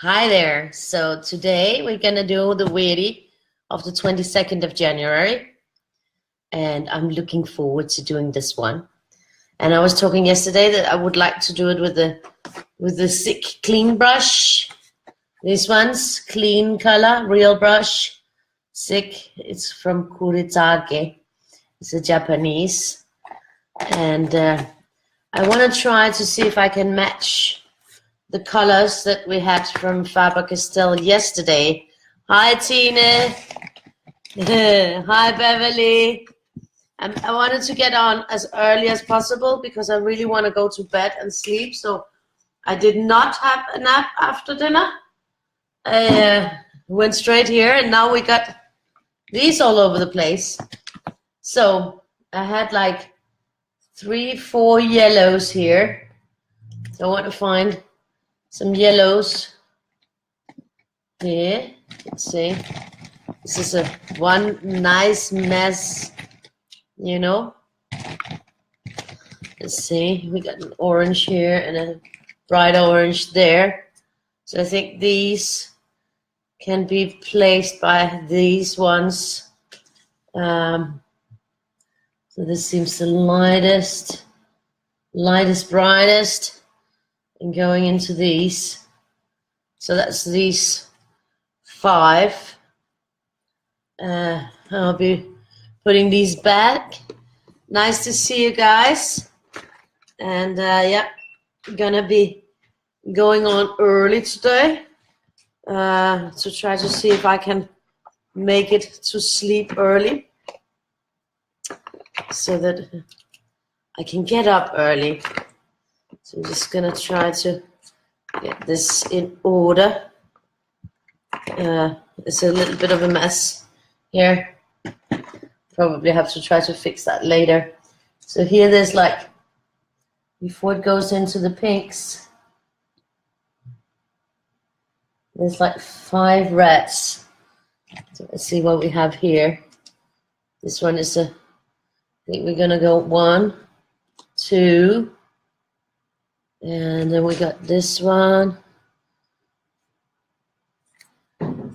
Hi there. So today we're gonna do the Weirdie of the 22nd of January, and I'm looking forward to doing this one. And I was talking yesterday that I would like to do it with the thick clean brush. This one's clean color, real brush, thick. It's from Kuritage. It's a Japanese, and I want to try to see if I can match the colors that we had from Faber-Castell yesterday. Hi, Tina. Hi, Beverly. I wanted to get on as early as possible because I really want to go to bed and sleep. So I did not have a nap after dinner. I went straight here, and now we got these all over the place. So I had like 3-4 yellows here. So I want to find some yellows here. Let's see. This is one nice mess, you know. Let's see. We got an orange here and a bright orange there. So I think these can be placed by these ones. So this seems the lightest, brightest. And going into these. So that's these 5. I'll be putting these back. Nice to see you guys. And yeah, gonna be going on early today to try to see if I can make it to sleep early so that I can get up early. So I'm just gonna try to get this in order. It's a little bit of a mess here. Probably have to try to fix that later. So here there's like, before it goes into the pinks, there's like 5 reds. So let's see what we have here. This one is I think we're gonna go 1, 2, and then we got this one,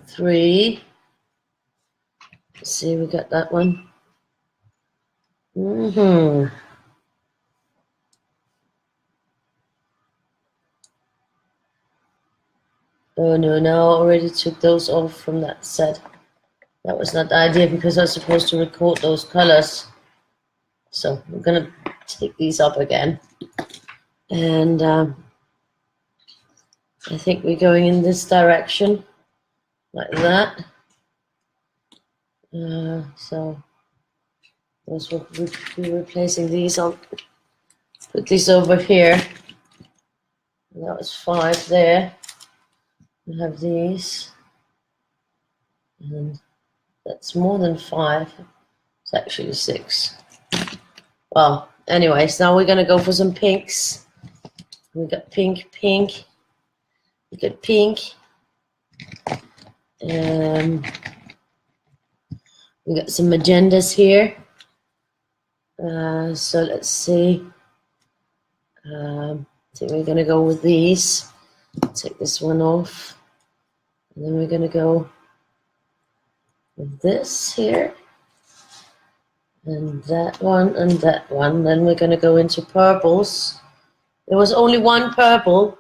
3. Let's see, we got that one. Oh no, I already took those off from that set. That was not the idea because I was supposed to record those colors. So I'm gonna take these up again. And I think we're going in this direction, like that. So those will be replacing these. I'll put these over here. And that was 5 there. We have these. And that's more than 5. It's actually 6. Well, anyways, now we're gonna go for some pinks. We got pink. We got pink. We got some magendas here. So let's see. I think we're gonna go with these. Take this one off. And then we're gonna go with this here. And that one and that one. Then we're gonna go into purples. There was only one purple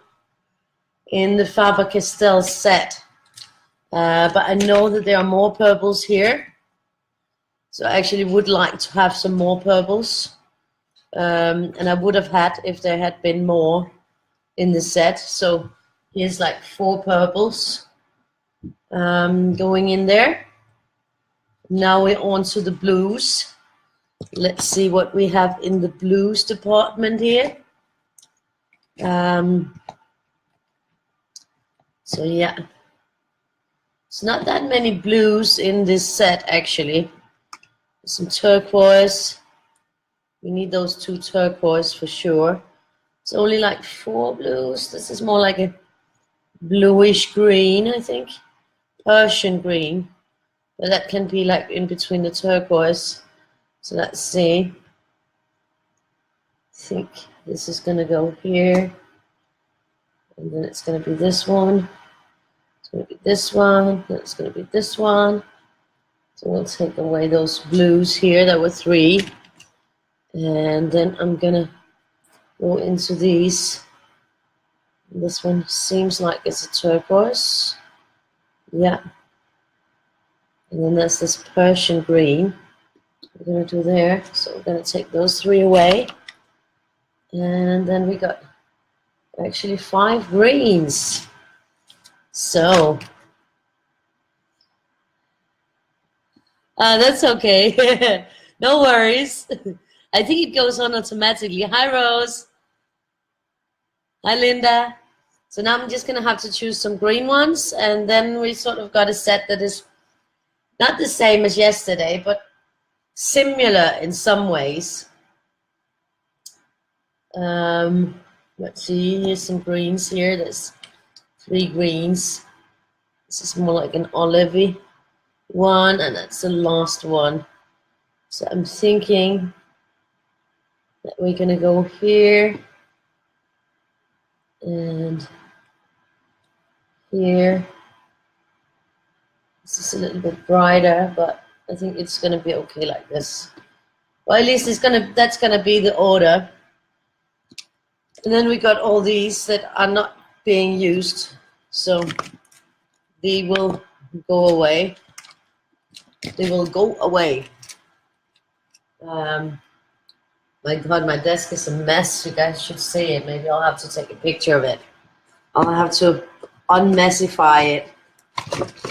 in the Faber-Castell set. But I know that there are more purples here. So I actually would like to have some more purples. And I would have had if there had been more in the set. So here's like 4 purples going in there. Now we're on to the blues. Let's see what we have in the blues department here. So yeah, it's not that many blues in this set actually. Some turquoise. We need those 2 turquoise for sure. It's only like 4 blues. This is more like a bluish green, I think. Persian green. But that can be like in between the turquoise. So let's see. I think this is gonna go here. And then it's gonna be this one. going to be this one. It's going to be this one. So we'll take away those blues here. There were 3. And then I'm going to go into these. This one seems like it's a turquoise. Yeah. And then there's this Persian green we're going to do there. So we're going to take those 3 away. And then we got actually 5 greens. So that's okay. No worries. I think it goes on automatically. Hi, Rose. Hi, Linda. So now I'm just going to have to choose some green ones. And then we sort of got a set that is not the same as yesterday, but similar in some ways. Let's see. Here's some greens here. There's 3 greens. This is more like an olivey one, and that's the last one. So I'm thinking that we're gonna go here and here. This is a little bit brighter, but I think it's gonna be okay like this. Well, at least that's gonna be the order. And then we got all these that are not being used, so they will go away. They will go away. My God, my desk is a mess. You guys should see it. Maybe I'll have to take a picture of it. I'll have to unmessify it.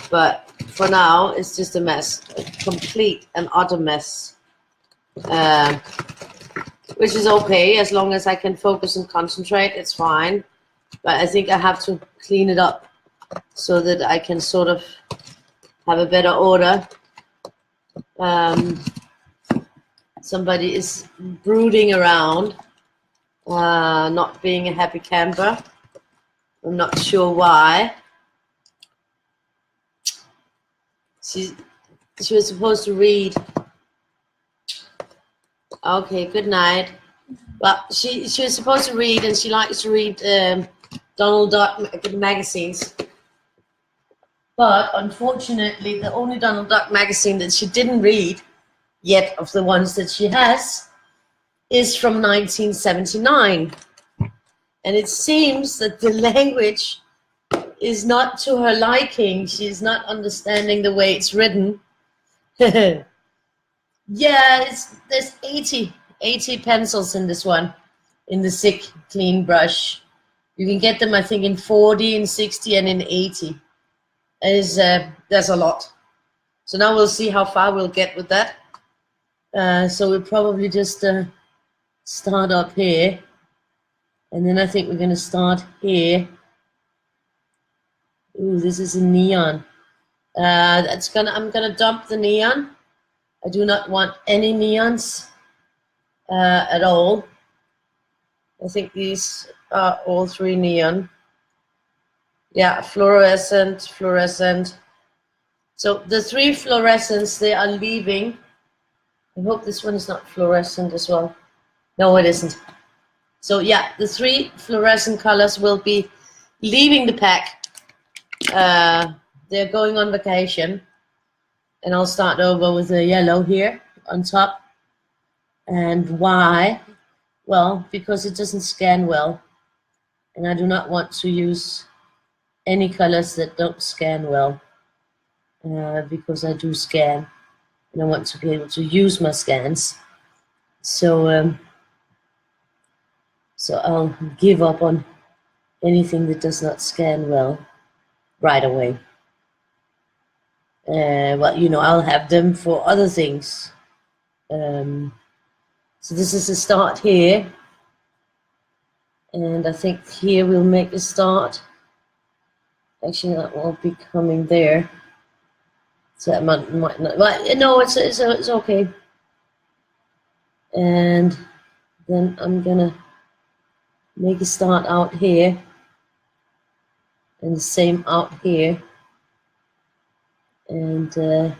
But for now, it's just a mess. A complete and utter mess. Which is okay, as long as I can focus and concentrate, it's fine. But I think I have to clean it up so that I can sort of have a better order. Somebody is brooding around, not being a happy camper. I'm not sure why. She was supposed to read. Okay, good night. Well, she was supposed to read, and she likes to read Donald Duck magazines. But unfortunately, the only Donald Duck magazine that she didn't read yet of the ones that she has is from 1979. And it seems that the language is not to her liking. She's not understanding the way it's written. Yeah, there's 80 pencils in this one, in the Sick Clean brush. You can get them, I think, in 40, in 60, and in 80. There's a lot. So now we'll see how far we'll get with that. So we'll probably just start up here. And then I think we're going to start here. Ooh, this is a neon. I'm going to dump the neon. I do not want any neons at all. I think these are all 3 neon. Yeah, fluorescent. So the 3 fluorescents, they are leaving. I hope this one is not fluorescent as well. No, it isn't. So yeah, the 3 fluorescent colors will be leaving the pack. They're going on vacation. And I'll start over with the yellow here on top. And why? Well, because it doesn't scan well. And I do not want to use any colors that don't scan well. Because I do scan. And I want to be able to use my scans. So I'll give up on anything that does not scan well right away. Well, you know, I'll have them for other things. So this is a start here. And I think here we'll make a start. Actually, that won't be coming there. So that might not, well, no, it's okay. And then I'm gonna make a start out here. And the same out here. And I'm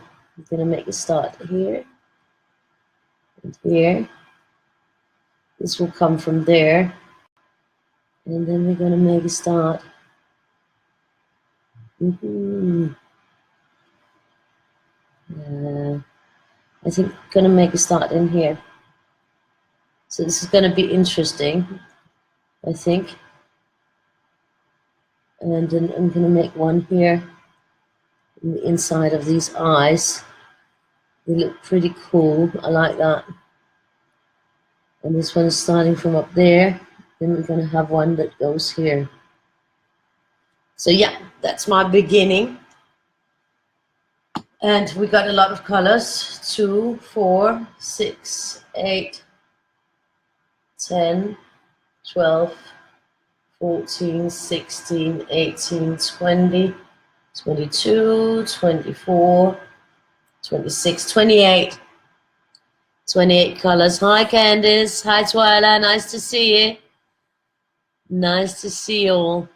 gonna make a start here. And here. This will come from there. And then we're gonna make a start I think I'm gonna make a start in here. So this is gonna be interesting, I think. And then I'm gonna make one here in the inside of these eyes. They look pretty cool. I like that. And this one's starting from up there. Then we're gonna have one that goes here. So yeah, that's my beginning. And we got a lot of colors. 2, 4, 6, 8, 10, 12, 14, 16, 18, 20, 22, 24, 26, 28. 28 colors. Hi Candice. Hi Twyla. Nice to see you. Nice to see you all.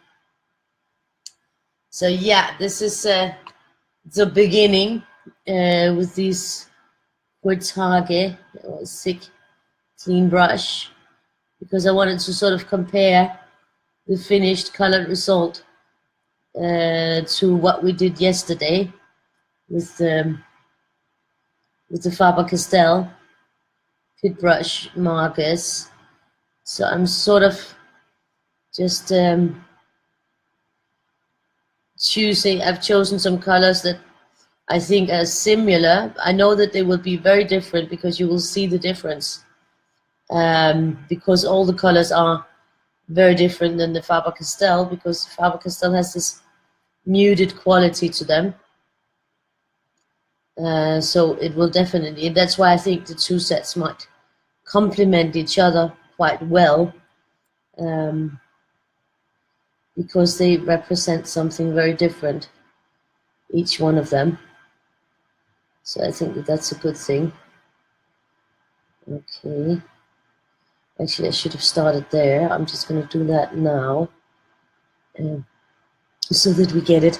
So yeah, this is the beginning with these Weirdie, sick clean brush, because I wanted to sort of compare the finished colored result to what we did yesterday with the Faber-Castell pit brush markers. So I'm sort of just I've chosen some colors that I think are similar. I know that they will be very different because you will see the difference. Because all the colors are very different than the Faber-Castell, because Faber-Castell has this muted quality to them. So it will definitely, that's why I think the two sets might complement each other quite well, because they represent something very different, each one of them. So I think that that's a good thing. Okay. Actually, I should have started there. I'm just going to do that now, so that we get it.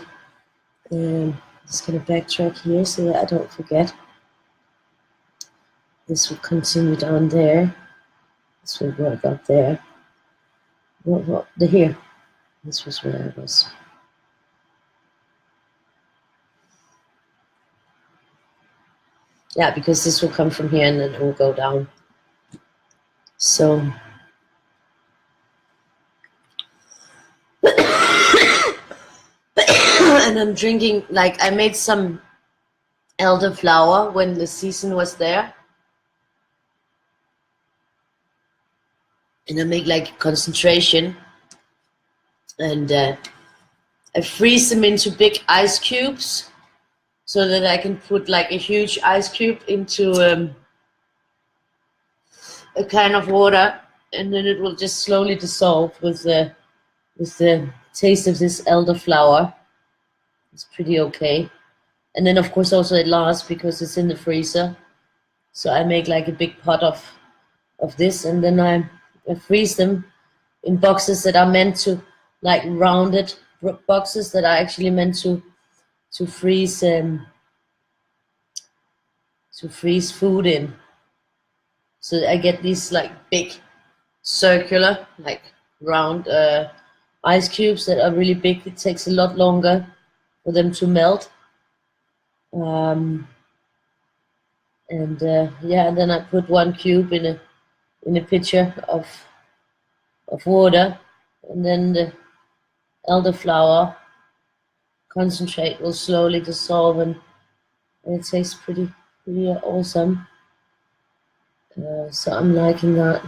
Just going to backtrack here so that I don't forget. This will continue down there. This will work up there. What, here. This was where I was. Yeah, because this will come from here and then it will go down. So and I'm drinking, like, I made some elderflower when the season was there, and I make like concentration, and I freeze them into big ice cubes so that I can put like a huge ice cube into a can of water, and then it will just slowly dissolve with the taste of this elderflower. It's pretty okay. And then of course also it lasts because it's in the freezer. So I make like a big pot of this, and then I freeze them in boxes that are meant to, like rounded boxes that are actually meant to freeze food in. So I get these like big circular, like round ice cubes that are really big. It takes a lot longer for them to melt. Yeah, and then I put one cube in a pitcher of water, and then the elderflower concentrate will slowly dissolve, and it tastes pretty awesome. So I'm liking that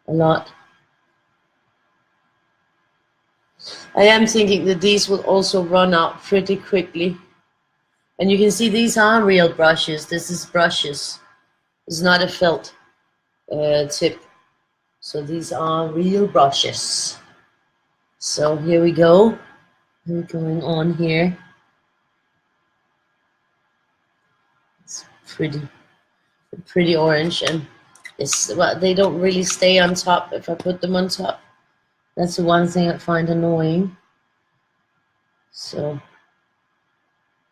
a lot. I am thinking that these will also run out pretty quickly. And you can see these are real brushes. This is brushes. It's not a felt tip. So these are real brushes. So here we go. We're going on here. It's pretty orange, and it's, well, they don't really stay on top if I put them on top. That's the one thing I find annoying. So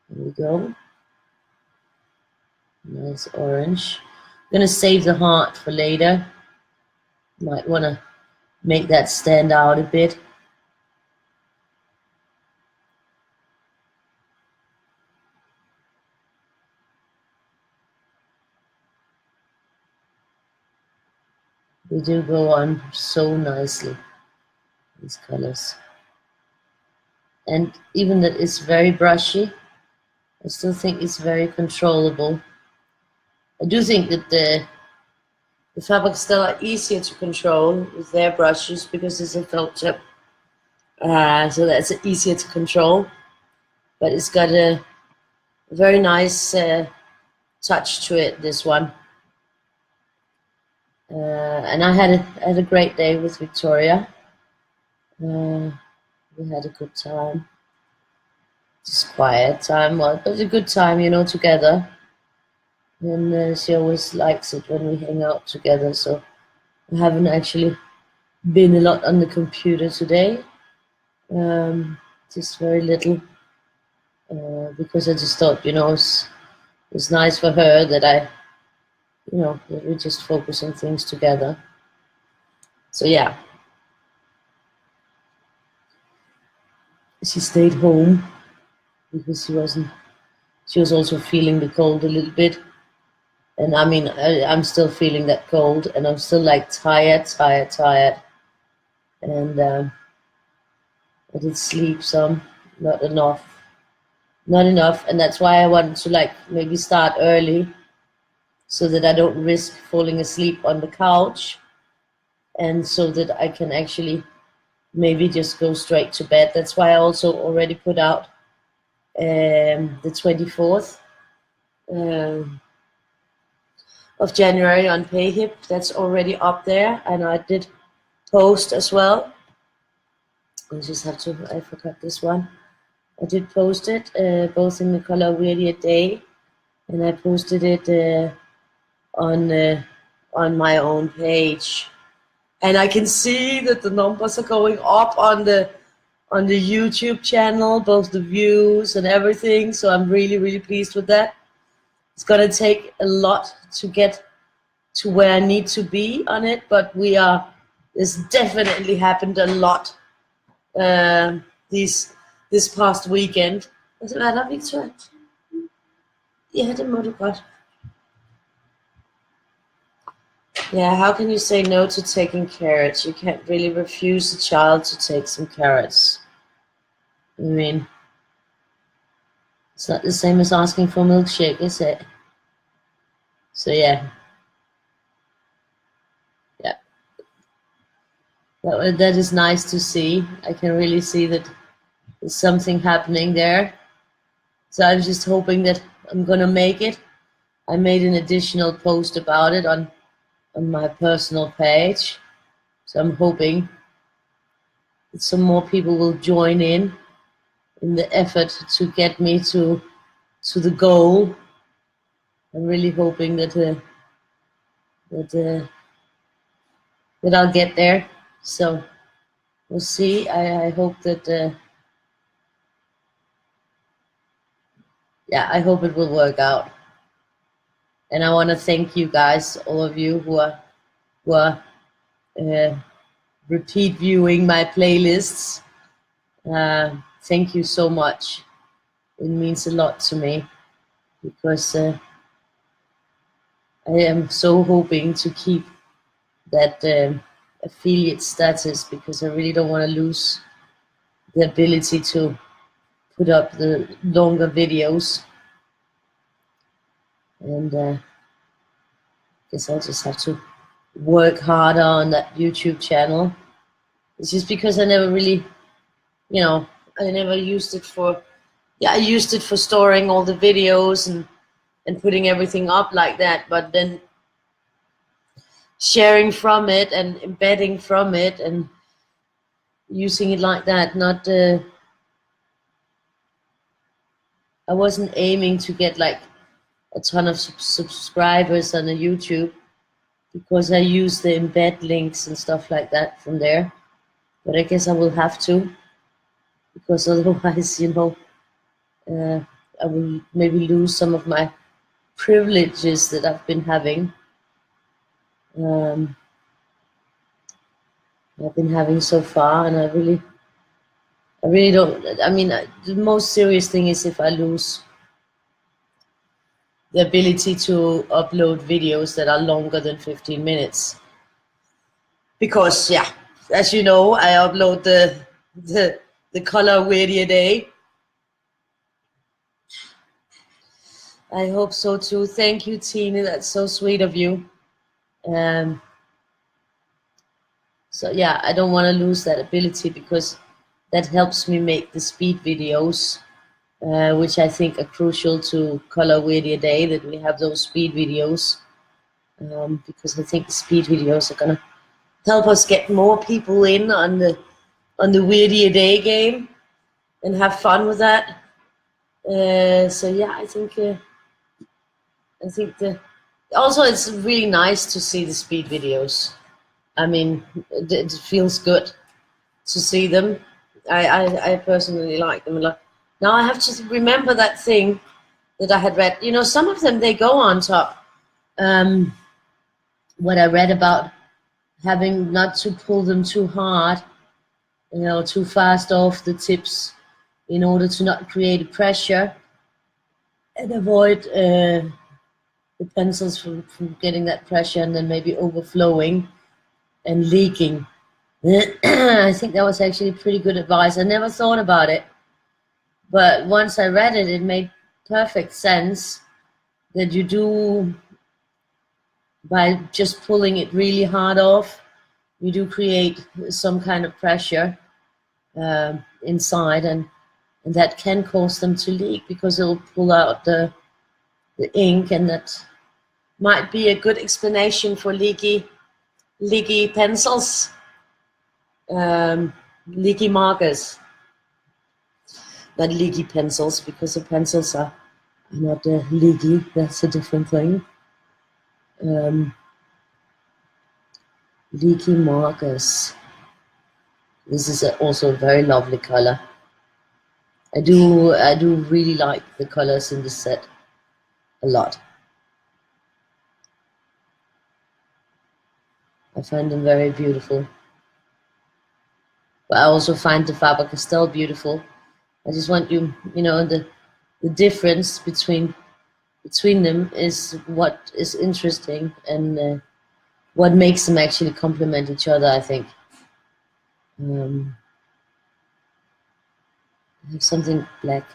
here we go. Nice orange. I'm gonna save the heart for later. Might wanna make that stand out a bit. They do go on so nicely, these colors. And even that it's very brushy, I still think it's very controllable. I do think that the fabrics still are easier to control with their brushes because it's a felt tip. So that's easier to control. But it's got a very nice touch to it, this one. And I had a great day with Victoria. We had a good time. Just quiet time, well, but a good time, you know, together. And she always likes it when we hang out together. So I haven't actually been a lot on the computer today. Just very little. Because I just thought, you know, it's nice for her that that we just focus on things together. So yeah. She stayed home because she was also feeling the cold a little bit. And I mean, I'm still feeling that cold, and I'm still like tired. And I did sleep some, not enough. And that's why I wanted to like maybe start early so that I don't risk falling asleep on the couch, and so that I can actually maybe just go straight to bed. That's why I also already put out the 24th of January on PayHip. That's already up there, and I did post as well. I forgot this one. I did post it both in the color Weirdie Day, and I posted it on my own page. And I can see that the numbers are going up on the YouTube channel, both the views and everything. So I'm really, really pleased with that. It's gonna take a lot to get to where I need to be on it, but it's definitely happened a lot this past weekend. Altså, hvad er der, Victor? Ja, det må du godt. Yeah, how can you say no to taking carrots? You can't really refuse a child to take some carrots. I mean, it's not the same as asking for a milkshake, is it? So yeah. Yeah. That is nice to see. I can really see that there's something happening there. So I'm just hoping that I'm gonna make it. I made an additional post about it on my personal page. So I'm hoping that some more people will join in the effort to get me to the goal. I'm really hoping that I'll get there. So we'll see. I hope that I hope it will work out. And I want to thank you guys, all of you who are repeat viewing my playlists. Thank you so much. It means a lot to me because I am so hoping to keep that affiliate status, because I really don't want to lose the ability to put up the longer videos. And I guess I'll just have to work harder on that YouTube channel. It's just because I never really, I never used it for, I used it for storing all the videos and putting everything up like that, but then sharing from it and embedding from it and using it like that, not, I wasn't aiming to get like a ton of subscribers on the YouTube, because I use the embed links and stuff like that from there. But I guess I will have to, because otherwise, I will maybe lose some of my privileges that I've been having. I've been having so far, and I really don't. I mean, the most serious thing is if I lose the ability to upload videos that are longer than 15 minutes. because yeah, as you know, I upload the color Weirdie a day. I hope so too. Thank you, Tina. That's so sweet of you. So yeah, I don't want to lose that ability because that helps me make the speed videos, which I think are crucial to color Weirdie a day, that we have those speed videos, because I think the speed videos are gonna help us get more people in on the Weirdie a day game and have fun with that. So yeah, I think also it's really nice to see the speed videos. I mean, it feels good to see them. I personally like them a lot. Now I have to remember that thing that I had read. You know, some of them, they go on top. What I read about having not to pull them too hard, you know, too fast off the tips in order to not create pressure and avoid the pencils from getting that pressure and then maybe overflowing and leaking. I think that was actually pretty good advice. I never thought about it, but once I read it, it made perfect sense that you do, by just pulling it really hard off, you do create some kind of pressure inside, and that can cause them to leak because it will pull out the ink, and that might be a good explanation for leaky pencils, leaky markers, not leaky pencils, because the pencils are not leaky. That's a different thing. Leaky markers. This is also a very lovely color. I do really like the colors in this set a lot. I find them very beautiful. But I also find the Faber-Castell beautiful. I just want you know, the difference between them is what is interesting, and what makes them actually complement each other, I think. I have something black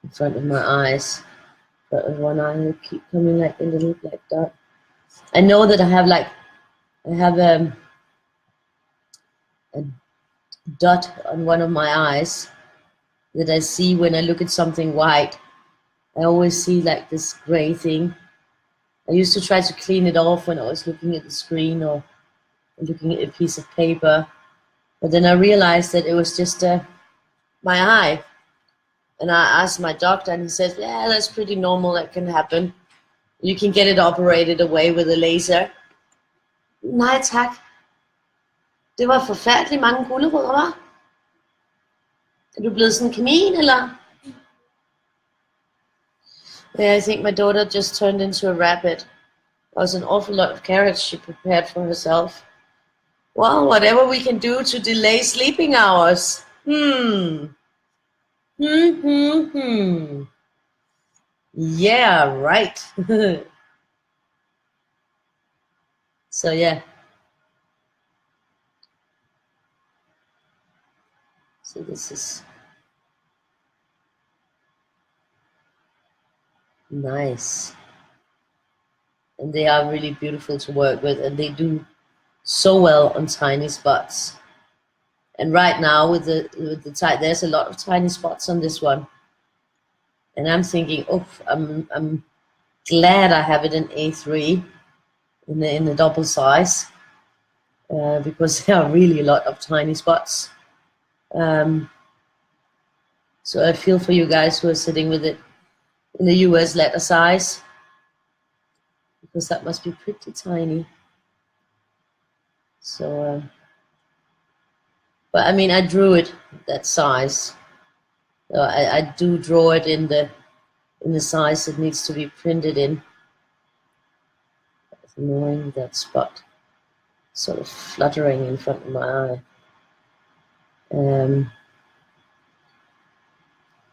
in front of my eyes, but one eye will keep coming like a little black dot. I know that I have a dot on one of my eyes that I see when I look at something white. I always see like this gray thing. I used to try to clean it off when I was looking at the screen or looking at a piece of paper, but then I realized that it was just my eye. And I asked my doctor, and he says, yeah, that's pretty normal, that can happen. You can get it operated away with a laser. Nej tak. Det var forfærdeligt mange gulerødder, hva'? Er du blevet sådan en kanin, eller? Yeah, I think my daughter just turned into a rabbit. There was an awful lot of carrots she prepared for herself. Well, whatever we can do to delay sleeping hours. Yeah, right. So yeah. So this is nice. And they are really beautiful to work with, and they do so well on tiny spots. And right now with the there's a lot of tiny spots on this one. And I'm thinking, oh, I'm glad I have it in A3 in the double size, because there are really a lot of tiny spots. So I feel for you guys who are sitting with it in the US letter size, because that must be pretty tiny. So, but I mean, I drew it that size. So I do draw it in the size it needs to be printed in. It's annoying, that spot sort of fluttering in front of my eye.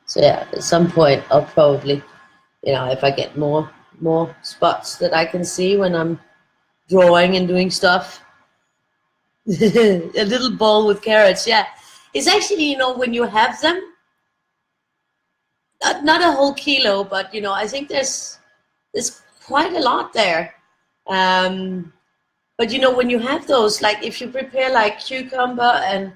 So yeah, at some point I'll probably, you know, if I get more spots that I can see when I'm drawing and doing stuff, A little bowl with carrots, yeah. It's actually, you know, when you have them, not a whole kilo, but you know, I think there's quite a lot there. But you know, when you have those, like if you prepare like cucumber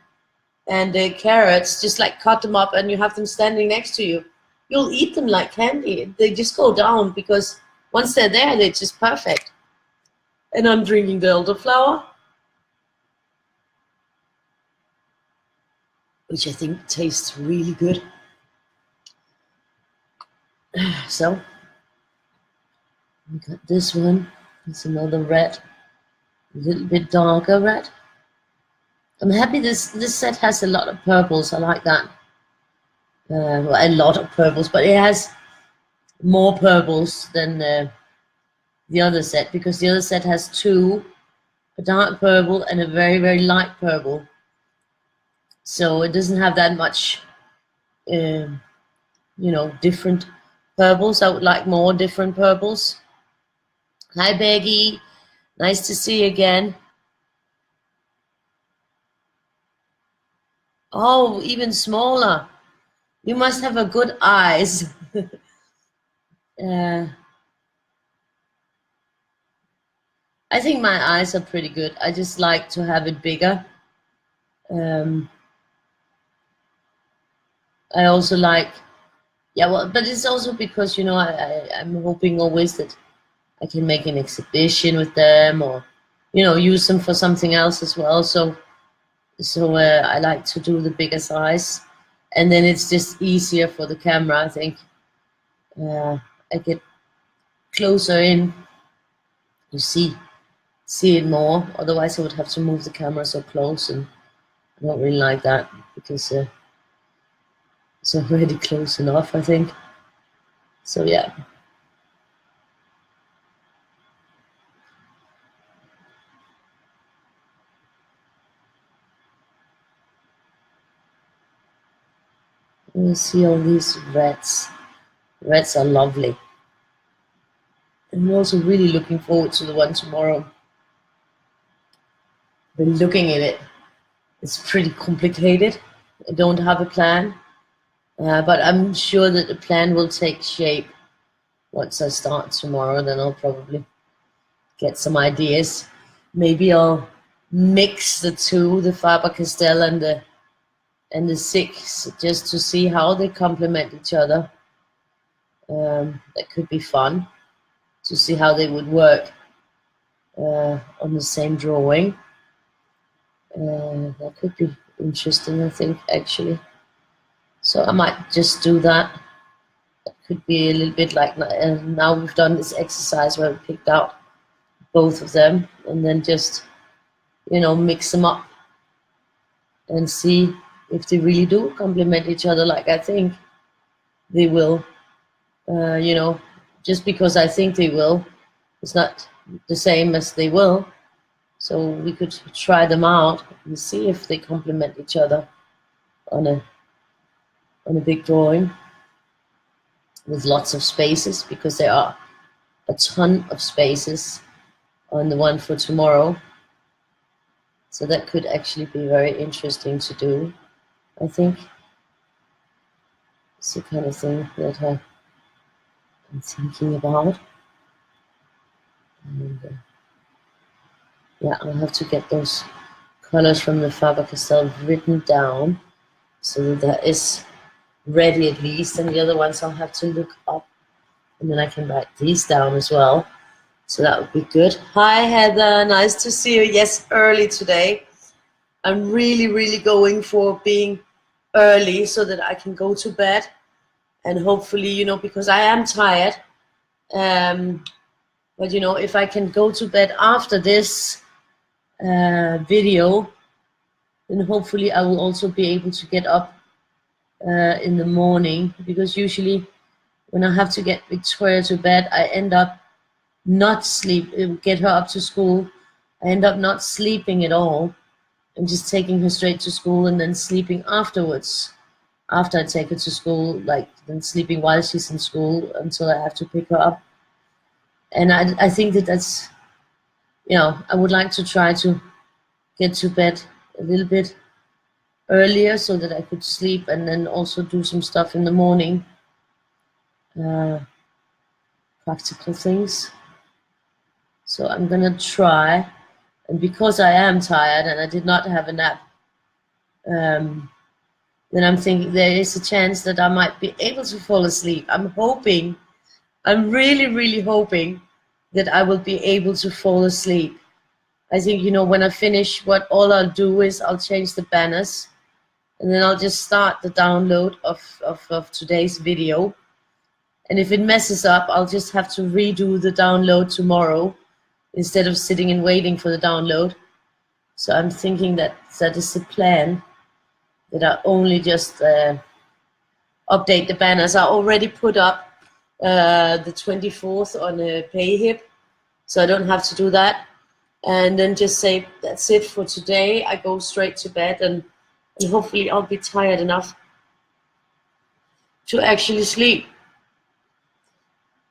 and carrots, just like cut them up and you have them standing next to you, you'll eat them like candy. They just go down because once they're there, they're just perfect. And I'm drinking the elderflower, which I think tastes really good. So we got this one. It's another red, a little bit darker red. I'm happy this set has a lot of purples. I like that. Well, a lot of purples, but it has more purples than the other set, because the other set has two, a dark purple and a very, very light purple. So it doesn't have that much, you know, different purples. I would like more different purples. Hi, Becky. Nice to see you again. Oh, even smaller. You must have a good eyes. I think my eyes are pretty good. I just like to have it bigger. I also like, yeah, well, but it's also because, you know, I'm hoping always that I can make an exhibition with them, or, you know, use them for something else as well. So I like to do the bigger size, and then it's just easier for the camera, I think. I get closer in, you see it more. Otherwise, I would have to move the camera so close, and I don't really like that because it's already close enough, I think. So yeah. You see all these reds. Reds are lovely. I'm also really looking forward to the one tomorrow. Been looking at it. It's pretty complicated. I don't have a plan, but I'm sure that the plan will take shape once I start tomorrow. Then I'll probably get some ideas. Maybe I'll mix the two, the Faber-Castell and the Six, just to see how they complement each other. That could be fun to see how they would work on the same drawing. That could be interesting, I think, actually. So I might just do that. That could be a little bit like, now we've done this exercise where we picked out both of them, and then just, you know, mix them up and see if they really do complement each other like I think they will. You know, just because I think they will, it's not the same as they will. So we could try them out and see if they complement each other on a big drawing with lots of spaces, because there are a ton of spaces on the one for tomorrow. So that could actually be very interesting to do, I think. It's the kind of thing that I'm thinking about. And, yeah, I'll have to get those colors from the Faber-Castell written down so that that is ready at least, and the other ones I'll have to look up, and then I can write these down as well. So that would be good. Hi, Heather. Nice to see you. Yes, early today. I'm really, really going for being early so that I can go to bed, and hopefully, you know, because I am tired. But, you know, if I can go to bed after this video, then hopefully I will also be able to get up in the morning, because usually when I have to get Victoria to bed, I end up not get her up to school. I end up not sleeping at all and just taking her straight to school and then sleeping afterwards. After I take her to school, like then sleeping while she's in school until I have to pick her up. And I think that that's, you know, I would like to try to get to bed a little bit earlier so that I could sleep and then also do some stuff in the morning, practical things. So I'm gonna try, and because I am tired and I did not have a nap, then I'm thinking there is a chance that I might be able to fall asleep. I'm really, really hoping that I will be able to fall asleep. I think, when I finish, all I'll do is I'll change the banners, and then I'll just start the download of today's video. And if it messes up, I'll just have to redo the download tomorrow instead of sitting and waiting for the download. So I'm thinking that is the plan, that I only just update the banners. I already put up the 24th on a PayHip, so I don't have to do that. And then just say, that's it for today. I go straight to bed, and hopefully I'll be tired enough to actually sleep.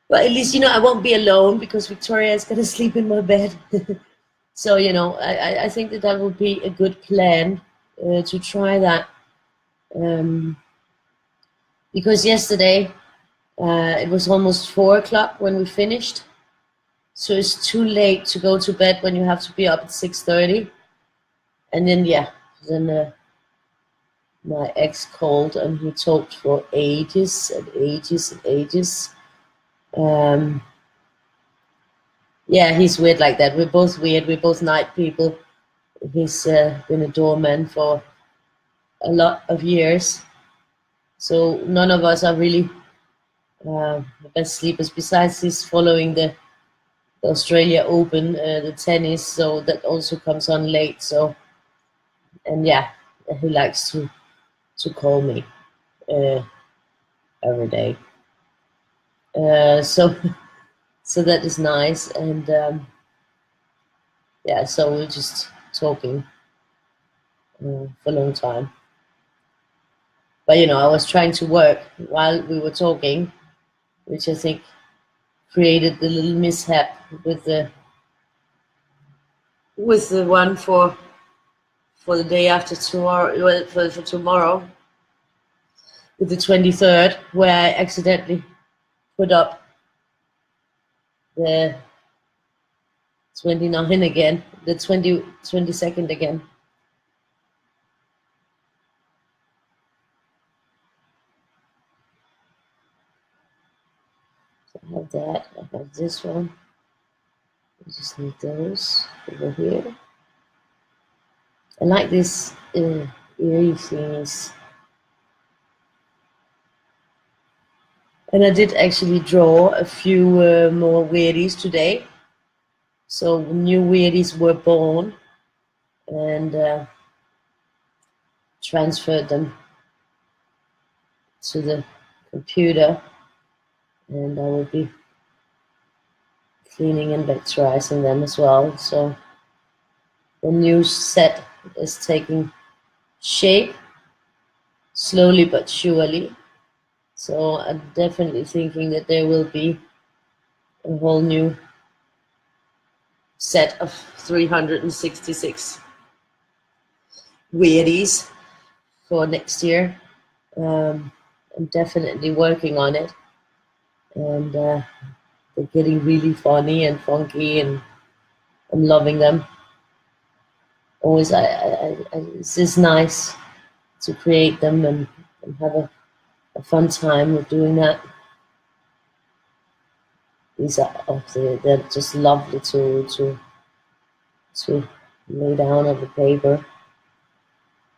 But at least, I won't be alone because Victoria is going to sleep in my bed. So, I think that would be a good plan to try that. Because yesterday it was almost 4 o'clock when we finished. So it's too late to go to bed when you have to be up at 6:30. And then, my ex called and he talked for ages and ages and ages. He's weird like that. We're both weird. We're both night people. He's been a doorman for a lot of years. So none of us are really the best sleepers. Besides, he's following the Australia Open, the tennis, so that also comes on late. So, and he likes to call me every day. So that is nice, and so we're just talking for a long time. But I was trying to work while we were talking, which I think created the little mishap with the one for the day after tomorrow, well, for tomorrow, with the 23rd, where I accidentally put up the 29 again, the 22nd again. So I have that, I have this one. I just need those over here. I like this eerie things. And I did actually draw a few more Weirdies today. So new Weirdies were born, and transferred them to the computer, and I will be cleaning and vectorizing them as well. So the new set is taking shape slowly but surely. So I'm definitely thinking that there will be a whole new set of 366 Weirdies for next year. I'm definitely working on it, and they're getting really funny and funky, and I'm loving them. Always, it's just nice to create them and have a fun time with doing that. These are they're just lovely to lay down on the paper.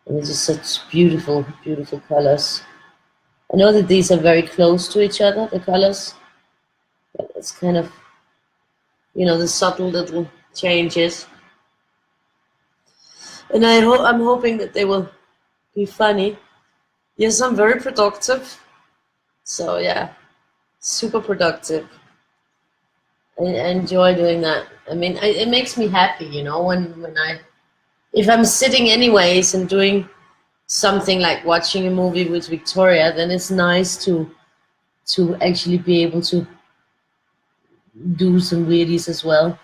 And they're just such beautiful, beautiful colors. I know that these are very close to each other, the colors, but it's kind of, the subtle little changes. And I'm hoping that they will be funny. Yes, I'm very productive. So super productive. I enjoy doing that. I mean, it makes me happy, when if I'm sitting anyways and doing something like watching a movie with Victoria, then it's nice to actually be able to do some Weirdies as well.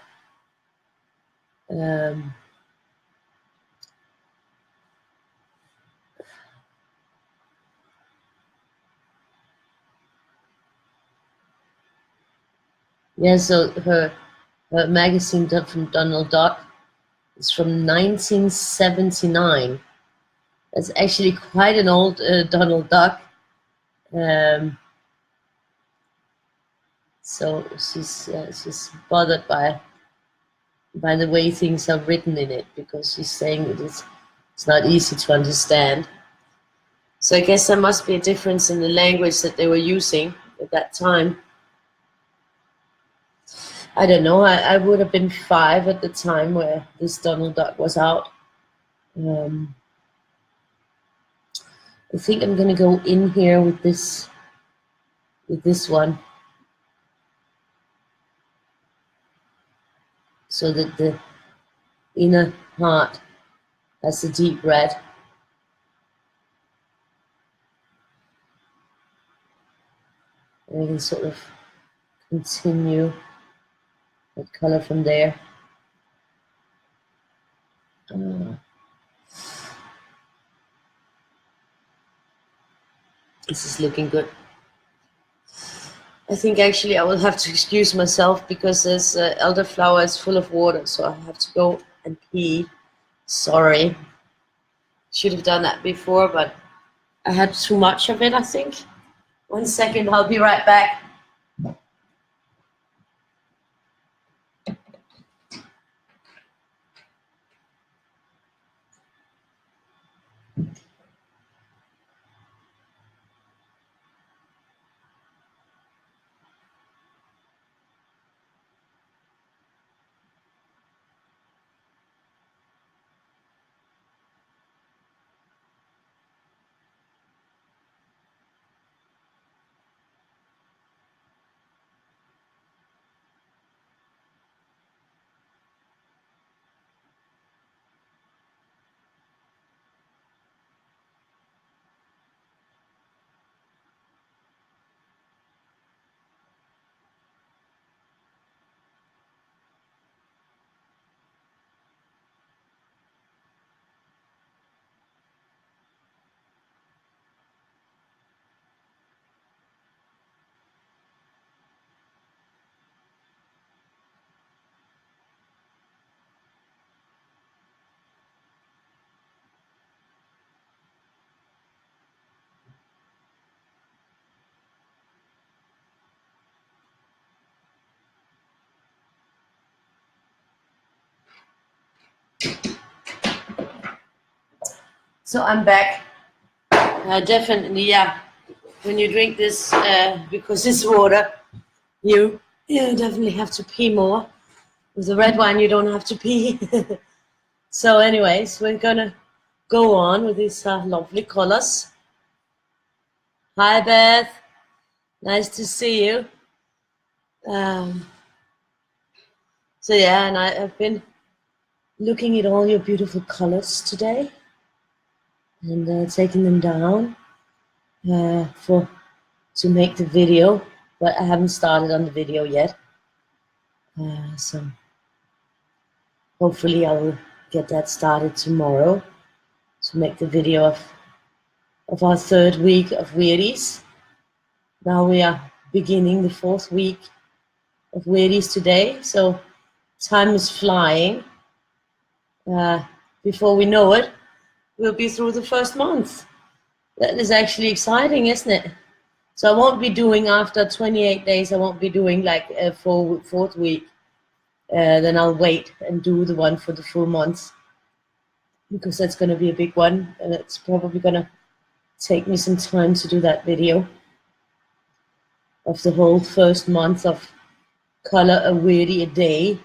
Yeah, so her magazine from Donald Duck is from 1979. That's actually quite an old Donald Duck. So she's bothered by the way things are written in it, because she's saying that it's not easy to understand. So I guess there must be a difference in the language that they were using at that time. I don't know. I would have been 5 at the time where this Donald Duck was out. I think I'm gonna go in here with this one, so that the inner heart has a deep red. And we can sort of continue that color from there. This is looking good. I think actually I will have to excuse myself, because this elderflower is full of water, so I have to go and pee. Sorry. Should have done that before, but I had too much of it, I think. 1 second, I'll be right back. So I'm back. Definitely, yeah. When you drink this, because it's water, you definitely have to pee more. With the red wine, you don't have to pee. So anyways, we're gonna go on with these lovely colors. Hi, Beth. Nice to see you. So yeah, and I've been looking at all your beautiful colors today, and taking them down to make the video, but I haven't started on the video yet. So hopefully I will get that started tomorrow to make the video of our 3rd week of Weirdies. Now we are beginning the 4th week of Weirdies today, so time is flying. Before we know it, we'll be through the 1st month. That is actually exciting, isn't it? So I won't be doing, after 28 days, I won't be doing like a 4th week. Then I'll wait and do the one for the full month, because that's going to be a big one, and it's probably going to take me some time to do that video of the whole 1st month of color a Weirdie a day.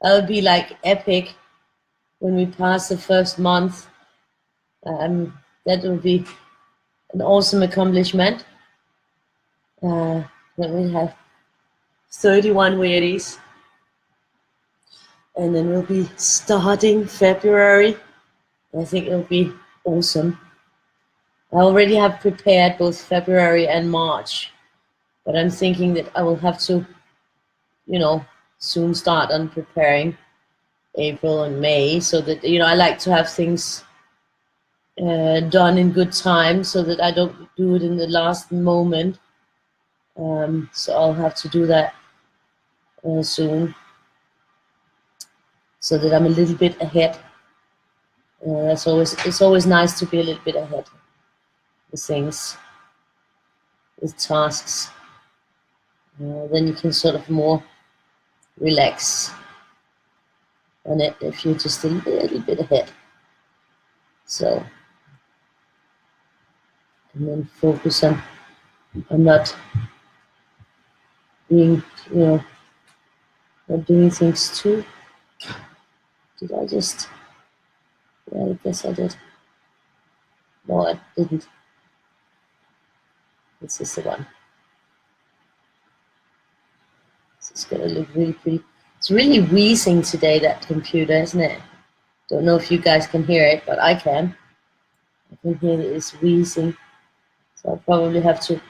That'll be like epic when we pass the 1st month. That will be an awesome accomplishment. Then we have 31 Weirdies, and then we'll be starting February. I think it'll be awesome. I already have prepared both February and March, but I'm thinking that I will have to, soon start on preparing April and May, so that, I like to have things done in good time, so that I don't do it in the last moment. So I'll have to do that soon, so that I'm a little bit ahead. It's always nice to be a little bit ahead with things, with tasks. Then you can sort of more relax on it if you're just a little bit ahead. So, and then focus on not being, not doing things too. Did I just? Yeah, I guess I did. No, I didn't. This is the one. This is gonna look really pretty. It's really wheezing today, that computer, isn't it? Don't know if you guys can hear it, but I can. I can hear that it's wheezing. So I'll probably have to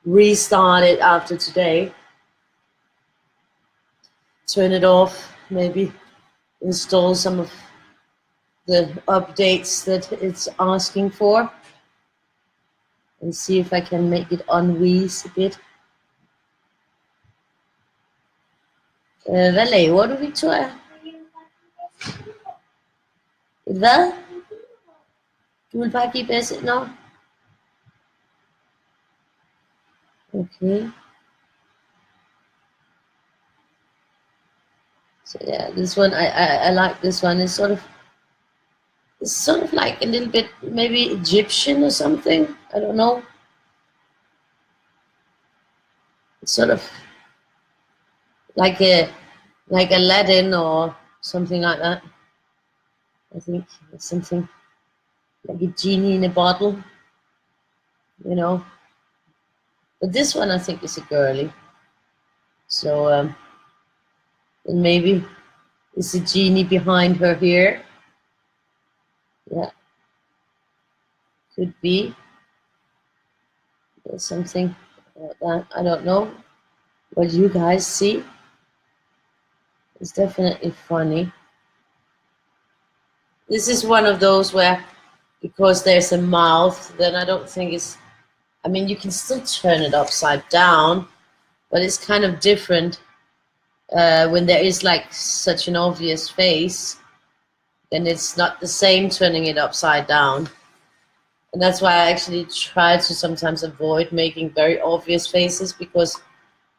restart it after today. Turn it off, maybe install some of the updates that it's asking for, and see if I can make it unwheeze a bit. Hvad laver du, Victoria? Et hvad? Du vil bare give bedst? Nå. Okay. So yeah, this one, I like this one. It's sort of like a little bit maybe Egyptian or something. I don't know. It's sort of like Aladdin or something like that. I think it's something like a genie in a bottle, But this one I think is a girly. So and maybe it's a genie behind her here. Yeah, could be. There's something like that. I don't know what you guys see. It's definitely funny. This is one of those where, because there's a mouth, then I don't think it's, I mean, you can still turn it upside down, but it's kind of different when there is like such an obvious face, then it's not the same turning it upside down. And that's why I actually try to sometimes avoid making very obvious faces, because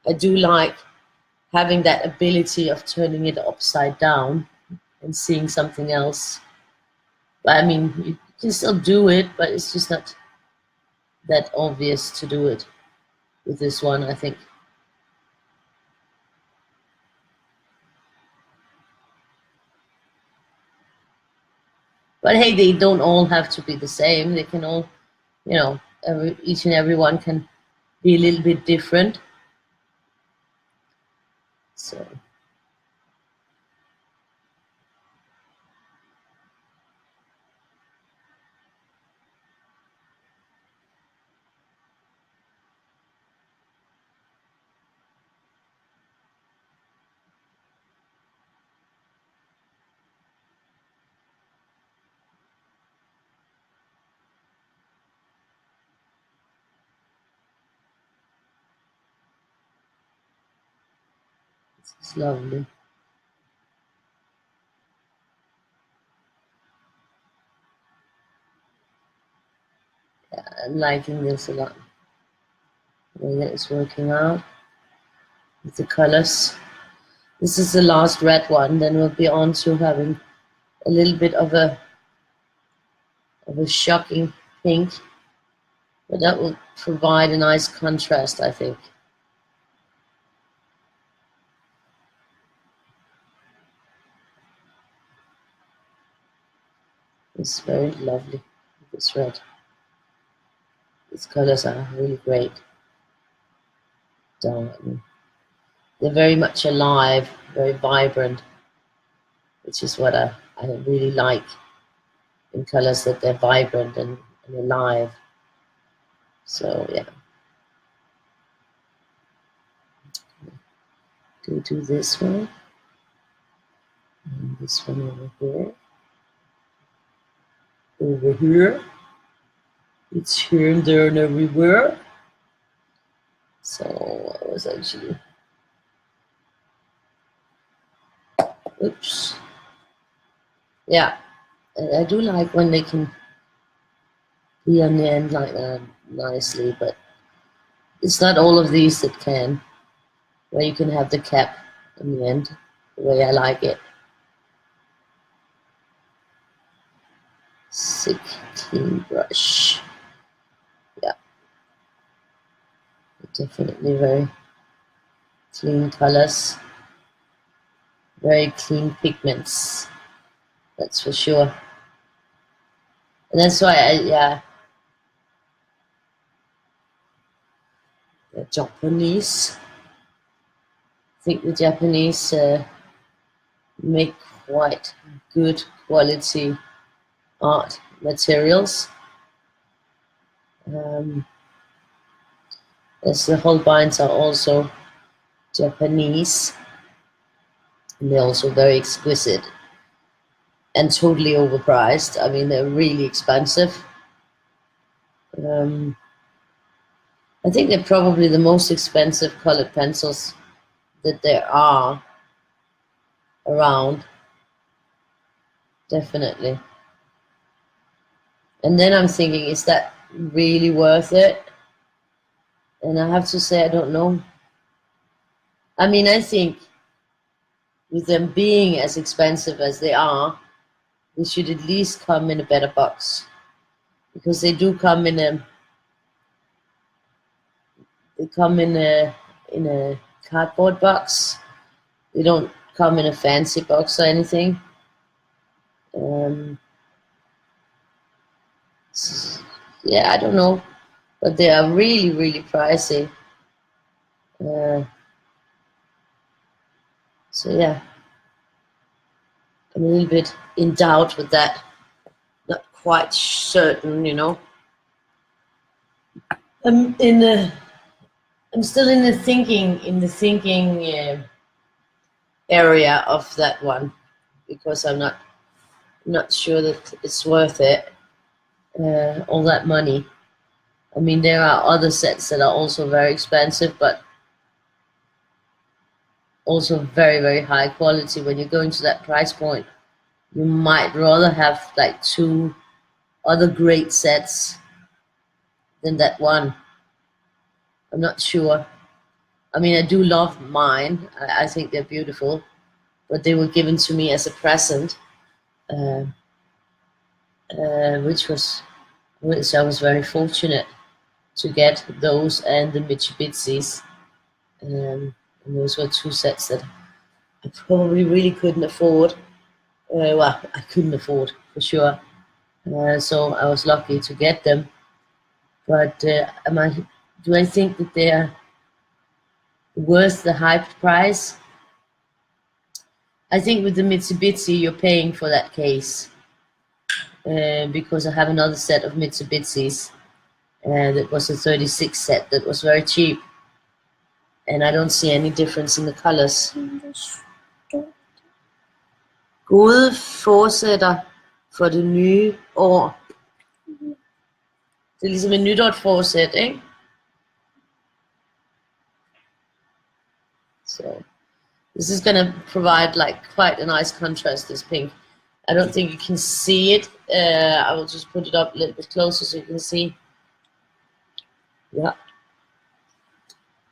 I do like having that ability of turning it upside down and seeing something else. But I mean, you can still do it, but it's just not that obvious to do it with this one, I think. But hey, they don't all have to be the same. They can all, each and every one can be a little bit different. So. It's lovely. Yeah, I'm liking this a lot. The way that it's working out with the colors. This is the last red one, then we'll be on to having a little bit of a shocking pink, but that will provide a nice contrast, I think. It's very lovely, this red. These colors are really great. They're very much alive, very vibrant, which is what I really like in colors, that they're vibrant and alive. So yeah. Do this one. And this one over here. Over here. It's here and there and everywhere. So I was actually Oops. Yeah, I do like when they can be on the end like that nicely, but it's not all of these that can, where you can have the cap on the end, the way I like it. Sick, clean brush. Yeah, definitely very clean colors, very clean pigments, that's for sure. And that's why yeah, the Japanese, I think the Japanese make quite good quality art materials. As the Holbeins are also Japanese, and they're also very exquisite and totally overpriced. I mean, they're really expensive. I think they're probably the most expensive colored pencils that there are around, definitely. And then I'm thinking, is that really worth it? And I have to say, I don't know. I mean, I think with them being as expensive as they are, they should at least come in a better box, because they do come in a cardboard box. They don't come in a fancy box or anything. Yeah, I don't know, but they are really, really pricey. So yeah, I'm a little bit in doubt with that. Not quite certain, you know. I'm in the. I'm still in the thinking area of that one, because I'm not sure that it's worth it. All that money. I mean, there are other sets that are also very expensive, but also very, very high quality. When you're going to that price point, you might rather have like 2 other great sets than that one. I'm not sure. I mean, I do love mine. I think they're beautiful, but they were given to me as a present, uh, which I was very fortunate to get those and the Mitsubishis. And those were 2 sets that I probably really couldn't afford. Well, I couldn't afford for sure. So I was lucky to get them. But do I think that they are worth the hyped price? I think with the Mitsubishi, you're paying for that case, because I have another set of Mitsubishis that was a 36 set that was very cheap, and I don't see any difference in the colors. Gode forsætter for det nye år. Det er ligesom et nytårsforsæt, ikke? So this is going to provide like quite a nice contrast, this pink. I don't think you can see it. I will just put it up a little bit closer so you can see. Yeah.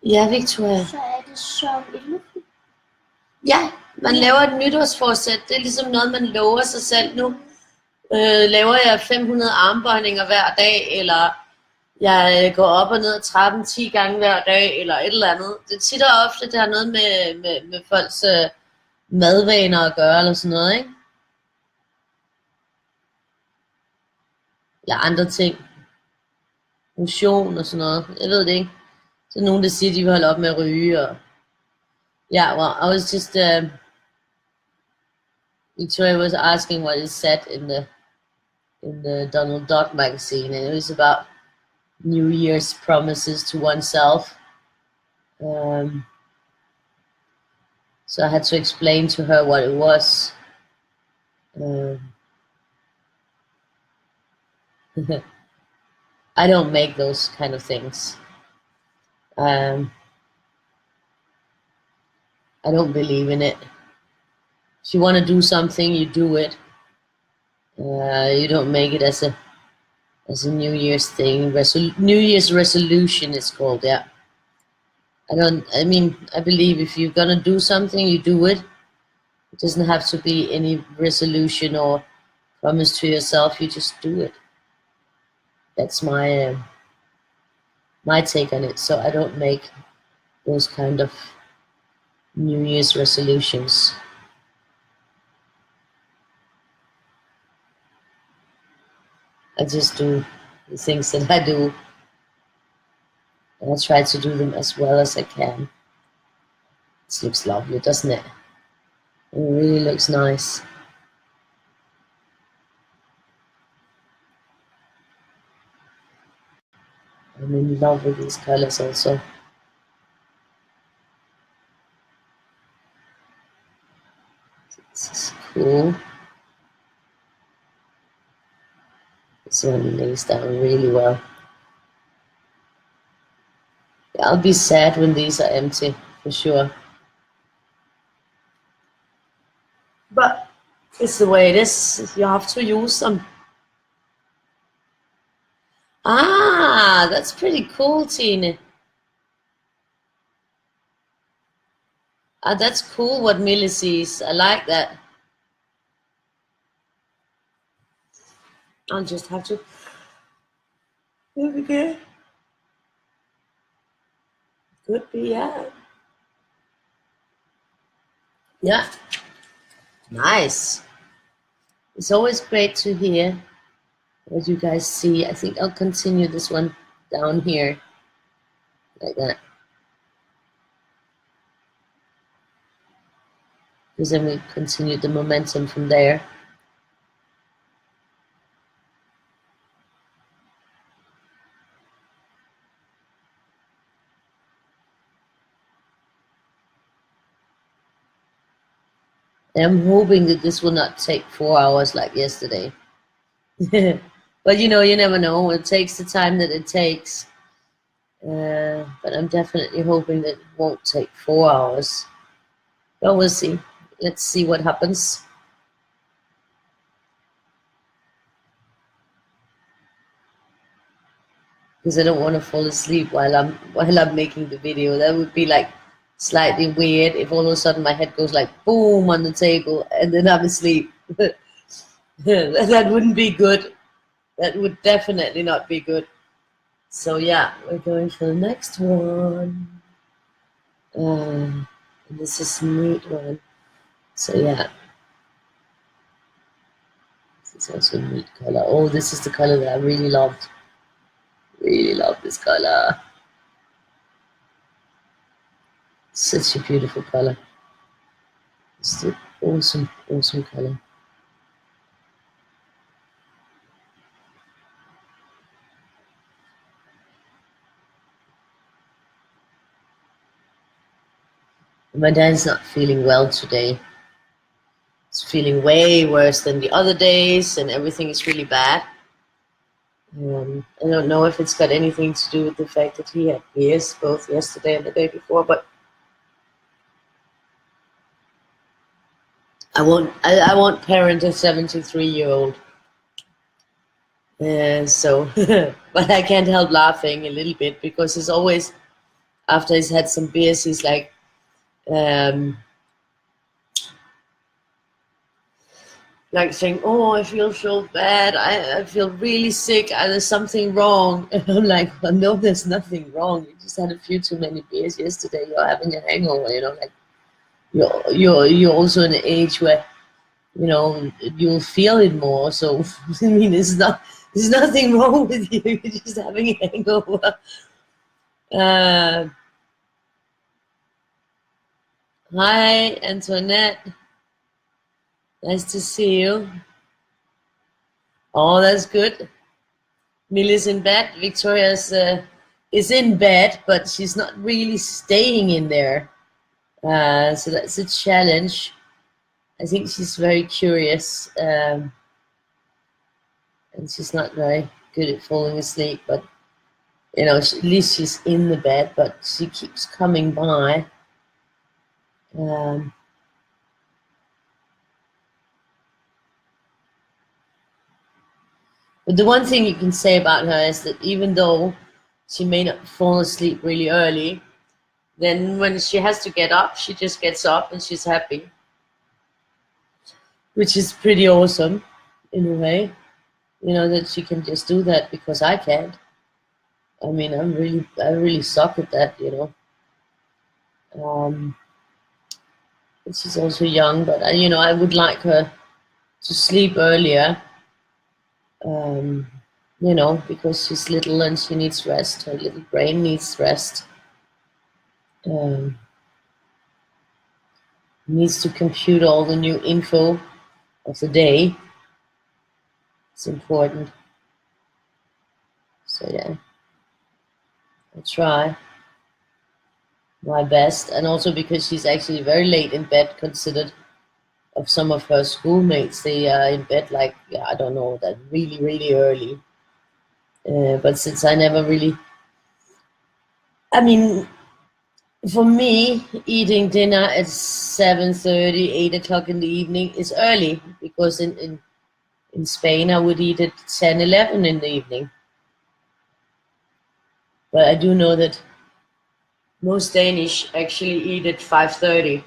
Ja, Victoria. Så er det som et løfte. Ja, man laver et nytårsforsæt. Det er ligesom noget, man lover sig selv. Nu laver jeg 500 armbøjninger hver dag, eller jeg går op og ned ad trappen 10 gange hver dag, eller et eller andet. Det tit og ofte, det har noget med folks madvaner at gøre, eller sådan noget, ikke? Eller andre ting. Motion og sådan noget. Jeg ved det ikke. Så er nogen, der siger, at de vil holde op med at ryge. Og yeah, well, I was just Victoria was asking what is said in the Donald Duck magazine, and it was about New Year's promises to oneself. So I had to explain to her what it was. I don't make those kind of things. I don't believe in it. If you want to do something, you do it. You don't make it as a New Year's thing. New Year's resolution is called. Yeah. I believe if you're gonna do something, you do it. It doesn't have to be any resolution or promise to yourself. You just do it. That's my take on it. So I don't make those kind of New Year's resolutions. I just do the things that I do, and I try to do them as well as I can. This looks lovely, doesn't it? It really looks nice. I'm in love with these colors also. This is cool. This one lays down really well. I'll be sad when these are empty, for sure. But it's the way it is. You have to use them. Ah, that's pretty cool, Tine. Ah, that's cool what Millie sees. I like that. I'll just have to. There we go. Could be, yeah. Yeah. Nice. It's always great to hear what you guys see. I think I'll continue this one down here. Like that. Because then we continue the momentum from there. I'm hoping that this will not take 4 hours like yesterday. But you never know. It takes the time that it takes. But I'm definitely hoping that it won't take 4 hours. But we'll see. Let's see what happens. Because I don't want to fall asleep while I'm making the video. That would be like slightly weird if all of a sudden my head goes like boom on the table and then I'm asleep. That wouldn't be good. That would definitely not be good. So yeah, we're going for the next one. And this is a neat one. So yeah. This is also a neat color. Oh, this is the color that I really loved. Really love this color. Such a beautiful color. It's an awesome, awesome color. My dad's not feeling well today. He's feeling way worse than the other days, and everything is really bad. I don't know if it's got anything to do with the fact that he had beers both yesterday and the day before, but I won't parent a 73-year-old. So, but I can't help laughing a little bit because he's always, after he's had some beers, he's like, saying, oh, I feel so bad, I feel really sick, there's something wrong. And I'm like, well, no, there's nothing wrong. You just had a few too many beers yesterday. You're having a hangover, like you're also in an age where, you'll feel it more. So, I mean, there's nothing wrong with you. You're just having a hangover. Hi, Antoinette. Nice to see you. Oh, that's good. Millie's in bed. Victoria's is in bed, but she's not really staying in there. So that's a challenge. I think she's very curious, and she's not very good at falling asleep. But at least she's in the bed. But she keeps coming by. But the one thing you can say about her is that even though she may not fall asleep really early, then when she has to get up, she just gets up and she's happy, which is pretty awesome in a way. You know, that she can just do that because I can't. I mean, I really suck at that, you know. And she's also young, but you know, I would like her to sleep earlier. Um, you know, because she's little and she needs rest. Her little brain needs rest. Um, needs to compute all the new info of the day. It's important. So yeah, I try my best, and also because she's actually very late in bed, considered of some of her schoolmates. They are in bed like, yeah, I don't know, that really early. But since I never really, I mean, for me, eating dinner at 7:30, 8 o'clock in the evening is early, because in Spain I would eat at 10, 11 in the evening. But I do know that most Danish actually eat at 5:30.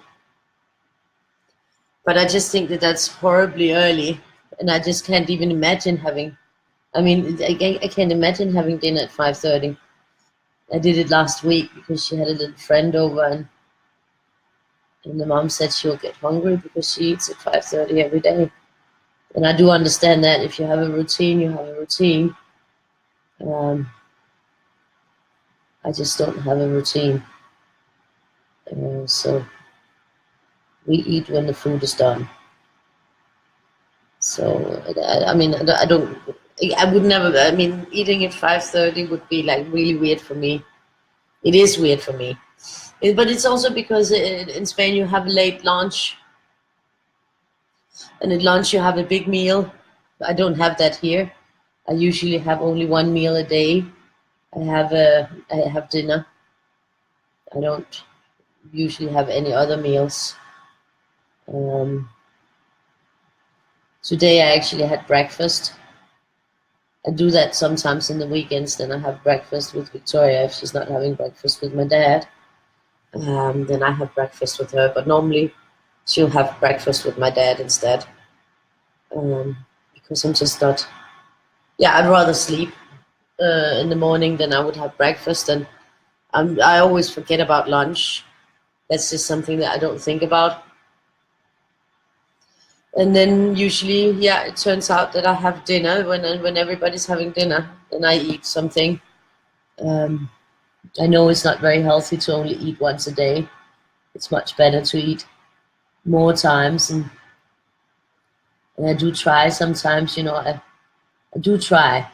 But I just think that that's horribly early, and I just can't even imagine having. I mean, I can't imagine having dinner at 5:30. I did it last week because she had a little friend over, and the mom said she'll get hungry because she eats at 5:30 every day. And I do understand that if you have a routine, you have a routine. Um, I just don't have a routine. So we eat when the food is done. So I mean, I don't. I would never. I mean, eating at 5:30 would be like really weird for me. It is weird for me, but it's also because in Spain you have a late lunch, and at lunch you have a big meal. I don't have that here. I usually have only one meal a day. I have dinner. I don't usually have any other meals. Um, Today I actually had breakfast. I do that sometimes in the weekends. Then I have breakfast with Victoria if she's not having breakfast with my dad. Then I have breakfast with her. But normally she'll have breakfast with my dad instead. Because I'm just not. Yeah, I'd rather sleep in the morning than I would have breakfast. And I always forget about lunch. That's just something that I don't think about. And then usually, yeah, it turns out that I have dinner when everybody's having dinner, and I eat something. I know it's not very healthy to only eat once a day. It's much better to eat more times, and I do try sometimes. You know, I do try,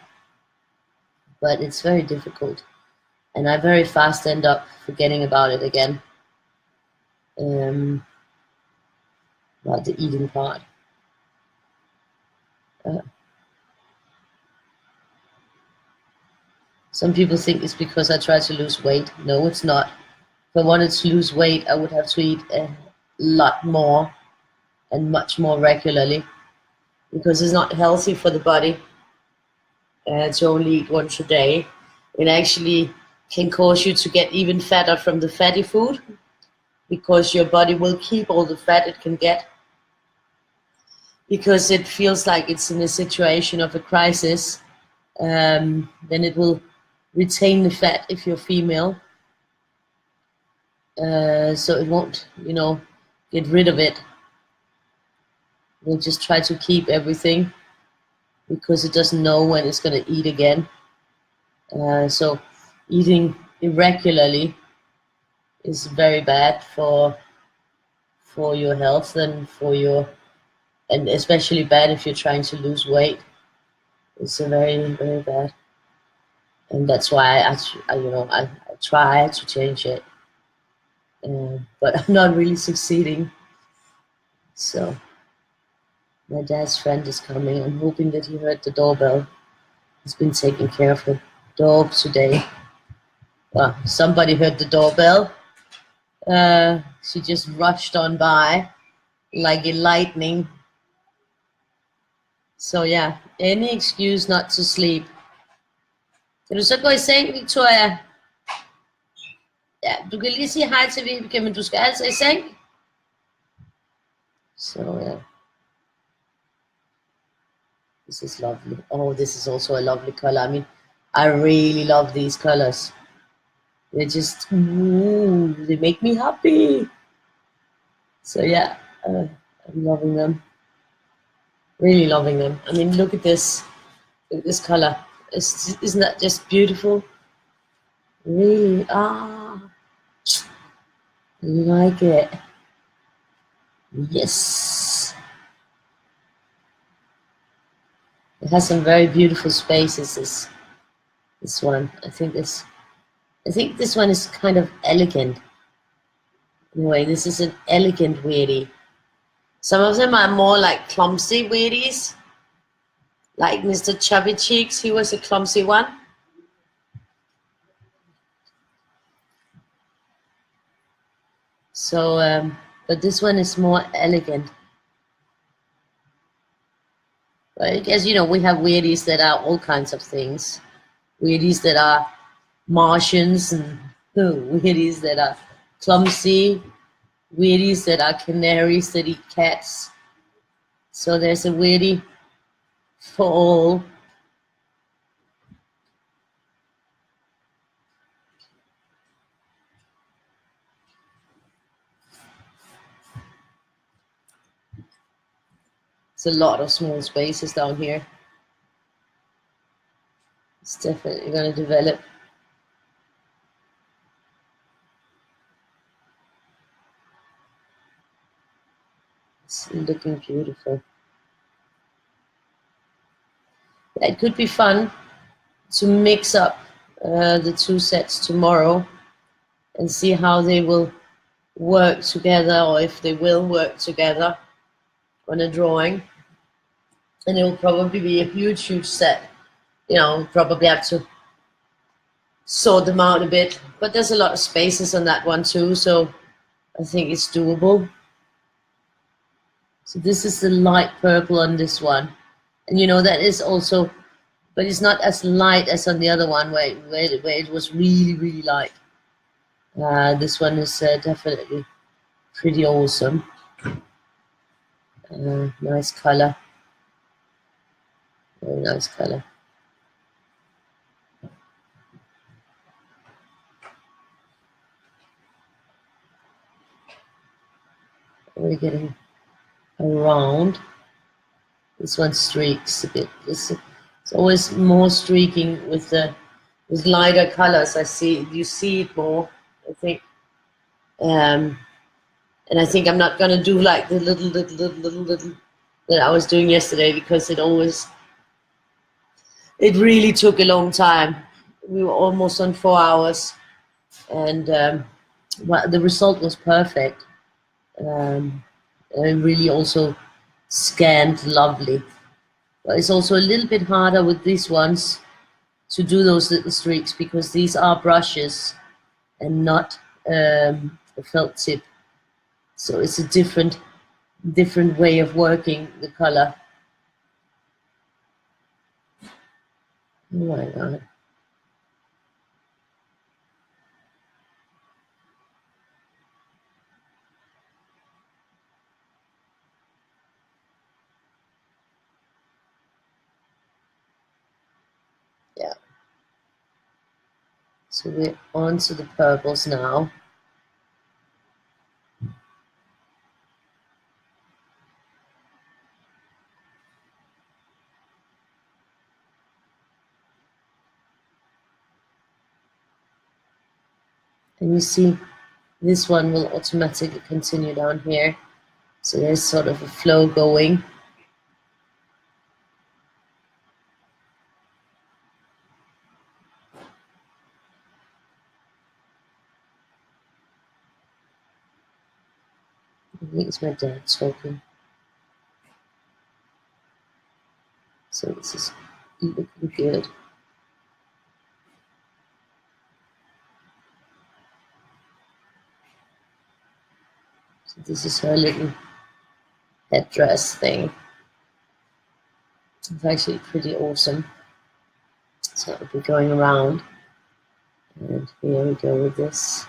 but it's very difficult, and I very fast end up forgetting about it again. Um, about the eating part. Uh, some people think it's because I try to lose weight. No, it's not. If I wanted to lose weight, I would have to eat a lot more and much more regularly, because it's not healthy for the body to only eat once a day. It actually can cause you to get even fatter from the fatty food, because your body will keep all the fat it can get, because it feels like it's in a situation of a crisis. Then it will retain the fat if you're female. So it won't, you know, get rid of it. We'll just try to keep everything because it doesn't know when it's going to eat again. So eating irregularly is very bad for your health and especially bad if you're trying to lose weight. It's a very bad, and that's why I try to change it, but I'm not really succeeding. So my dad's friend is coming. I'm hoping that he heard the doorbell. He's been taking care of the dog today. Well, somebody heard the doorbell. She just rushed on by like a lightning. So yeah, any excuse not to sleep. Kan du så gå i seng, Victoria? Ja, du kan lige sige hej til Vibeke, men du skal altså i seng. So yeah, this is lovely. Oh, this is also a lovely color. I mean, I really love these colors. They just, ooh, they make me happy. So yeah, I'm loving them. Really loving them. I mean, look at this. Look at this color. Isn't that just beautiful? Really, I like it. Yes. It has some very beautiful spaces, this one. I think this one is kind of elegant. Anyway, this is an elegant weirdie. Some of them are more like clumsy weirdies. Like Mr. Chubby Cheeks, he was a clumsy one. So, but this one is more elegant. Like, as you know, we have weirdies that are all kinds of things. Weirdies that are Martians and weirdies that are clumsy, weirdies that are canaries that eat cats. So there's a weirdie for all. It's a lot of small spaces down here. It's definitely going to develop. It's looking beautiful. It could be fun to mix up the two sets tomorrow and see how they will work together, or if they will work together on a drawing. And it will probably be a huge set. You know, probably have to sort them out a bit. But there's a lot of spaces on that one too, so I think it's doable. So this is the light purple on this one. And you know, that is also, but it's not as light as on the other one where it was really light. This one is definitely pretty awesome. Nice color. Very nice color. We're getting around. This one streaks a bit. It's always more streaking with lighter colors. You see it more, I think. And I think I'm not gonna do like the little that I was doing yesterday, because it really took a long time. We were almost on 4 hours, and well, the result was perfect. And really also scanned lovely. But it's also a little bit harder with these ones to do those little streaks, because these are brushes and not a felt tip. So it's a different way of working the color. Oh my God. Yeah. So we're on to the purples now. And you see, this one will automatically continue down here. So there's sort of a flow going. I think it's my dad talking. So this is looking good. So this is her little headdress thing. It's actually pretty awesome. So I'll be going around, and here we go with this.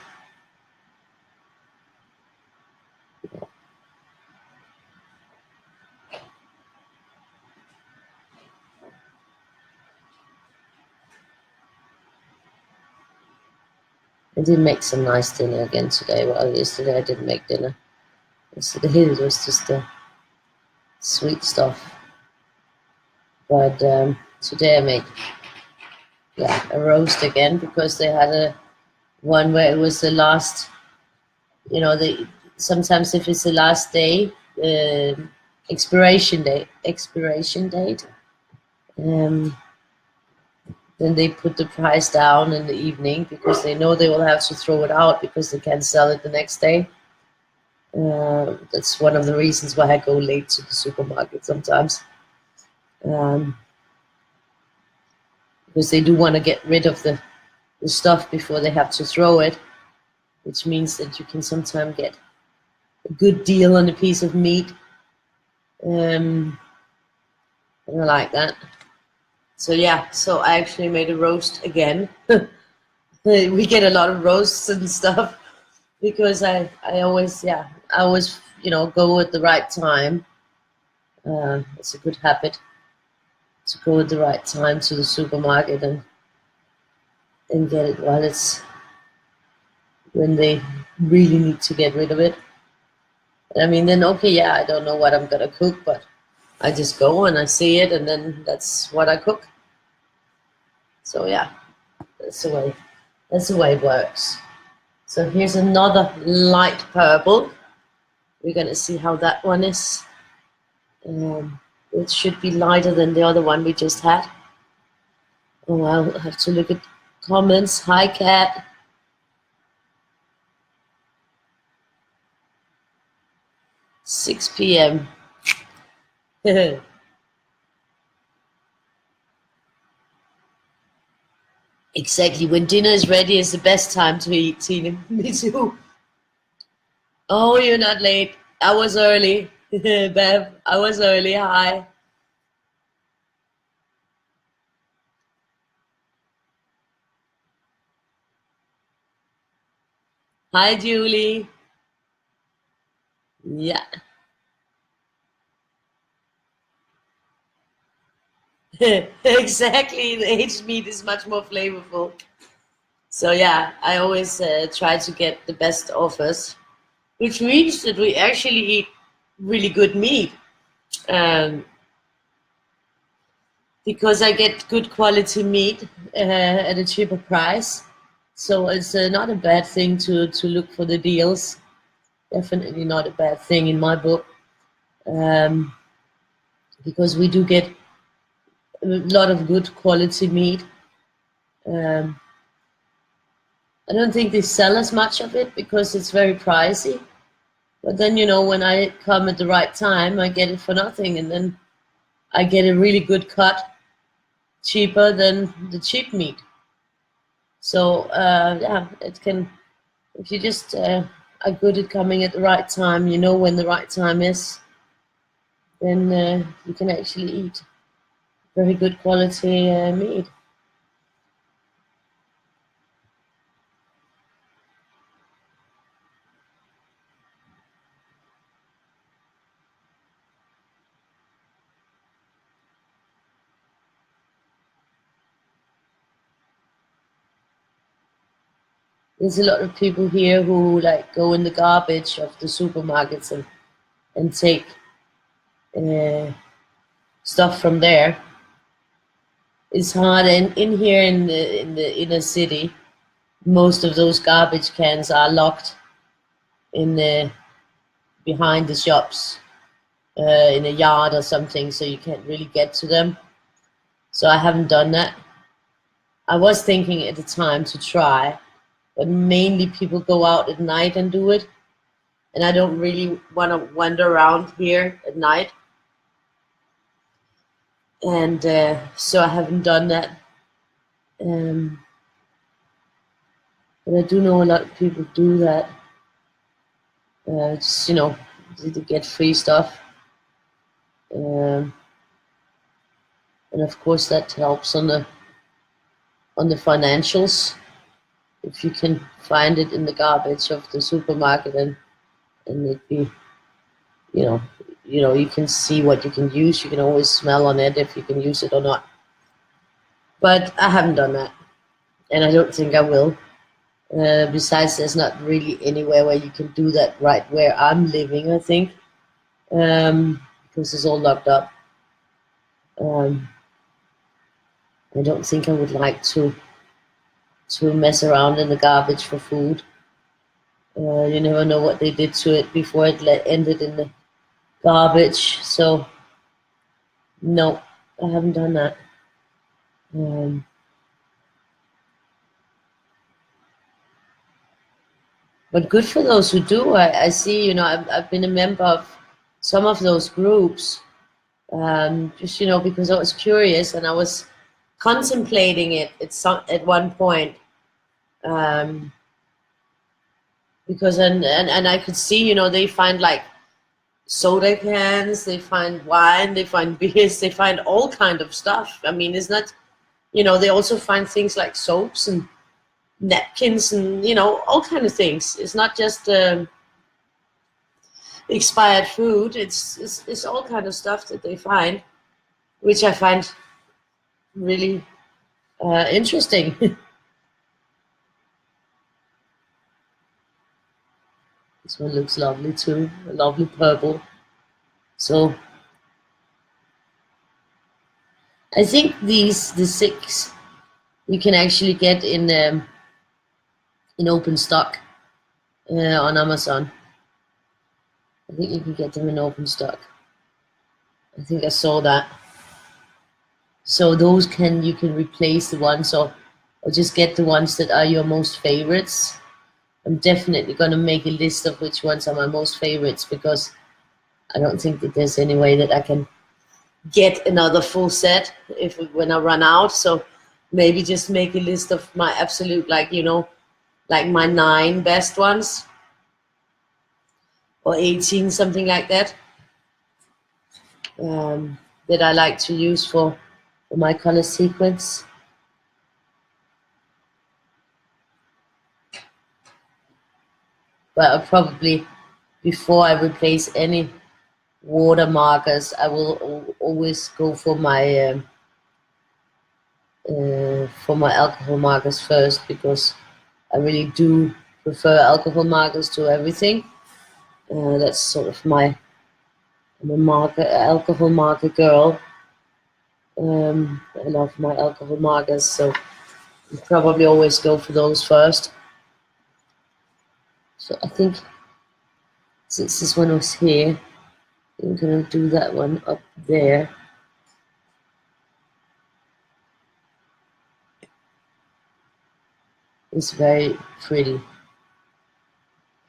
I did make some nice dinner again today. Well, yesterday I didn't make dinner. Yesterday it was just the sweet stuff. But today I made a roast again, because they had a one where it was the last. You know, sometimes if it's the last day, expiration date, then they put the price down in the evening, because they know they will have to throw it out because they can't sell it the next day. That's one of the reasons why I go late to the supermarket sometimes, because they do want to get rid of the stuff before they have to throw it, which means that you can sometimes get a good deal on a piece of meat. And I like that. So yeah, so I actually made a roast again. We get a lot of roasts and stuff, because I always go at the right time. It's a good habit to go at the right time to the supermarket and get it while it's when they really need to get rid of it. I mean, then okay, yeah, I don't know what I'm gonna cook, but I just go and I see it, and then that's what I cook. So yeah, that's the way it works. So here's another light purple. We're gonna see how that one is. It should be lighter than the other one we just had. Oh, I'll have to look at comments. Hi, Kat. $6 p.m. Exactly. When dinner is ready is the best time to eat, Tina. Me too. Oh, you're not late. I was early. Bev, I was early. Hi. Hi, Julie. Yeah. Exactly. The aged meat is much more flavorful. So yeah, I always try to get the best offers, which means that we actually eat really good meat, um, because I get good quality meat at a cheaper price. So it's not a bad thing to look for the deals. Definitely not a bad thing in my book, um, because we do get a lot of good quality meat. Um, I don't think they sell as much of it because it's very pricey. But then, when I come at the right time, I get it for nothing, and then I get a really good cut, cheaper than the cheap meat. So yeah, it can. If you just are good at coming at the right time, you know when the right time is, then you can actually eat very good quality meat. There's a lot of people here who like go in the garbage of the supermarkets and take uh, stuff from there. It's hard, and in here in the inner city, most of those garbage cans are locked in the behind the shops, in a yard or something, so you can't really get to them. So I haven't done that. I was thinking at the time to try, but mainly people go out at night and do it, and I don't really want to wander around here at night, and so I haven't done that. Um, but I do know a lot of people do that, just to get free stuff. Um, and of course that helps on the financials. If you can find it in the garbage of the supermarket and it be, you know, you can see what you can use. You can always smell on it if you can use it or not. But I haven't done that, and I don't think I will. Besides, there's not really anywhere where you can do that right where I'm living, I think, because it's all locked up. Um, I don't think I would like to mess around in the garbage for food. You never know what they did to it before it ended in the garbage. So no, I haven't done that. But good for those who do. I see, I've been a member of some of those groups, just, because I was curious and I was contemplating it at one point. Because, and I could see, they find like soda cans, they find wine, they find beers, they find all kind of stuff. I mean, it's not, they also find things like soaps and napkins and, all kind of things. It's not just expired food. It's all kind of stuff that they find, which I find really interesting. This one looks lovely too, a lovely purple. So I think the 6 you can actually get in open stock on Amazon. I think you can get them in open stock. I think I saw that. So those you can replace the ones, or just get the ones that are your most favorites. I'm definitely going to make a list of which ones are my most favorites, because I don't think that there's any way that I can get another full set when I run out. So maybe just make a list of my absolute, like my 9 best ones, or 18, something like that, that I like to use for my color sequence. But I'll probably, before I replace any watermarkers, I will always go for my alcohol markers first, because I really do prefer alcohol markers to everything. That's sort of I'm a alcohol marker girl. I love my alcohol markers, so I'll probably always go for those first. So I think, since this one was here, I'm gonna do that one up there. It's very pretty.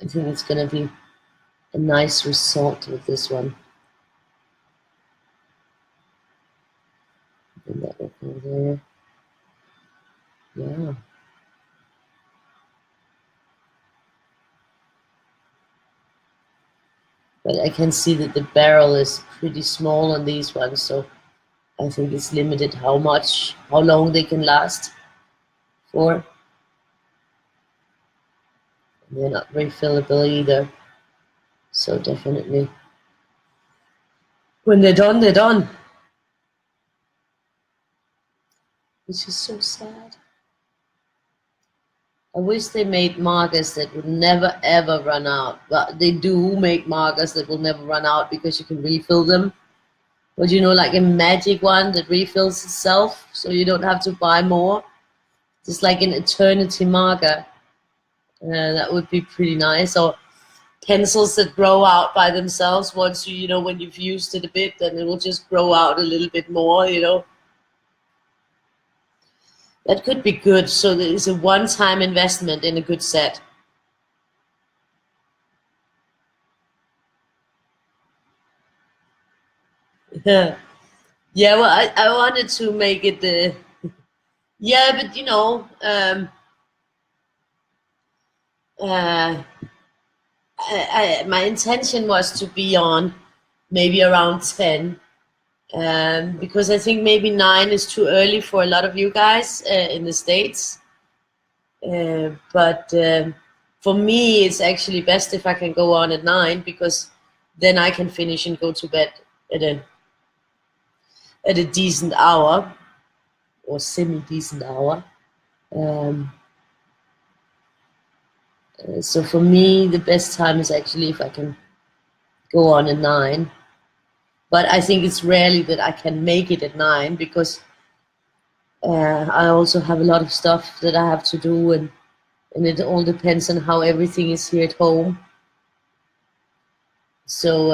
I think it's gonna be a nice result with this one. And that will go there. Yeah. But I can see that the barrel is pretty small on these ones, so I think it's limited how long they can last for. And they're not refillable either. So definitely, when they're done, they're done. Which is so sad. I wish they made markers that would never ever run out. But they do make markers that will never run out, because you can refill them. But like a magic one that refills itself, so you don't have to buy more. Just like an eternity marker. That would be pretty nice. Or pencils that grow out by themselves once when you've used it a bit, then it will just grow out a little bit more, That could be good. So there is a one-time investment in a good set. Yeah, well, I wanted to make it yeah, but my intention was to be on maybe around 10, because I think maybe 9 is too early for a lot of you guys in the States. But for me, it's actually best if I can go on at 9, because then I can finish and go to bed at a decent hour, or semi-decent hour. So for me, the best time is actually if I can go on at 9. But I think it's rarely that I can make it at 9, because I also have a lot of stuff that I have to do, and it all depends on how everything is here at home. So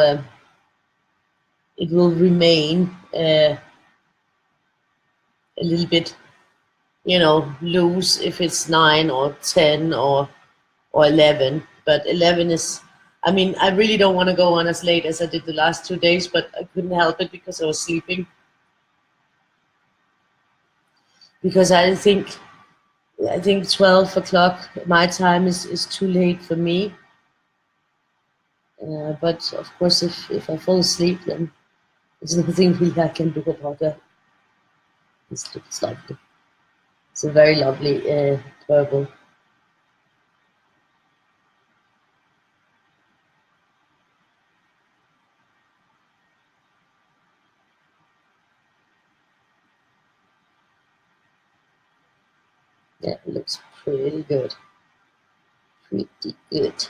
it will remain a little bit, loose if it's 9 or 10 or 11. But 11 is, I mean, I really don't want to go on as late as I did the last 2 days, but I couldn't help it because I was sleeping. Because I think 12 o'clock my time is too late for me. But of course, if I fall asleep, then there's nothing really I can do about that. This looks lovely. It's a very lovely purple. Yeah, it looks pretty good. Pretty good.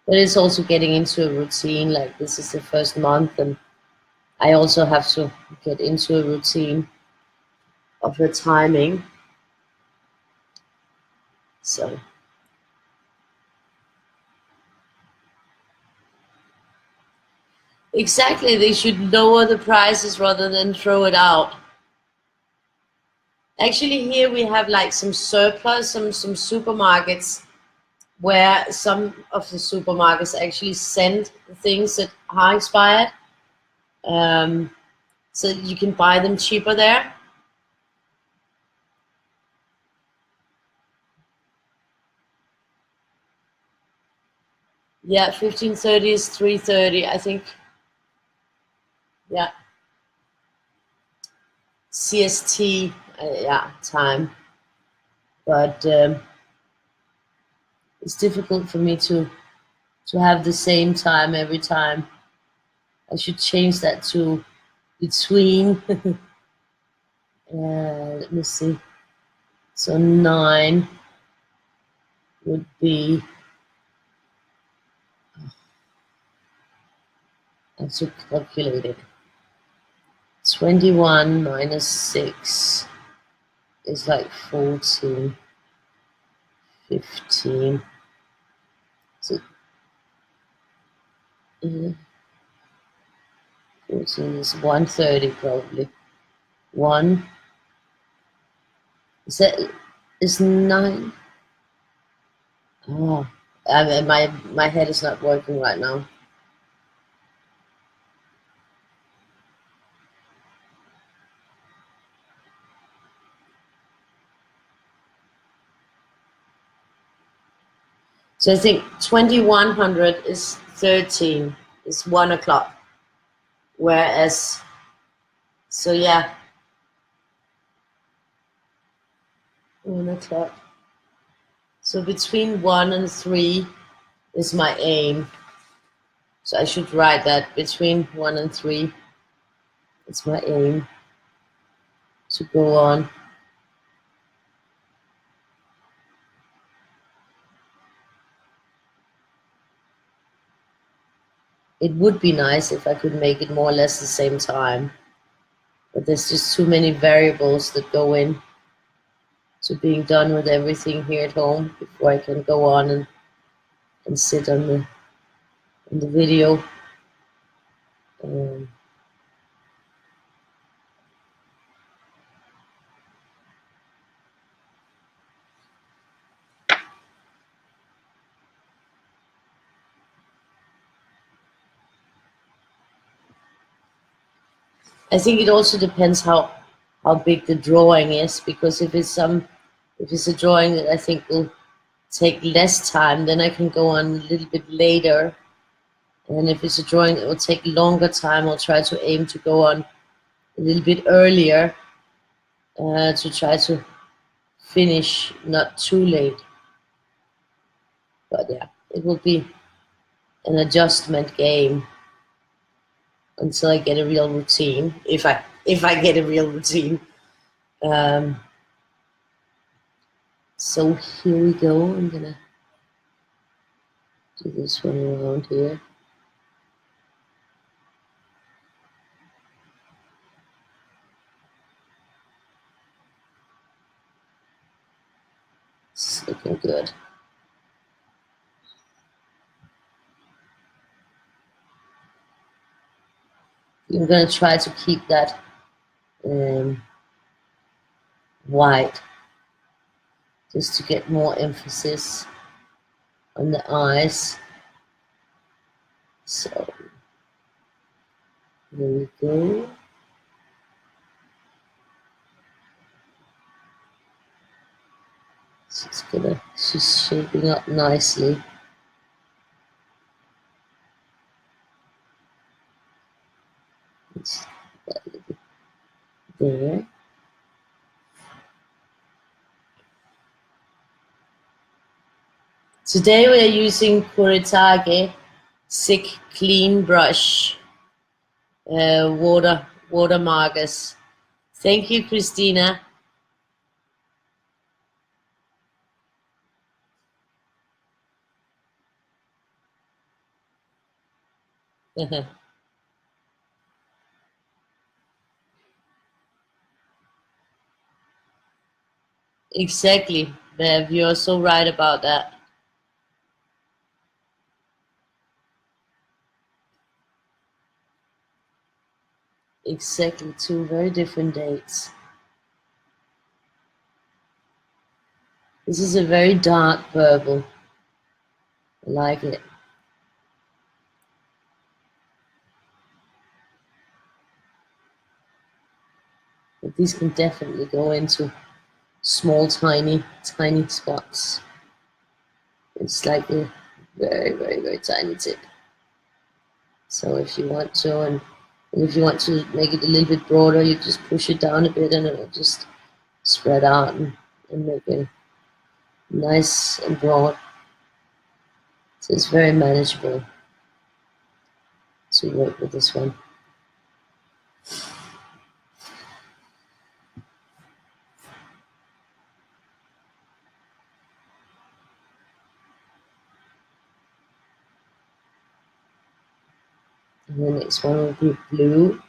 But it's also getting into a routine. Like, this is the first month, and I also have to get into a routine of the timing. So exactly, they should lower the prices rather than throw it out. Actually, here we have like some surplus, some supermarkets, where some of the supermarkets actually send things that are expired, so you can buy them cheaper there. Yeah, 15:30 is 3:30, I think. Yeah, CST, yeah, time. But it's difficult for me to have the same time every time. I should change that to between. Let me see. So 9 would be. I have to calculate it. 21 minus 6 is like 14, 15. So 14 is 130 probably. 1 is that is 9. Oh, my head is not working right now. So I think 2100 is 13, is 1 o'clock. Whereas, so yeah, 1 o'clock. So between 1 and 3 is my aim. So I should write that between 1 and 3 is my aim to go on. It would be nice if I could make it more or less the same time, but there's just too many variables that go in to being done with everything here at home before I can go on and sit on the video. I think it also depends how big the drawing is, because if it's a drawing that I think will take less time, then I can go on a little bit later. And if it's a drawing that will take longer time, I'll try to aim to go on a little bit earlier, to try to finish not too late. But yeah, it will be an adjustment game until I get a real routine. If I get a real routine. So here we go. I'm gonna do this one around here. It's looking good. I'm gonna try to keep that white, just to get more emphasis on the eyes. So there we go. She's shaping up nicely. Let's put that a little bit there. Today we are using Kuritage Sick Clean Brush water markers. Thank you, Christina. Exactly, Bev, you're so right about that. Exactly, two very different dates. This is a very dark purple. I like it. But these can definitely go into small, tiny spots. It's like a very, very, very tiny tip. So if you want to, and if you want to make it a little bit broader, you just push it down a bit and it'll just spread out and make it nice and broad. So it's very manageable to work with this one. And the next one will be blue.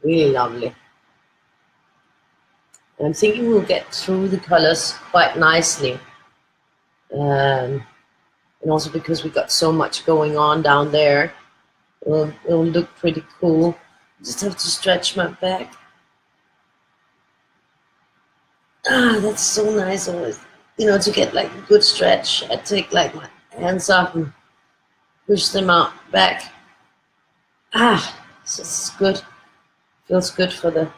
Really lovely. And I'm thinking we'll get through the colors quite nicely. And also because we've got so much going on down there, it'll look pretty cool. Just have to stretch my back. That's so nice always. You know, to get like a good stretch, I take like my hands up and push them out back. This is good. Feels good for the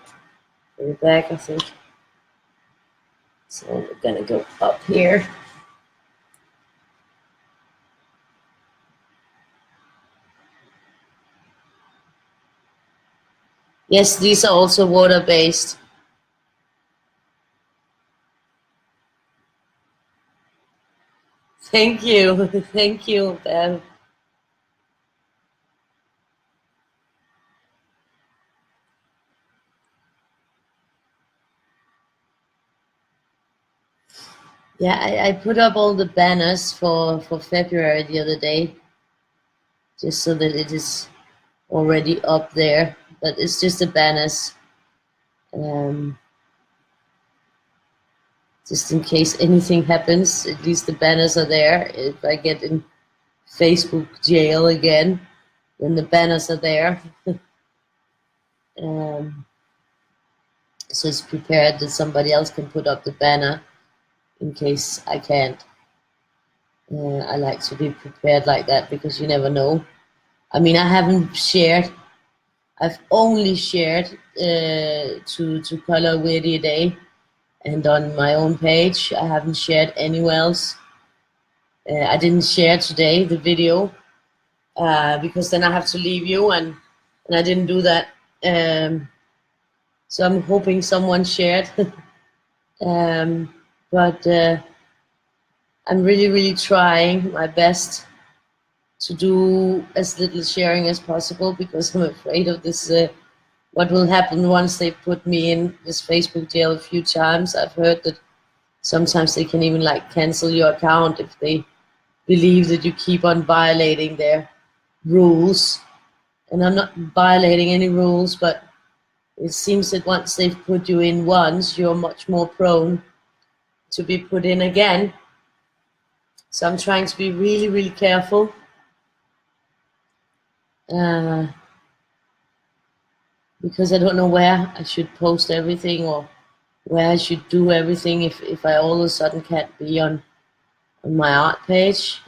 back, I think. So we're gonna go up here. Yes, these are also water-based. Thank you. Thank you, Bev. Yeah, I put up all the banners for February the other day, just so that it is already up there. But it's just the banners, just in case anything happens. At least the banners are there. If I get in Facebook jail again, then the banners are there. So it's prepared that somebody else can put up the banner in case I can't. I like to be prepared like that because you never know. I mean, I haven't shared. I've only shared to color Weirdie a day, and on my own page. I haven't shared anywhere else. I didn't share today the video because then I have to leave you, and I didn't do that. So I'm hoping someone shared. But I'm really trying my best to do as little sharing as possible because I'm afraid of this. What will happen once they put me in this Facebook jail a few times? I've heard that sometimes they can even like cancel your account if they believe that you keep on violating their rules. And I'm not violating any rules, but it seems that once they've put you in once, you're much more prone to be put in again. So I'm trying to be really careful. Because I don't know where I should post everything or where I should do everything if I all of a sudden can't be on my art page.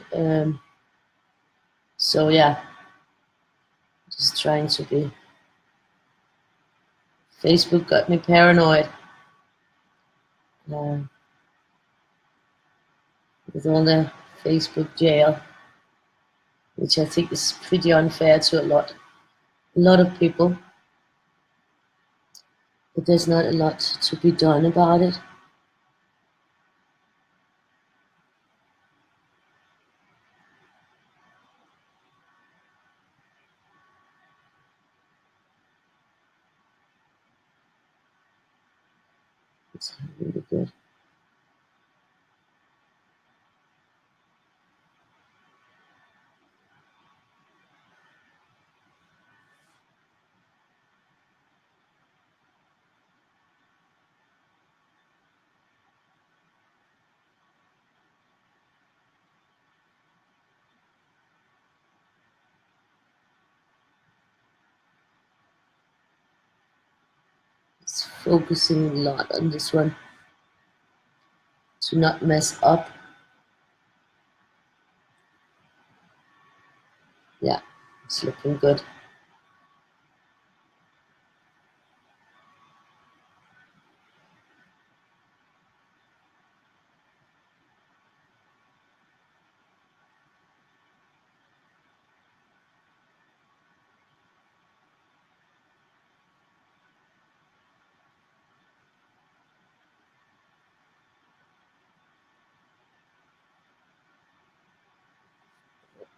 So yeah, just trying to be. Facebook got me paranoid with all the Facebook jail, which I think is pretty unfair to a lot of people. But there's not a lot to be done about it. It's really good. It's focusing a lot on this one to not mess up. Yeah, it's looking good.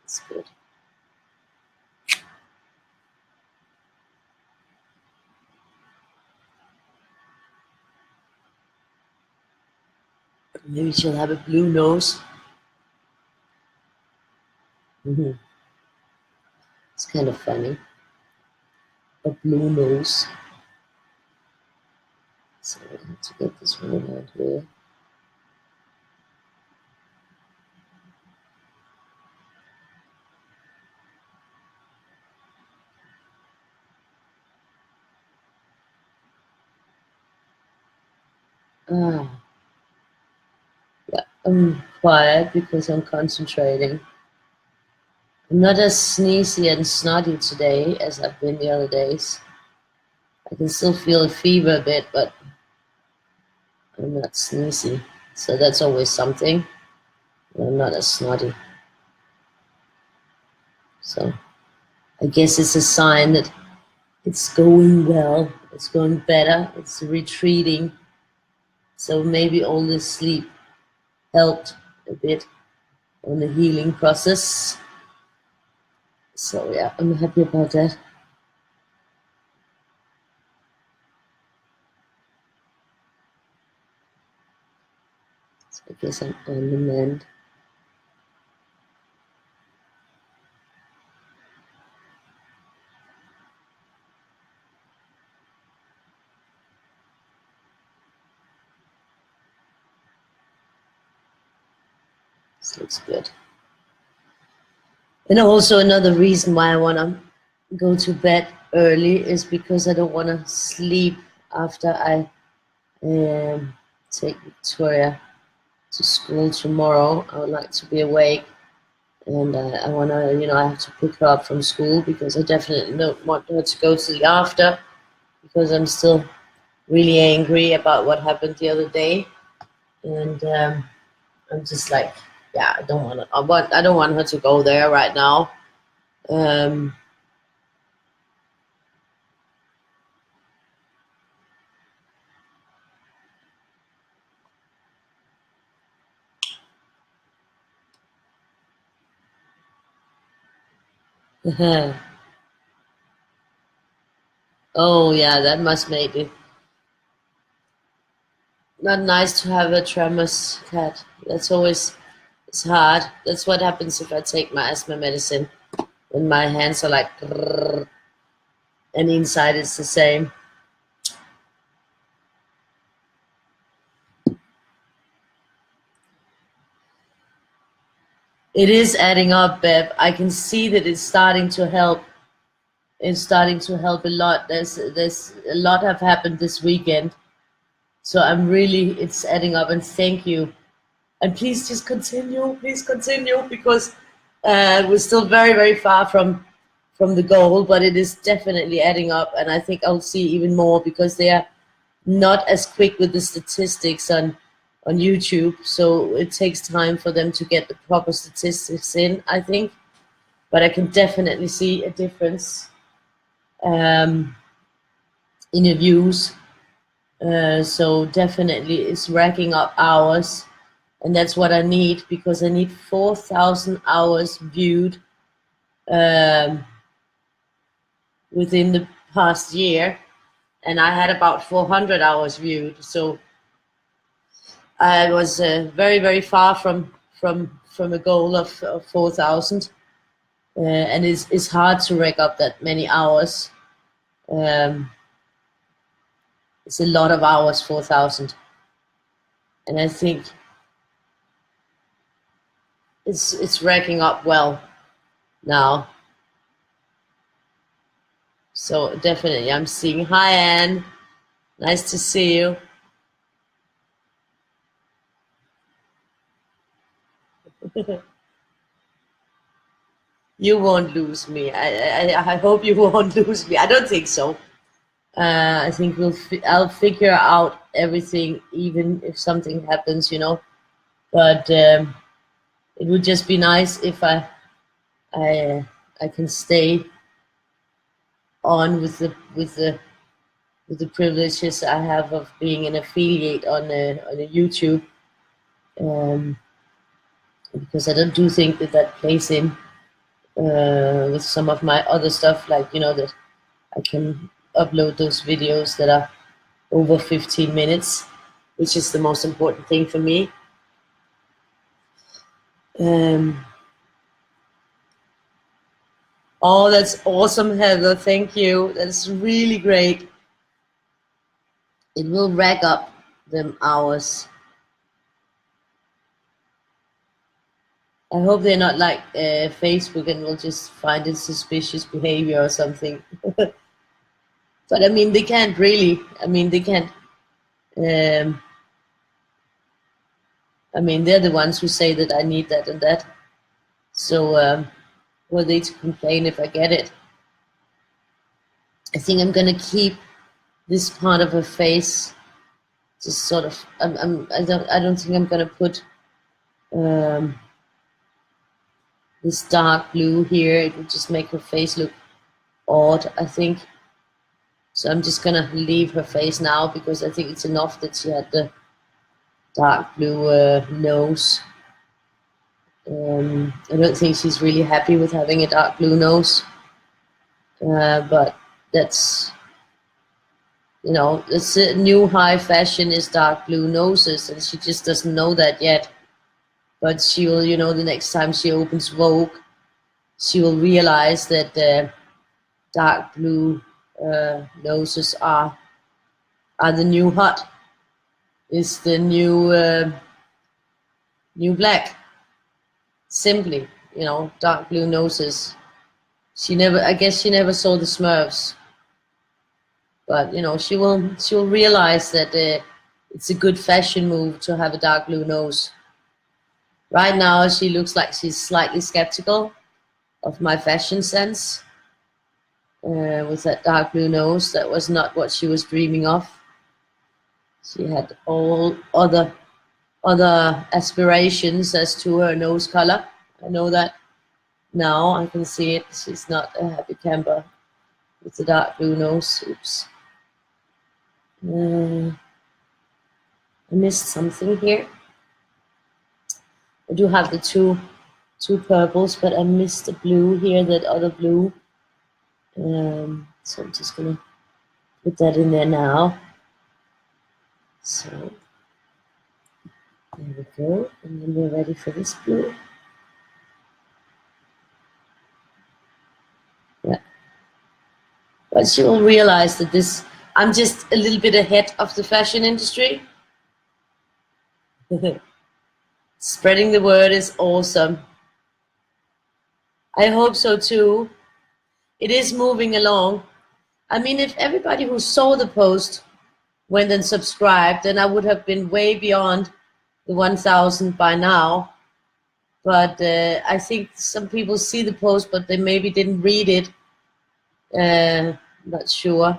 It's good. Maybe she'll have a blue nose. It's kind of funny. A blue nose. So I have to get this one out here. Yeah, I'm quiet because I'm concentrating. I'm not as sneezy and snotty today as I've been the other days. I can still feel a fever a bit, but I'm not sneezy. So that's always something. I'm not as snotty. So I guess it's a sign that it's going well, it's going better, it's retreating. So maybe all this sleep helped a bit on the healing process. So yeah, I'm happy about that. So I guess I'm on the mend. This looks good. And also another reason why I want to go to bed early is because I don't want to sleep after I take Victoria to school tomorrow. I would like to be awake, and I want to, I have to pick her up from school because I definitely don't want her to go to the after because I'm still really angry about what happened the other day, and I'm just like, yeah, I don't want to. I don't want her to go there right now. Um, oh yeah, that must make it not nice to have a tremors cat. That's always it's hard. That's what happens if I take my asthma medicine. When my hands are like, and inside it's the same. It is adding up, Beb. I can see that it's starting to help. It's starting to help a lot. There's a lot have happened this weekend, so it's adding up. And thank you. And please just continue. Please continue because we're still very very far from the goal, but it is definitely adding up. And I think I'll see even more because they are not as quick with the statistics on YouTube, so it takes time for them to get the proper statistics in, I think. But I can definitely see a difference in the views. So definitely it's racking up hours, and that's what I need because I need 4,000 hours viewed within the past year, and I had about 400 hours viewed. So I was very, very far from a goal of 4,000, and it's hard to rack up that many hours. It's a lot of hours, 4,000, and I think it's racking up well now. So definitely, I'm seeing. Hi, Anne. Nice to see you. You won't lose me. I hope you won't lose me. I don't think so. I think I'll figure out everything, even if something happens, But it would just be nice if I I can stay on with the privileges I have of being an affiliate on a YouTube, um, because I don't do think that plays in with some of my other stuff, like that I can upload those videos that are over 15 minutes, which is the most important thing for me. Oh, that's awesome, Heather. Thank you. That's really great. It will rack up them hours. I hope they're not like Facebook and will just find it suspicious behavior or something. But I mean, they can't really. I mean, they can't. I mean, they're the ones who say that I need that and that. So were they to complain if I get it? I think I'm gonna keep this part of her face, just sort of. I don't think I'm gonna put this dark blue here. It would just make her face look odd, I think. So I'm just gonna leave her face now because I think it's enough that she had the dark blue nose. I don't think she's really happy with having a dark blue nose, but that's, it's a new high fashion is dark blue noses, and she just doesn't know that yet. But she will, the next time she opens Vogue, she will realize that dark blue noses are the new hot, is the new black. Simply, dark blue noses. I guess she never saw the Smurfs. But you know, she'll realize that it's a good fashion move to have a dark blue nose. Right now, she looks like she's slightly skeptical of my fashion sense with that dark blue nose. That was not what she was dreaming of. She had all other aspirations as to her nose color. I know that now. I can see it. She's not a happy camper with the dark blue nose. Oops. I missed something here. I do have the two purples, but I missed the blue here, that other blue. So I'm just gonna put that in there now. So there we go, and then we're ready for this blue. Yeah, but she will realize that this, I'm just a little bit ahead of the fashion industry. Spreading the word is awesome. I hope so too. It is moving along. I mean, if everybody who saw the post went and subscribed, then I would have been way beyond the 1,000 by now. But I think some people see the post, but they maybe didn't read it. Not sure.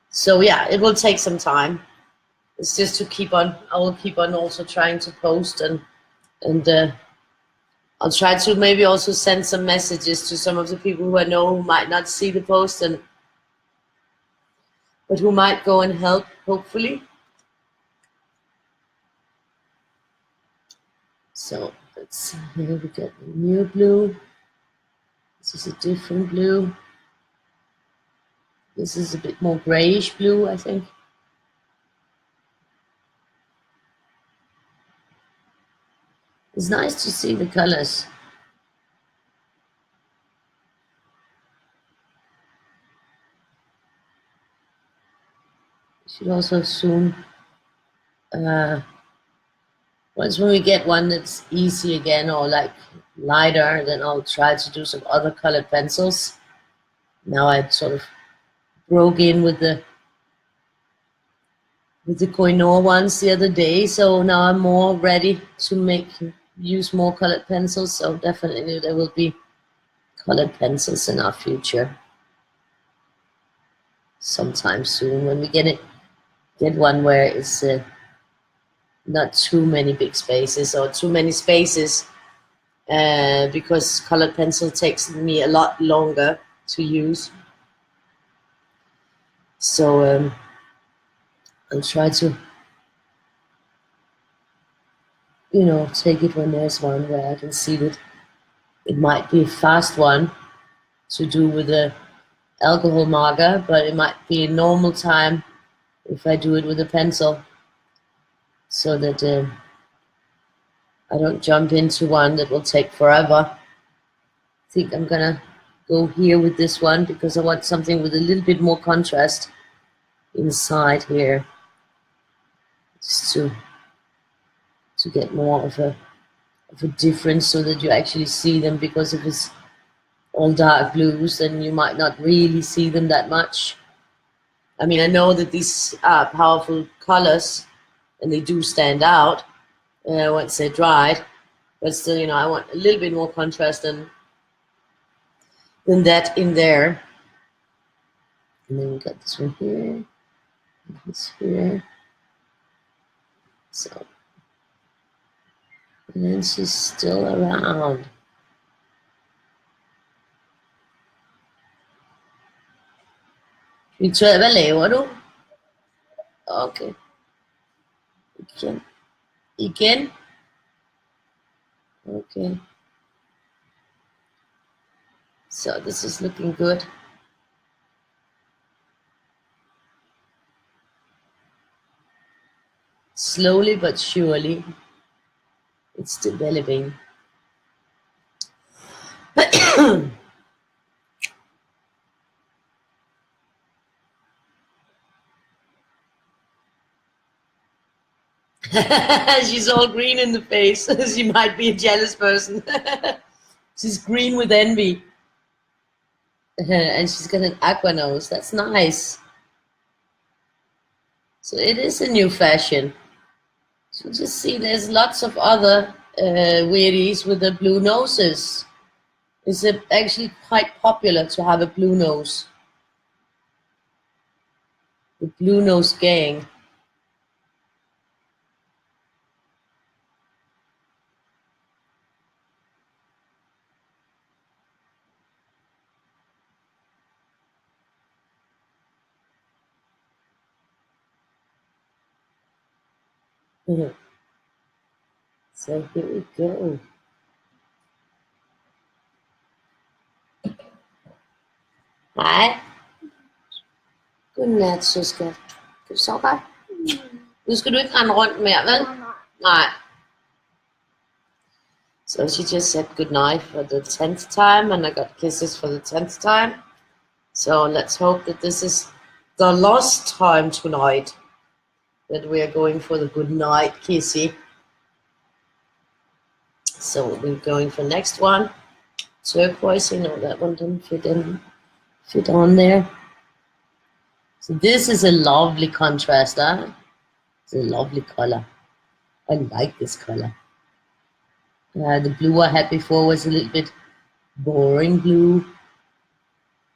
So yeah, it will take some time. It's just to keep on. I will keep on also trying to post, and I'll try to maybe also send some messages to some of the people who I know who might not see the post, but who might go and help, hopefully. So let's see here, we got the new blue. This is a different blue. This is a bit more grayish blue, I think. It's nice to see the colors. Should also soon, once when we get one that's easy again or like lighter, then I'll try to do some other colored pencils. Now I sort of broke in with the Koh-i-Noor ones the other day, so now I'm more ready to use more colored pencils. So definitely there will be colored pencils in our future sometime soon when we get one where it's not too many big spaces or too many spaces, because colored pencil takes me a lot longer to use. So I'll try to, you know, take it when there's one where I can see that it might be a fast one to do with a alcohol marker, but it might be a normal time if I do it with a pencil, so that I don't jump into one that will take forever. I think I'm gonna go here with this one because I want something with a little bit more contrast inside here, just to get more of a difference, so that you actually see them, because if it's all dark blues, then you might not really see them that much. I mean, I know that these are powerful colors and they do stand out once they're dried, but still, you know, I want a little bit more contrast than that in there. And then we got this one here, this here. So, and then she's still around. Hvad laver du? Okay. Igen? Okay. So this is looking good. Slowly but surely, it's developing. She's all green in the face. She might be a jealous person. She's green with envy. And she's got an aqua nose. That's nice. So it is a new fashion. So just see, there's lots of other weirdies with the blue noses. It's actually quite popular to have a blue nose. The blue nose gang. So here we go. Hej. Godnat, søsken. Kan du sove godt? Nu skal du ikke rende rundt mere, vel? Nej. So she just said goodnight for the 10th time, and I got kisses for the 10th time. So let's hope that this is the last time tonight that we are going for the goodnight kissy. So we're going for next one. Turquoise, you know, that one didn't fit on there. So this is a lovely contrast, huh? It's a lovely color. I like this color. The blue I had before was a little bit boring blue.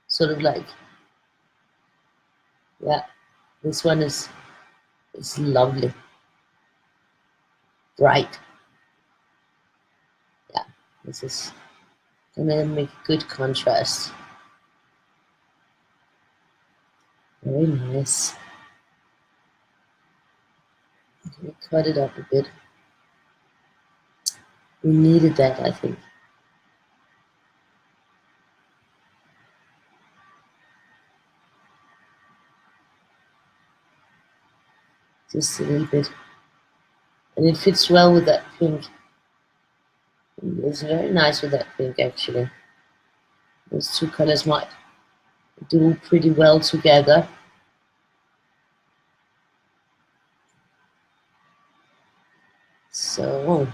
Sort of like, yeah, this one is lovely. Bright. Yeah, this is gonna make good contrast. Very nice. I'm gonna cut it up a bit. We needed that, I think. Just a little bit. And it fits well with that pink. It's very nice with that pink, actually. Those two colors might do pretty well together. So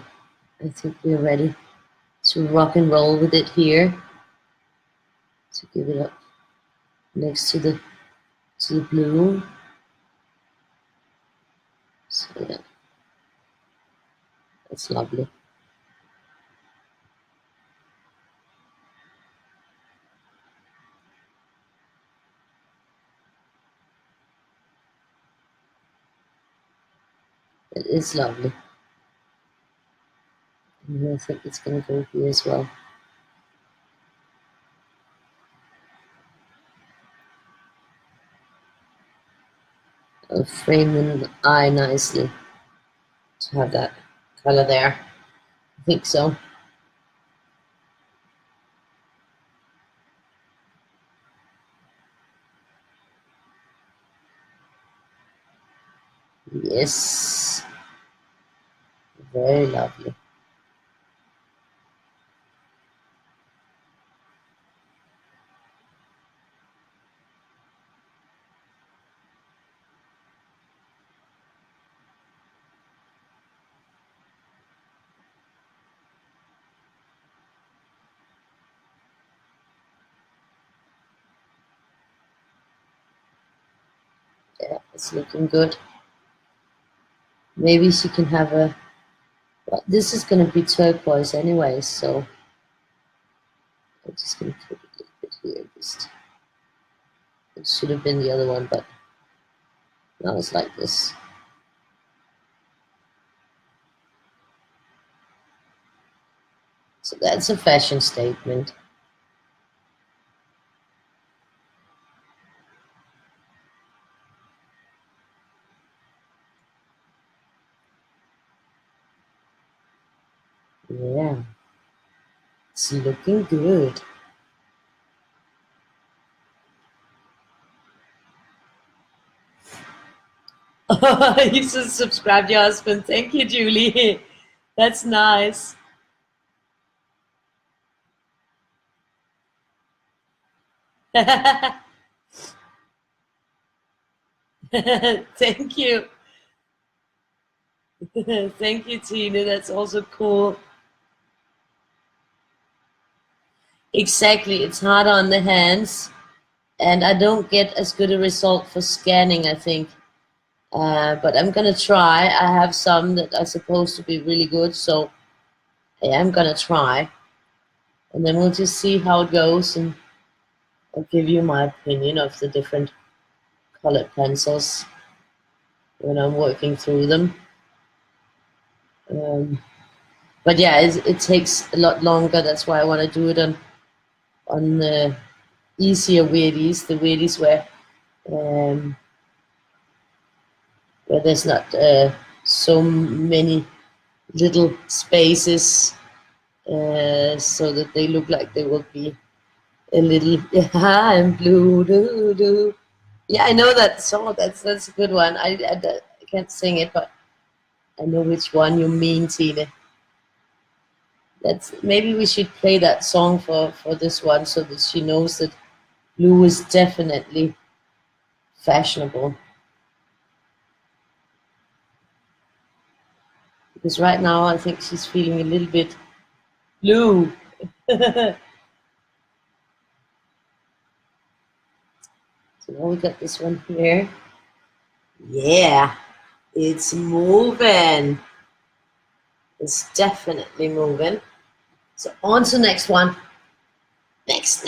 I think we're ready to rock and roll with it here. To give it up next to the blue. So yeah, that's lovely. It is lovely. And I think it's going to go here as well. I'll frame the eye nicely to have that color there. I think so. Yes. Very lovely. Yeah, it's looking good. Maybe she can have a, well, this is going to be turquoise anyway, so I'm just going to put it a little bit here. Just, it should have been the other one, but now it's like this. So that's a fashion statement. Yeah, it's looking good. You just subscribed your husband. Thank you, Julie. That's nice. Thank you. Thank you, Tina. That's also cool. Exactly, it's harder on the hands, and I don't get as good a result for scanning, I think. But I'm gonna try. I have some that are supposed to be really good, so yeah, I'm gonna try, and then we'll just see how it goes, and I'll give you my opinion of the different colored pencils when I'm working through them. Um, but yeah, it takes a lot longer. That's why I want to do it on the easier weirdies, the weirdies where there's not so many little spaces, so that they look like they will be a little. Yeah, I'm blue. Doo, doo. Yeah, I know that song. That's a good one. I can't sing it, but I know which one you mean, Tina. That's maybe we should play that song for this one so that she knows that blue is definitely fashionable. Because right now I think she's feeling a little bit blue. So now we got this one here. Yeah, it's moving. It's definitely moving. So on to the next one. Next.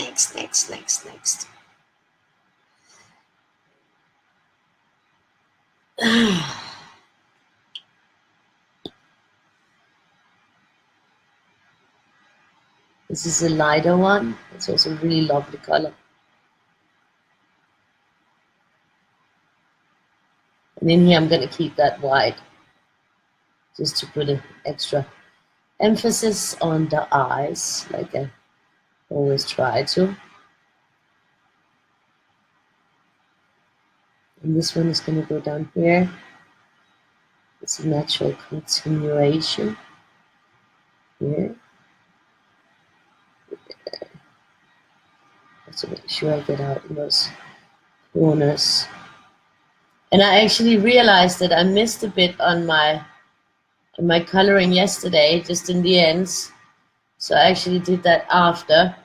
This is a lighter one. It's also a really lovely color. And in here I'm going to keep that white just to put an extra emphasis on the eyes, like I always try to. And this one is going to go down here. It's a natural continuation here. To make sure I get out in those corners. And I actually realized that I missed a bit on my coloring yesterday, just in the ends. So I actually did that after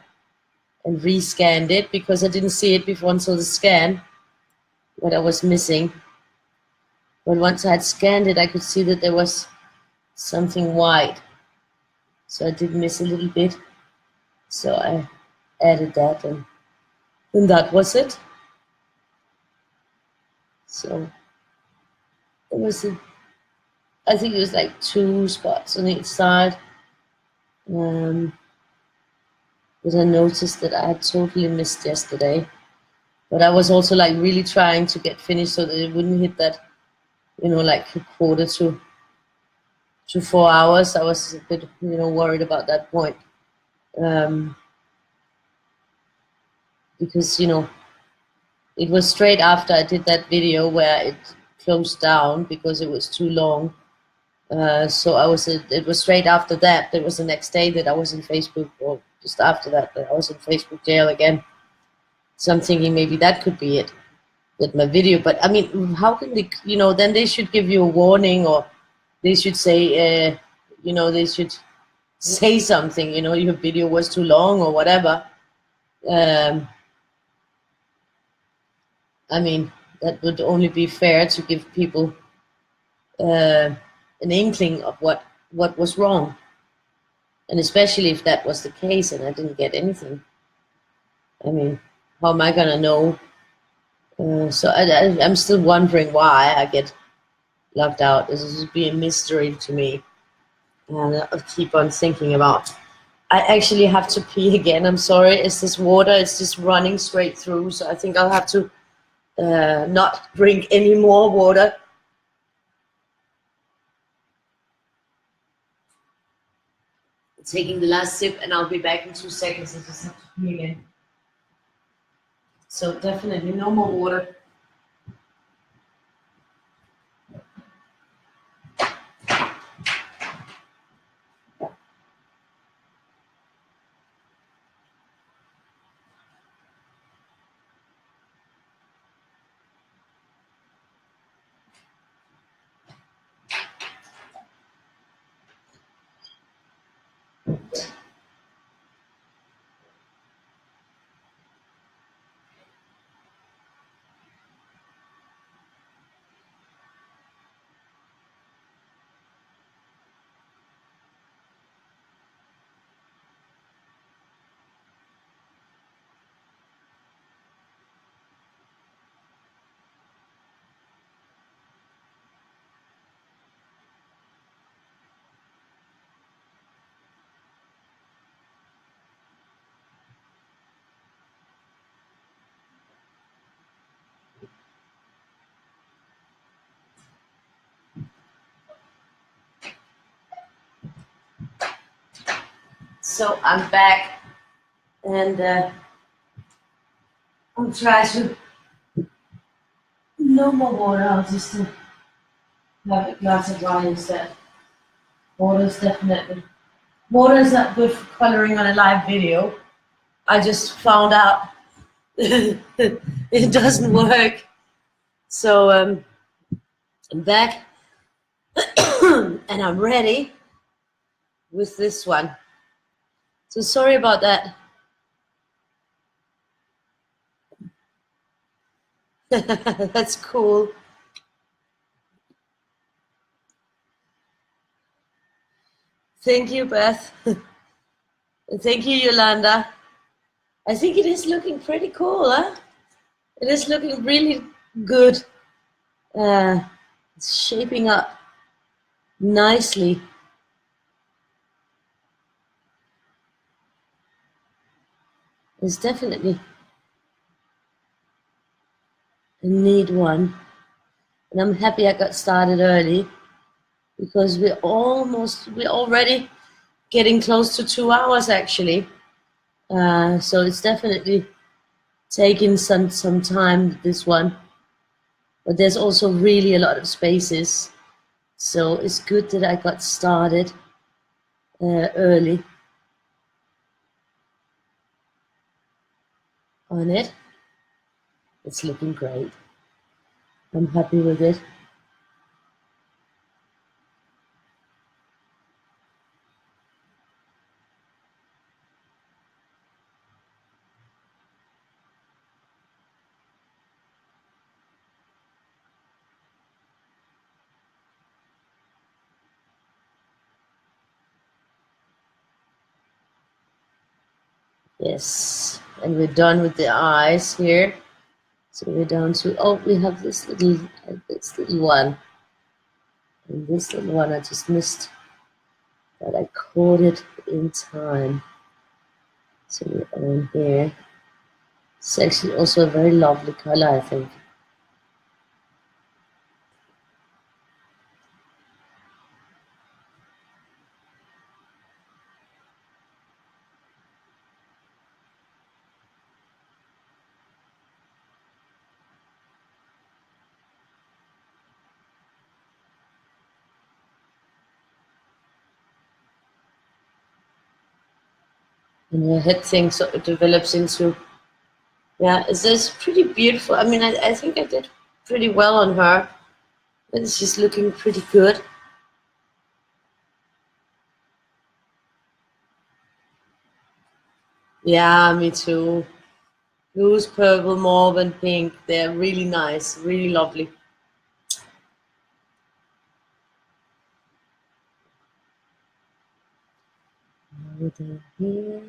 and rescanned it because I didn't see it before until the scan, what I was missing. But once I had scanned it, I could see that there was something white. So I did miss a little bit. So I added that, and that was it. So it was I think it was like 2 spots on each side. That I noticed that I had totally missed yesterday. But I was also like really trying to get finished so that it wouldn't hit that, like a quarter to 4 hours. I was a bit, worried about that point. Because, it was straight after I did that video where it closed down because it was too long. So it was straight after that. It was the next day that I was in Facebook, or just after that I was in Facebook jail again. So I'm thinking maybe that could be it with my video. But I mean, how can they, then they should give you a warning, or they should say, they should say something, your video was too long or whatever. I mean, that would only be fair to give people an inkling of what was wrong. And especially if that was the case and I didn't get anything. I mean, how am I going to know? So I'm still wondering why I get locked out. This is be a mystery to me. And I'll keep on thinking about. I actually have to pee again. I'm sorry. It's this water. It's just running straight through. So I think I'll have to not drink any more water. Taking the last sip, and I'll be back in 2 seconds. I just have to pee again. So definitely no more water. So I'm back, and I'm trying to no more water. I'll just have a glass of wine instead. Water is not good for coloring on a live video. I just found out it doesn't work. So I'm back and I'm ready with this one. So sorry about that. That's cool. Thank you, Beth. Thank you, Yolanda. I think it is looking pretty cool, huh? It is looking really good. It's shaping up nicely. It's definitely a neat one. And I'm happy I got started early because we're already getting close to 2 hours actually. So it's definitely taking some time, this one. But there's also really a lot of spaces. So it's good that I got started early on it. It's looking great. I'm happy with it. Yes, and we're done with the eyes here. So we're down to, oh, we have this little one. And this little one I just missed, but I caught it in time. So we're on here. It's actually also a very lovely color, I think. And her head thing sort of develops into, yeah, it's pretty beautiful. I mean, I think I did pretty well on her, but she's looking pretty good. Yeah, me too. Blues, purple, mauve, and pink. They're really nice, really lovely. Down here.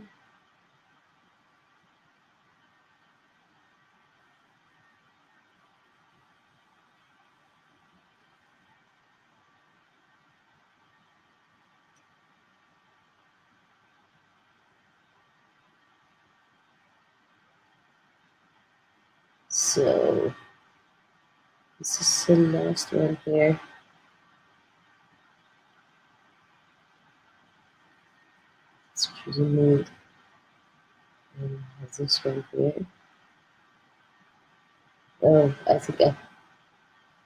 So this is the last one here. It's pretty neat. And I have this one here. Oh, I think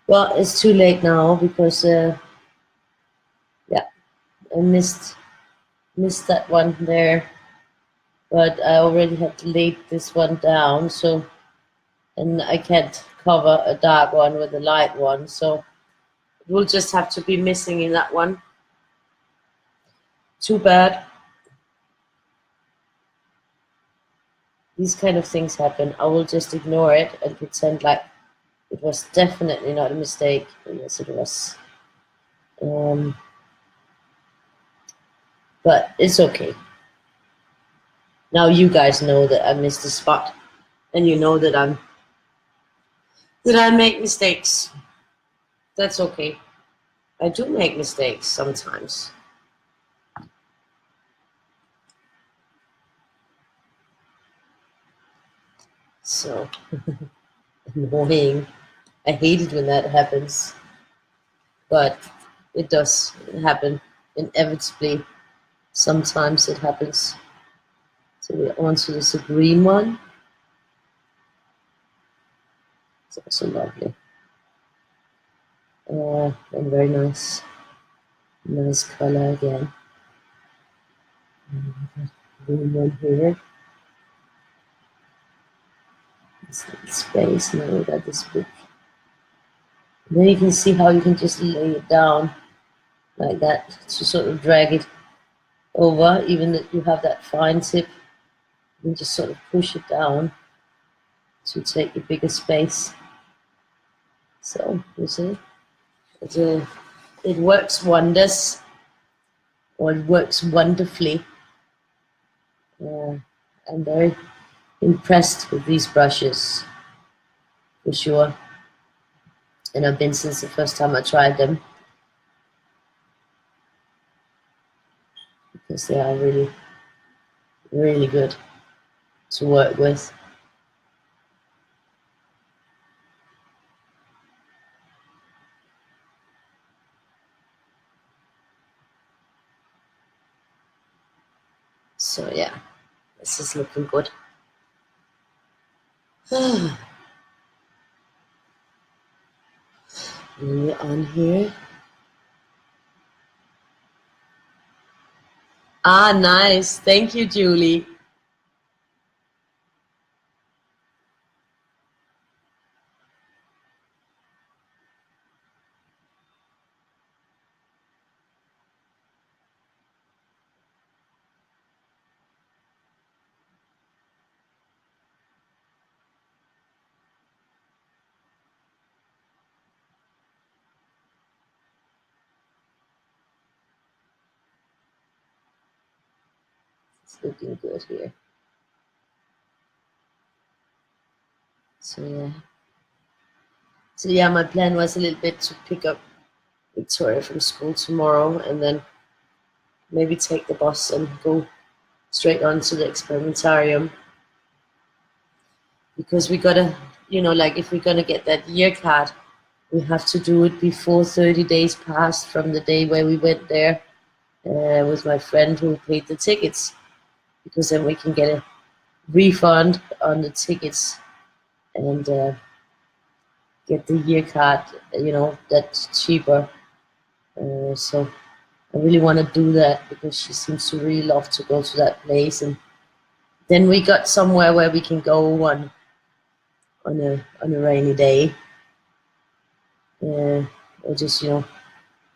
well, it's too late now because yeah, I missed that one there. But I already had laid this one down, so, and I can't cover a dark one with a light one, so it will just have to be missing in that one. Too bad. These kind of things happen. I will just ignore it and pretend like it was definitely not a mistake. Yes, it was. But it's okay. Now you guys know that I missed a spot, and you know that I make mistakes. That's okay. I do make mistakes sometimes. So annoying. I hate it when that happens, but it does happen inevitably. Sometimes it happens. So we're on to this green one. It's also lovely. And very nice. Nice color again. Green one here. This space. Now we got this book. And then you can see how you can just lay it down like that to sort of drag it over, even that you have that fine tip. You can just sort of push it down to take a bigger space. So you see, it works wonders, or it works wonderfully. I'm very impressed with these brushes, for sure. And I've been since the first time I tried them, because they are really, really good to work with. So yeah, this is looking good. And we're on here. Ah, nice. Thank you, Julie. It's looking good here. So yeah, my plan was a little bit to pick up Victoria from school tomorrow, and then maybe take the bus and go straight on to the experimentarium, because we gotta, like, if we're gonna get that year card, we have to do it before 30 days passed from the day where we went there with my friend who paid the tickets, because then we can get a refund on the tickets and get the year card, that's cheaper. So I really want to do that, because she seems to really love to go to that place, and then we got somewhere where we can go on a rainy day, or just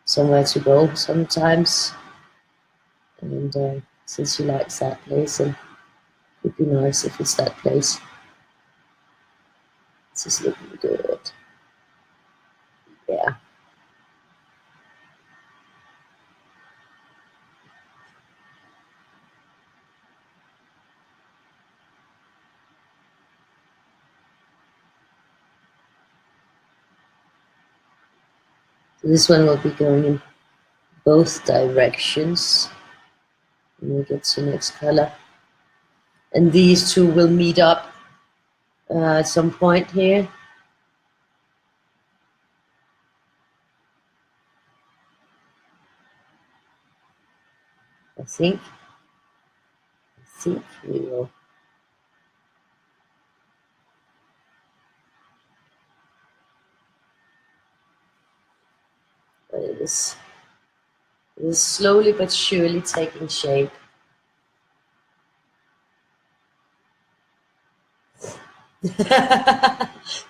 somewhere to go sometimes. And since she likes that place, and it'd be nice if it's that place. This is looking good. Yeah. So this one will be going in both directions. And we'll get to the next color. And these two will meet up at some point here. I think we will. But it is slowly but surely taking shape.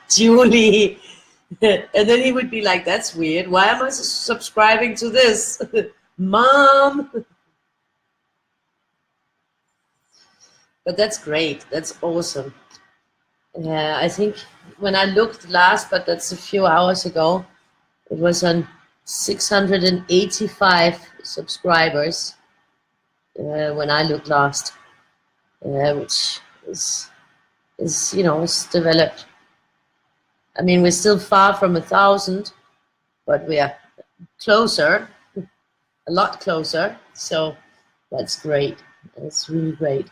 Julie. And then he would be like, that's weird. Why am I subscribing to this? Mom. But that's great. That's awesome. I think when I looked last, but that's a few hours ago, it was on 685 subscribers when I looked last, which is it's developed. I mean, we're still far from 1,000, but we are closer, a lot closer. So that's great. That's really great.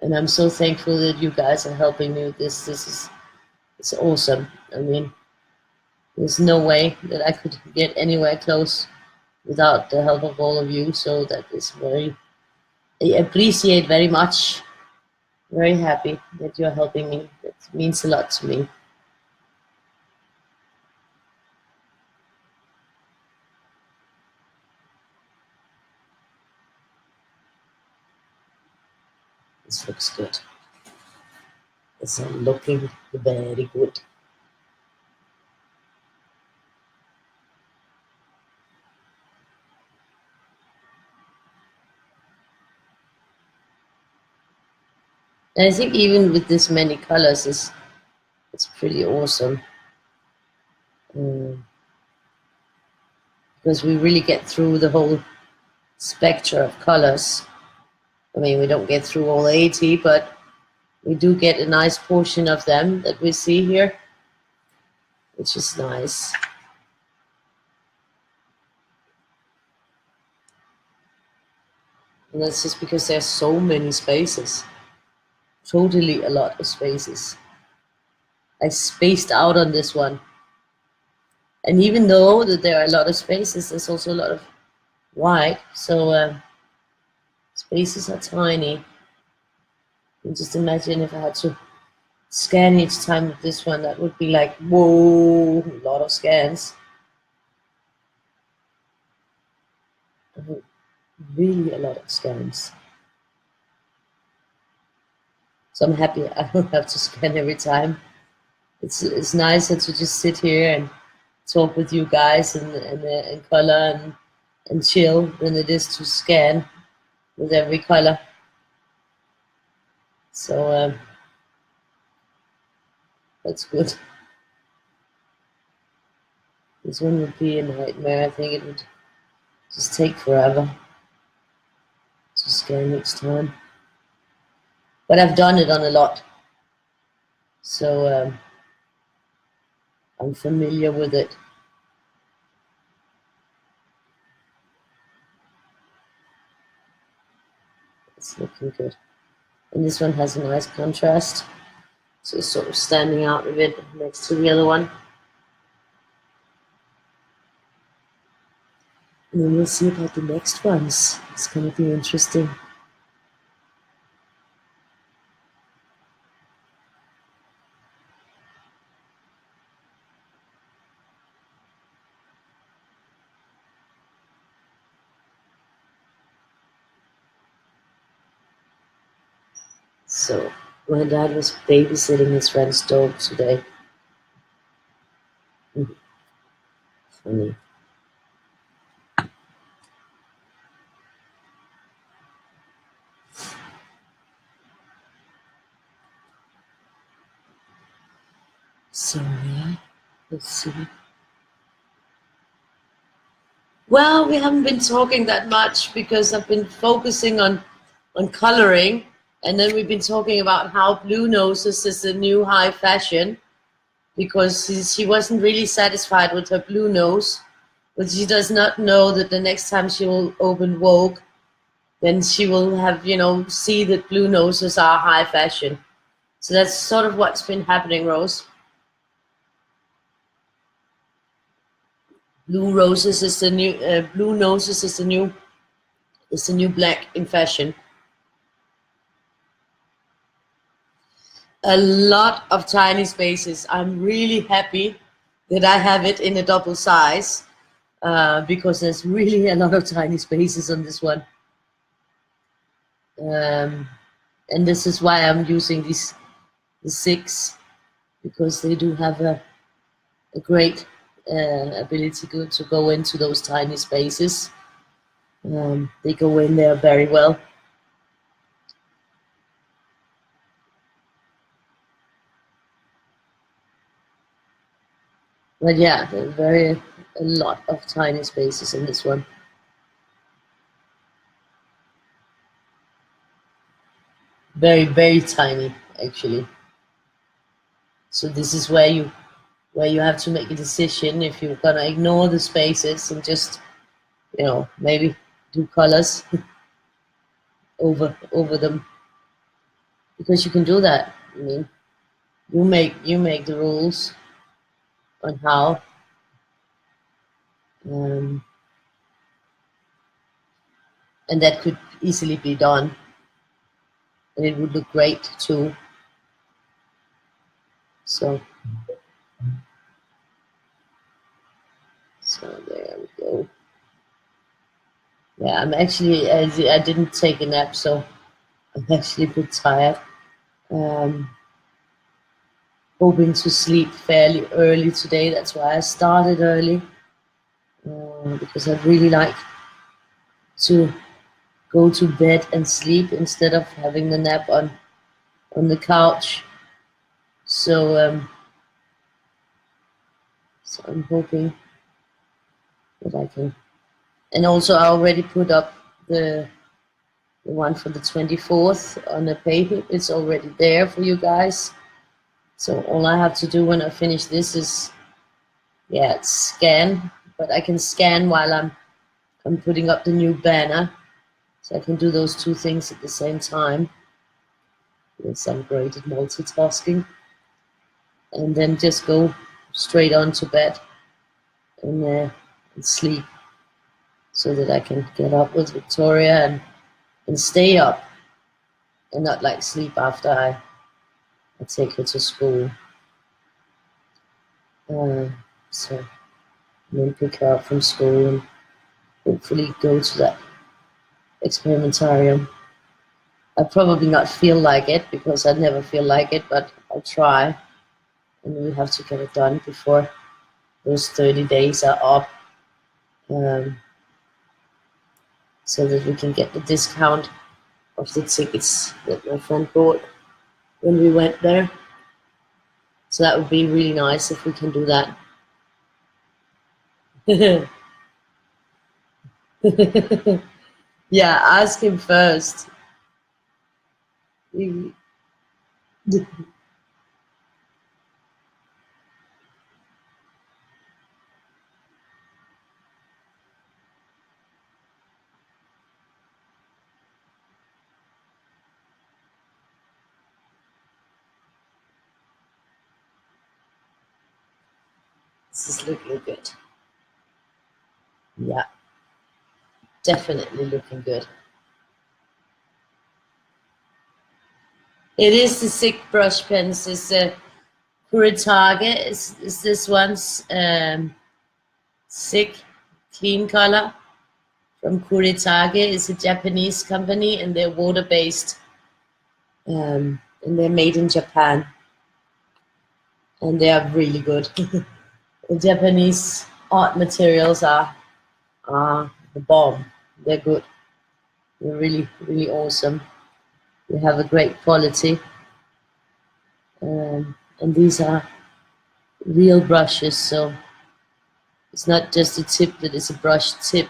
And I'm so thankful that you guys are helping me with this. It's awesome. I mean, There's no way that I could get anywhere close without the help of all of you. So that is I appreciate very much. Very happy that you're helping me. That means a lot to me. This looks good. It's looking very good. And I think even with this many colors, it's pretty awesome. Because we really get through the whole spectrum of colors. I mean, we don't get through all 80, but we do get a nice portion of them that we see here, which is nice. And that's just because there's so many spaces. Totally a lot of spaces. I spaced out on this one. And even though that there are a lot of spaces, there's also a lot of white. So spaces are tiny. And just imagine if I had to scan each time with this one, that would be like, whoa, a lot of scans. Really a lot of scans. So I'm happy I don't have to scan every time. It's nicer to just sit here and talk with you guys and color and chill than it is to scan with every color. So that's good. This one would be a nightmare. I think it would just take forever to scan each time. But I've done it on a lot. So I'm familiar with it. It's looking good. And this one has a nice contrast. So it's sort of standing out a bit next to the other one. And then we'll see about the next ones. It's going to be interesting. So my dad was babysitting his friend's dog today. Funny. So yeah, let's see. Well, we haven't been talking that much because I've been focusing on coloring, and then we've been talking about how blue noses is the new high fashion, because she wasn't really satisfied with her blue nose, but she does not know that the next time she will open Vogue, then she will have, see that blue noses are high fashion. So that's sort of what's been happening, Rose. Blue roses is the new blue noses is the new black in fashion. A lot of tiny spaces. I'm really happy that I have it in a double size because there's really a lot of tiny spaces on this one. And this is why I'm using the 6, because they do have a great ability to go into those tiny spaces. They go in there very well. But yeah, there are a lot of tiny spaces in this one. Very, very tiny, actually. So this is where you have to make a decision if you're gonna ignore the spaces and just, maybe do colors over them, because you can do that. I mean, you make the rules on how and that could easily be done, and it would look great too. So there we go. Yeah, I'm actually, I didn't take a nap, so I'm actually a bit tired. Hoping to sleep fairly early today. That's why I started early, because I really like to go to bed and sleep instead of having the nap on the couch. So so I'm hoping that I can. And also, I already put up the one for the 24th on the paper. It's already there for you guys. So all I have to do when I finish this is, yeah, it's scan. But I can scan while I'm putting up the new banner. So I can do those two things at the same time. Yes, I'm great at multitasking. And then just go straight on to bed and sleep, so that I can get up with Victoria and stay up and not like sleep after I take her to school. So and then pick her up from school and hopefully go to that experimentarium. I probably not feel like it, because I never feel like it, but I'll try. And we have to get it done before those 30 days are up, so that we can get the discount of the tickets that my friend bought when we went there. So that would be really nice if we can do that. Yeah, ask him first. This is looking good. Yeah, definitely looking good. It is the Sick brush pens. It's a Kuritage. Is this one's Sick clean color from Kuritage. It's a Japanese company, and they're water-based, and they're made in Japan, and they are really good. The Japanese art materials are the bomb. They're good. They're really, really awesome. They have a great quality, and these are real brushes. So it's not just a tip that is a brush tip.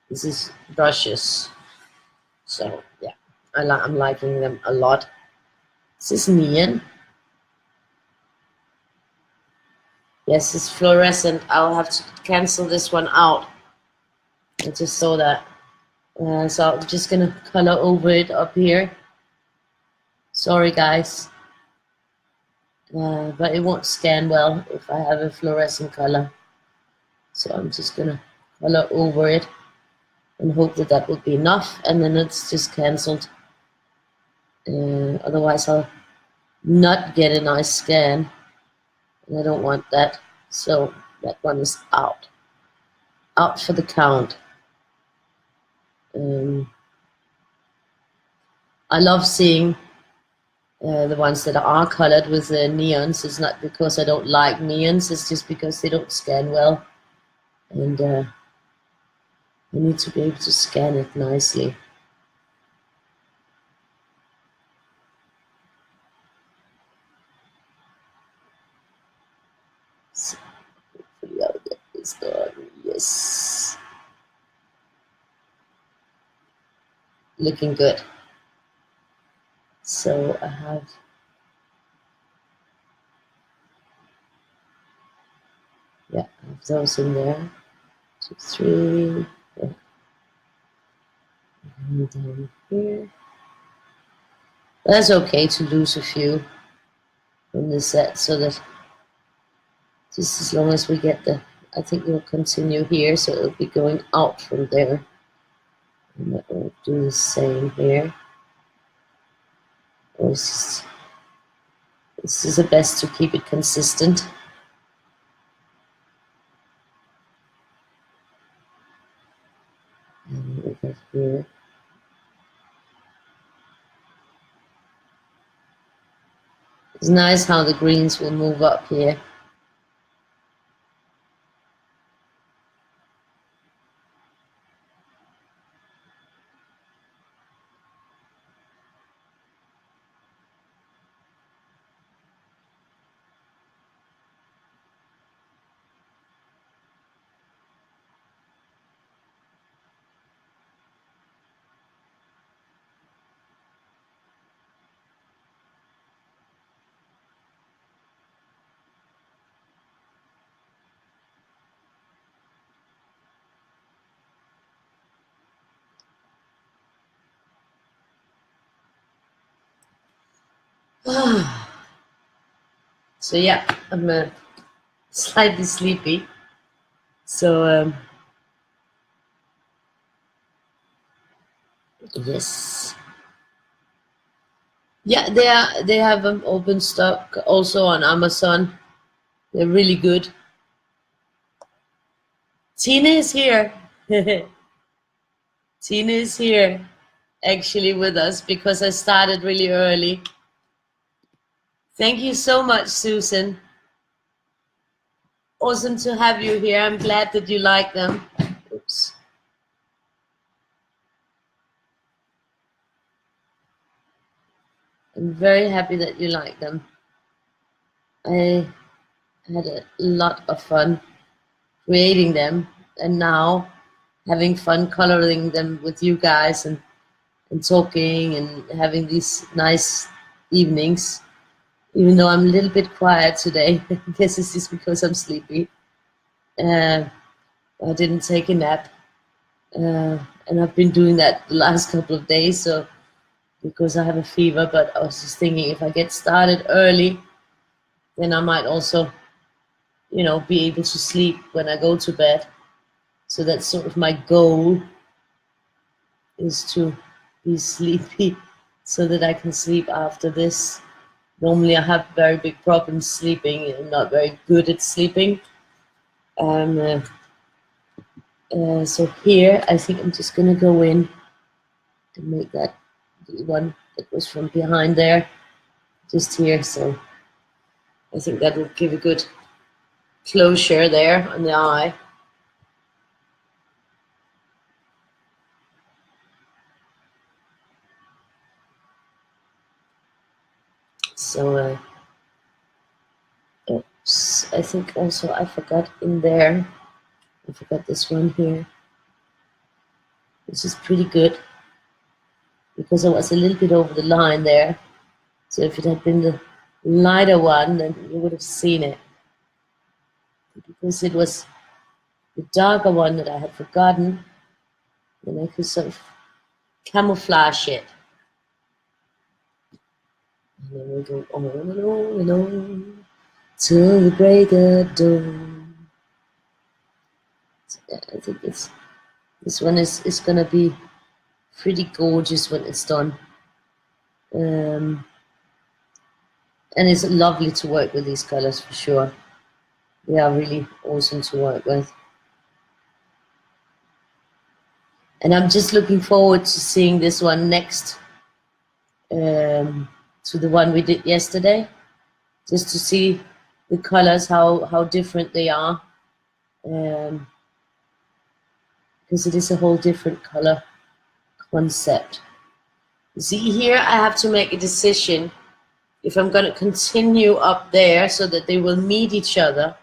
This is brushes. So yeah, I'm liking them a lot. This is neon. Yes, it's fluorescent. I'll have to cancel this one out. I just saw that. So I'm just gonna color over it up here. Sorry guys, but it won't scan well if I have a fluorescent color. So I'm just gonna color over it and hope that that will be enough, and then it's just cancelled. Otherwise I'll not get a nice scan, and I don't want that. So that one is out for the count. I love seeing the ones that are colored with the neons. It's not because I don't like neons, it's just because they don't scan well, and I need to be able to scan it nicely. So hopefully I'll get this done. Yes, looking good. So I have those in there. 2, 3, yeah. And down here. That's okay to lose a few from the set, so that just as long as we get the I think we'll continue here, so it'll be going out from there. And we'll do the same here. This is the best to keep it consistent. And we'll get here. It's nice how the greens will move up here. So yeah, I'm slightly sleepy. So yes, yeah, they have open stock also on Amazon. They're really good. Tina is here. Tina is here, actually, with us because I started really early. Thank you so much, Susan. Awesome to have you here. I'm glad that you like them. Oops. I'm very happy that you like them. I had a lot of fun creating them, and now having fun coloring them with you guys and talking and having these nice evenings. Even though I'm a little bit quiet today, I guess it's just because I'm sleepy. I didn't take a nap, and I've been doing that the last couple of days. So because I have a fever, but I was just thinking if I get started early, then I might also, you know, be able to sleep when I go to bed. So that's sort of my goal, is to be sleepy so that I can sleep after this. Normally I have very big problems sleeping. I'm not very good at sleeping. So here I think I'm just gonna go in and make that the one that was from behind there, just here. So I think that will give a good closure there on the eye. So oops, I think also I forgot in there, I forgot this one here. This is pretty good because I was a little bit over the line there. So if it had been the lighter one, then you would have seen it. Because it was the darker one that I had forgotten, then I could sort of camouflage it. And then we'll go on and on and on till the break of dawn. So yeah, I think this one is gonna be pretty gorgeous when it's done. And it's lovely to work with these colors for sure. They are really awesome to work with. And I'm just looking forward to seeing this one next to the one we did yesterday, just to see the colors, how different they are, because it is a whole different color concept. See here, I have to make a decision if I'm going to continue up there so that they will meet each other,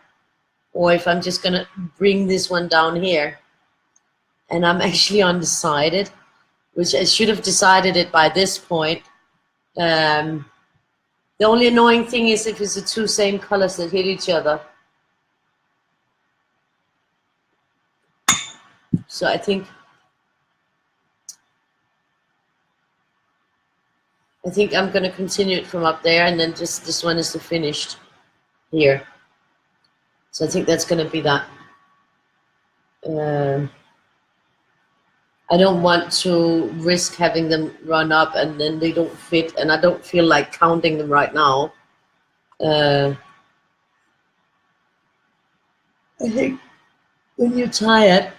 or if I'm just going to bring this one down here. And I'm actually undecided, which I should have decided it by this point. The only annoying thing is if it's the two same colors that hit each other. So I think I'm going to continue it from up there, and then just this one is the finished here. So I think that's going to be that. Uh, I don't want to risk having them run up and then they don't fit, and I don't feel like counting them right now. I think when you're tired,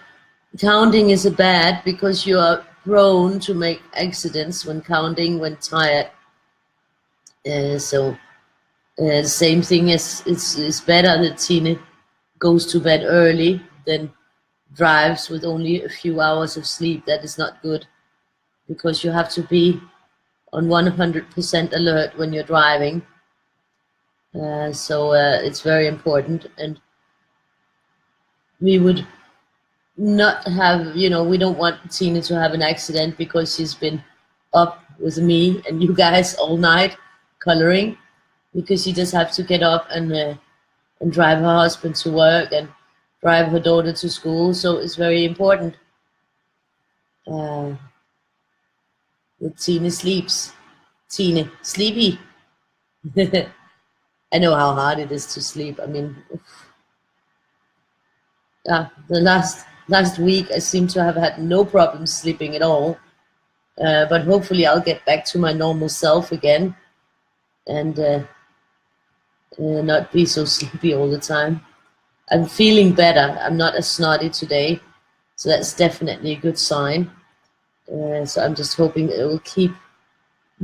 counting is a bad because you are prone to make accidents when counting when tired. So same thing as it's better that Tine goes to bed early than drives with only a few hours of sleep. That is not good because you have to be on 100% alert when you're driving. So it's very important, and we would not have, we don't want Tina to have an accident because she's been up with me and you guys all night coloring, because she just have to get up and drive her husband to work and drive her daughter to school. So it's very important that Tina sleeps. Tina, sleepy. I know how hard it is to sleep. I mean, the last week I seem to have had no problems sleeping at all. But hopefully I'll get back to my normal self again and not be so sleepy all the time. I'm feeling better. I'm not as snotty today, so that's definitely a good sign. So I'm just hoping it will keep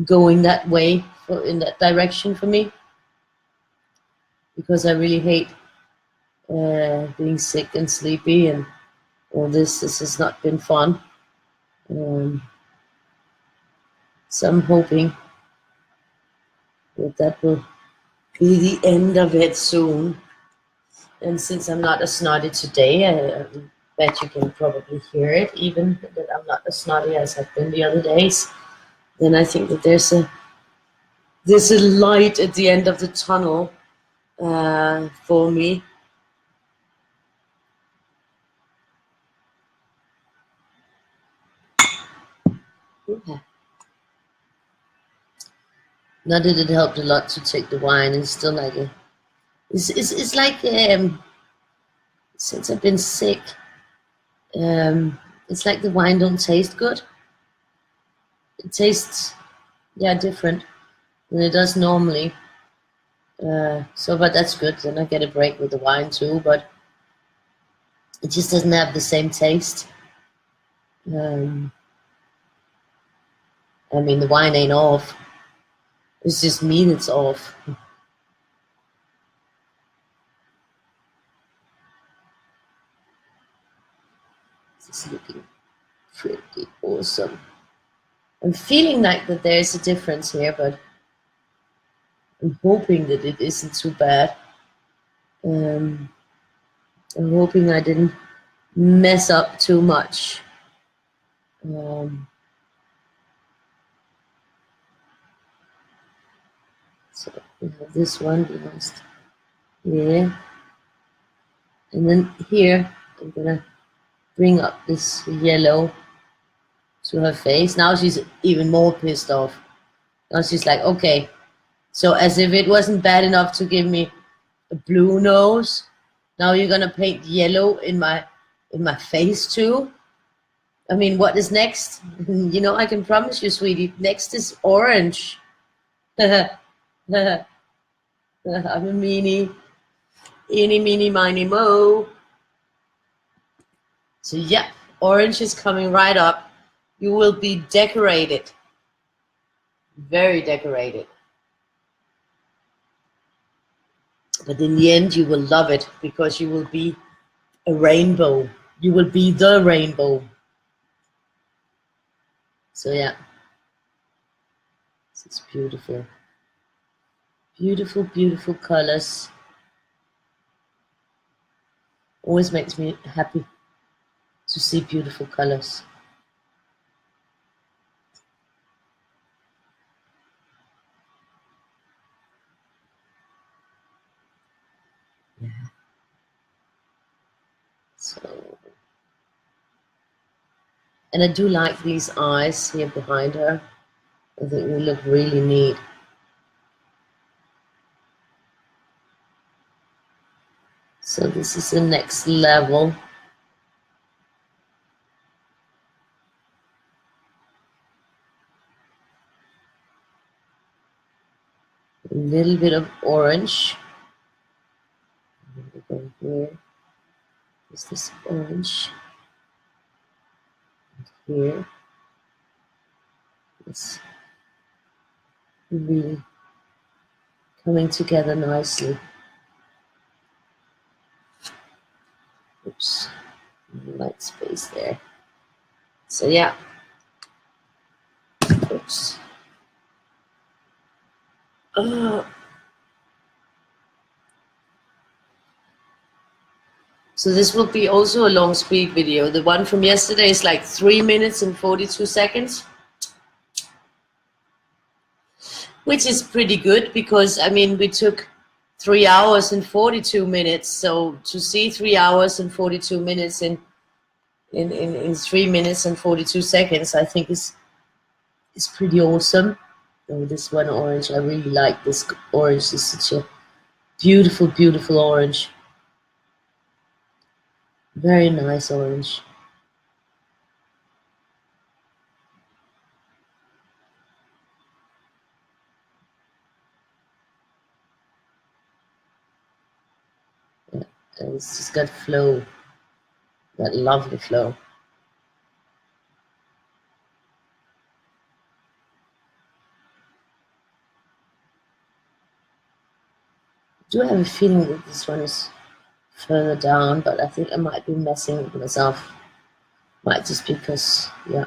going that way, in that direction for me, because I really hate being sick and sleepy and all this. This has not been fun. So I'm hoping that will be the end of it soon. And since I'm not as snotty today, I bet you can probably hear it, even that I'm not as snotty as I've been the other days. Then I think that there's a light at the end of the tunnel for me. Yeah. Not that it helped a lot to take the wine. It's still like it's like since I've been sick, it's like the wine don't taste good. It tastes different than it does normally. But that's good. Then I get a break with the wine too. But it just doesn't have the same taste. I mean, the wine ain't off. It's just me that's off. It's looking pretty awesome. I'm feeling like that there's a difference here, but I'm hoping that it isn't too bad. I'm hoping I didn't mess up too much. So we have this one, the last, yeah. And then here, I'm gonna bring up this yellow to her face. Now she's even more pissed off. Now she's like, okay, so as if it wasn't bad enough to give me a blue nose, now you're gonna paint yellow in my face too. I mean, what is next? I can promise you, sweetie, next is orange. I'm a eeny, meeny, miny, mo. So yeah, orange is coming right up. You will be decorated. Very decorated. But in the end, you will love it because you will be a rainbow. You will be the rainbow. So yeah, this is beautiful. Beautiful, beautiful colors. Always makes me happy to see beautiful colors. Yeah. So, and I do like these eyes here behind her. I think they look really neat. So this is the next level. a little bit of orange. Go here. Is this orange? And here. It's really coming together nicely. Oops, light space there. So yeah. Oops. So this will be also a long speed video. The one from yesterday is like 3 minutes and 42 seconds. Which is pretty good because, I mean, we took 3 hours and 42 minutes. So to see 3 hours and 42 minutes in 3 minutes and 42 seconds, I think is pretty awesome. Oh, this one orange, I really like this orange. It's such a beautiful, beautiful orange. Very nice orange. Yeah, and it's just got flow, that lovely flow. I do have a feeling that this one is further down, but I think I might be messing with myself. Might just because, yeah.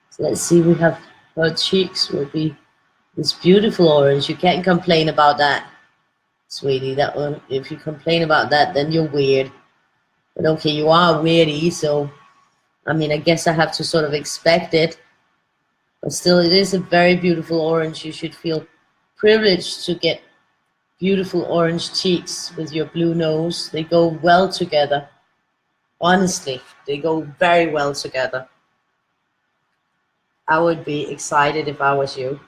So let's see, we have her cheeks will be this beautiful orange. You can't complain about that, sweetie. That one, if you complain about that, then you're weird. But okay, you are a weirdie, so I mean, I guess I have to sort of expect it. But still, it is a very beautiful orange. You should feel privileged to get beautiful orange cheeks with your blue nose. They go well together. Honestly, they go very well together. I would be excited if I was you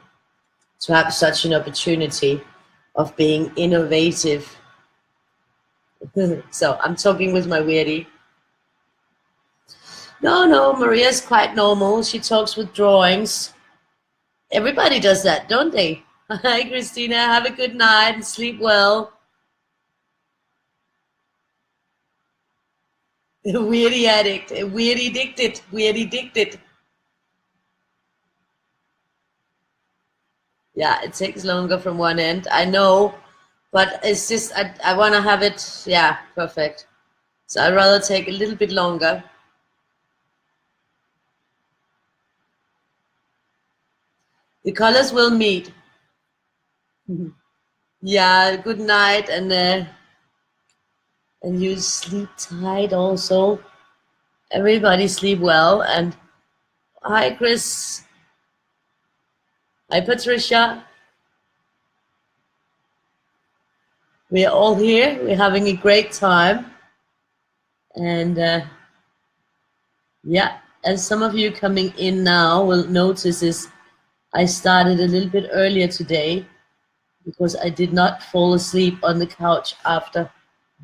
to have such an opportunity of being innovative. So I'm talking with my weirdie. No, Maria's quite normal. She talks with drawings. Everybody does that, don't they? Hi, Christina. Have a good night and sleep well. Weirdie addict. Weirdie addicted. Weirdie addicted. Yeah, it takes longer from one end. I know, but it's just, I want to have it, yeah, perfect. So I'd rather take a little bit longer. The colors will meet. Yeah, good night, and you sleep tight also. Everybody sleep well, and hi, Chris. Hi, Patricia. We are all here. We're having a great time. And yeah, as some of you coming in now will notice is I started a little bit earlier today because I did not fall asleep on the couch after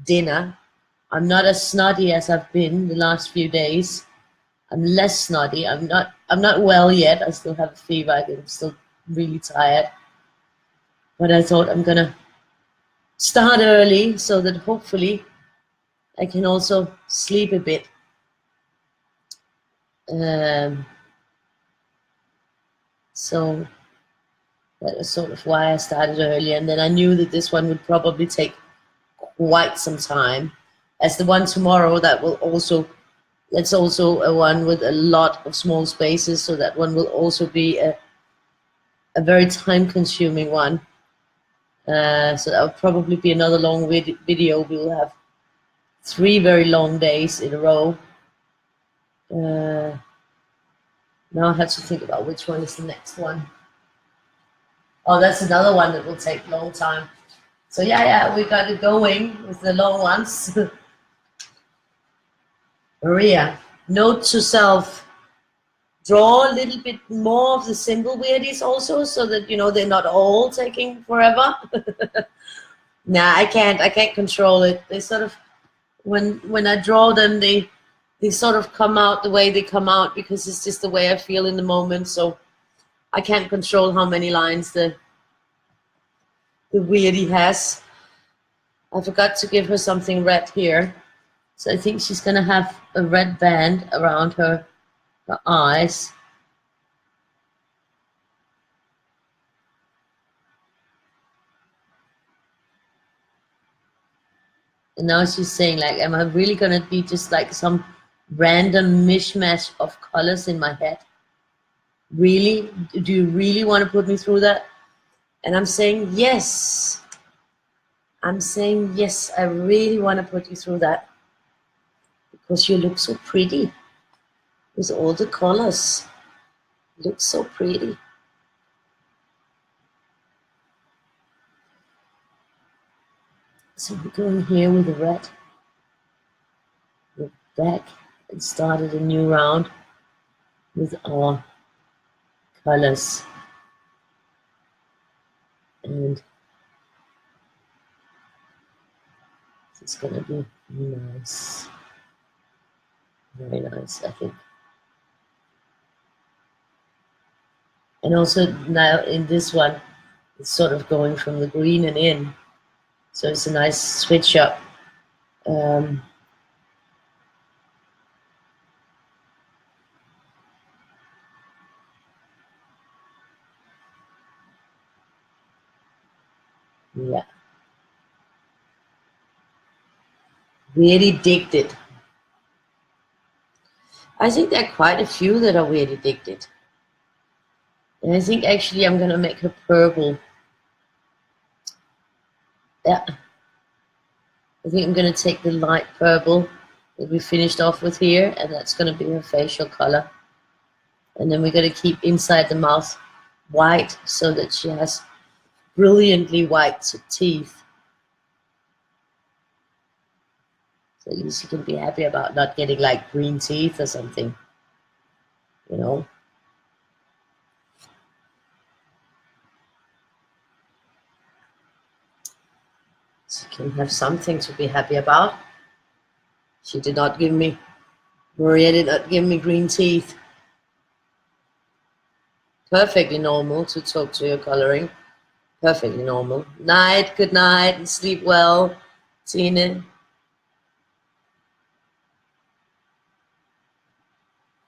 dinner. I'm not as snotty as I've been the last few days. I'm less snotty. I'm not well yet. I still have a fever. I'm still really tired. But I thought I'm gonna start early so that hopefully I can also sleep a bit. So that was sort of why I started early, and then I knew that this one would probably take quite some time. As the one tomorrow, that's also a one with a lot of small spaces, so that one will also be a very time-consuming one. So that will probably be another long video. We will have 3 very long days in a row. Now I have to think about which one is the next one. Oh, that's another one that will take a long time. So yeah, we got it going with the long ones. Maria, note to self, draw a little bit more of the simple weirdies also, so that, you know, they're not all taking forever. Nah, I can't control it. They sort of, when I draw them, they sort of come out the way they come out because it's just the way I feel in the moment. So I can't control how many lines the the Weirdie has. I forgot to give her something red here. So I think she's gonna have a red band around her eyes. And now she's saying like, am I really gonna be just like some random mishmash of colors in my head? Really? Do you really want to put me through that? And I'm saying yes. I'm saying yes, I really want to put you through that. Because you look so pretty. With all the colors. You look so pretty. So we're going here with the red. We're back and started a new round with our colors. And it's gonna be nice. Very nice, I think. And also now in this one, it's sort of going from the green and in. So it's a nice switch up. Yeah. Really digged it. I think there are quite a few that are really digged it. And I think actually I'm gonna make her purple. Yeah. I think I'm gonna take the light purple that we finished off with here, and that's gonna be her facial color. And then we're gonna keep inside the mouth white so that she has brilliantly white teeth. So at least you can be happy about not getting like green teeth or something, you know. So you can have something to be happy about. She did not give me, Maria did not give me green teeth. Perfectly normal to talk to your coloring. Perfectly normal. Night, good night, and sleep well, Tina.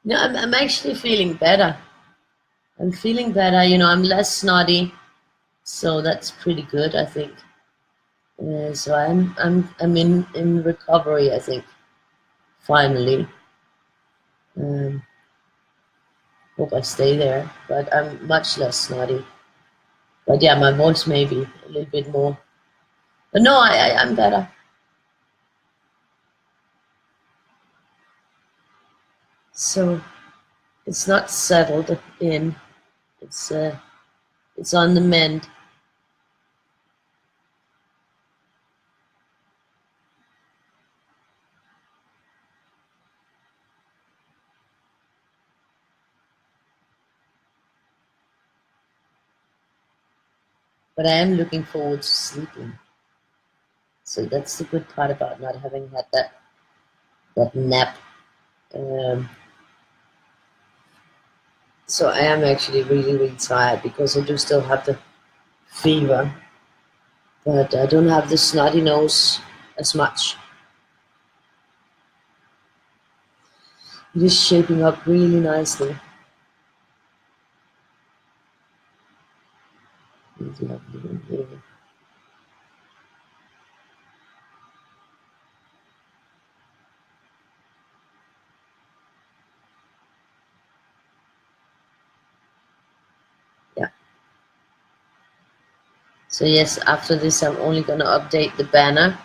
No, I'm actually feeling better. I'm feeling better, you know, I'm less snotty, so that's pretty good, I think. So I'm in recovery, I think. Finally. Hope I stay there, but I'm much less snotty. But yeah, my voice may be a little bit more. But no, I'm better. So it's not settled in. It's on the mend. But I am looking forward to sleeping. So that's the good part about not having had that nap. So I am actually really, really tired because I do still have the fever. But I don't have the snotty nose as much. It is shaping up really nicely. It's lovely in here. Yeah. So yes, after this I'm only going to update the banner,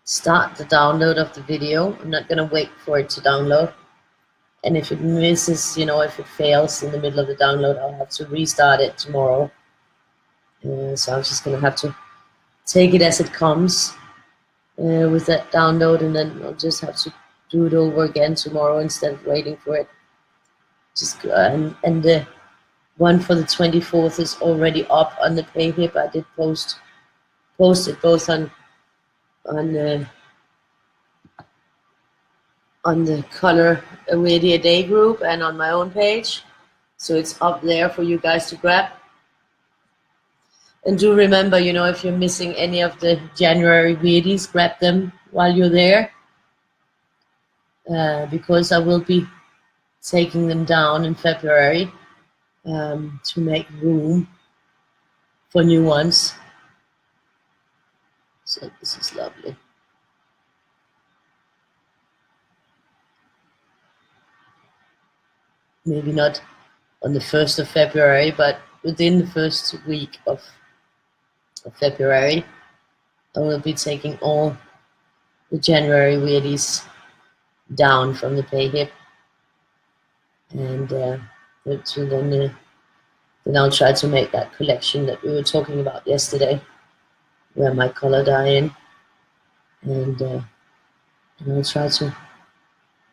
start the download of the video. I'm not going to wait for it to download. And if it misses, you know, if it fails in the middle of the download, I'll have to restart it tomorrow. So I'm just going to have to take it as it comes with that download, and then I'll just have to do it over again tomorrow instead of waiting for it. Just and the one for the 24th is already up on the PayHip. I did post it both on the Color Weirdie a Day group and on my own page. So it's up there for you guys to grab. And do remember, you know, if you're missing any of the January Weirdies, grab them while you're there, because I will be taking them down in February to make room for new ones. So this is lovely. Maybe not on the 1st of February, but within the first week of February, I will be taking all the January Weirdies down from the pay hip, and then I'll try to make that collection that we were talking about yesterday, where my color dye in, and I'll try to,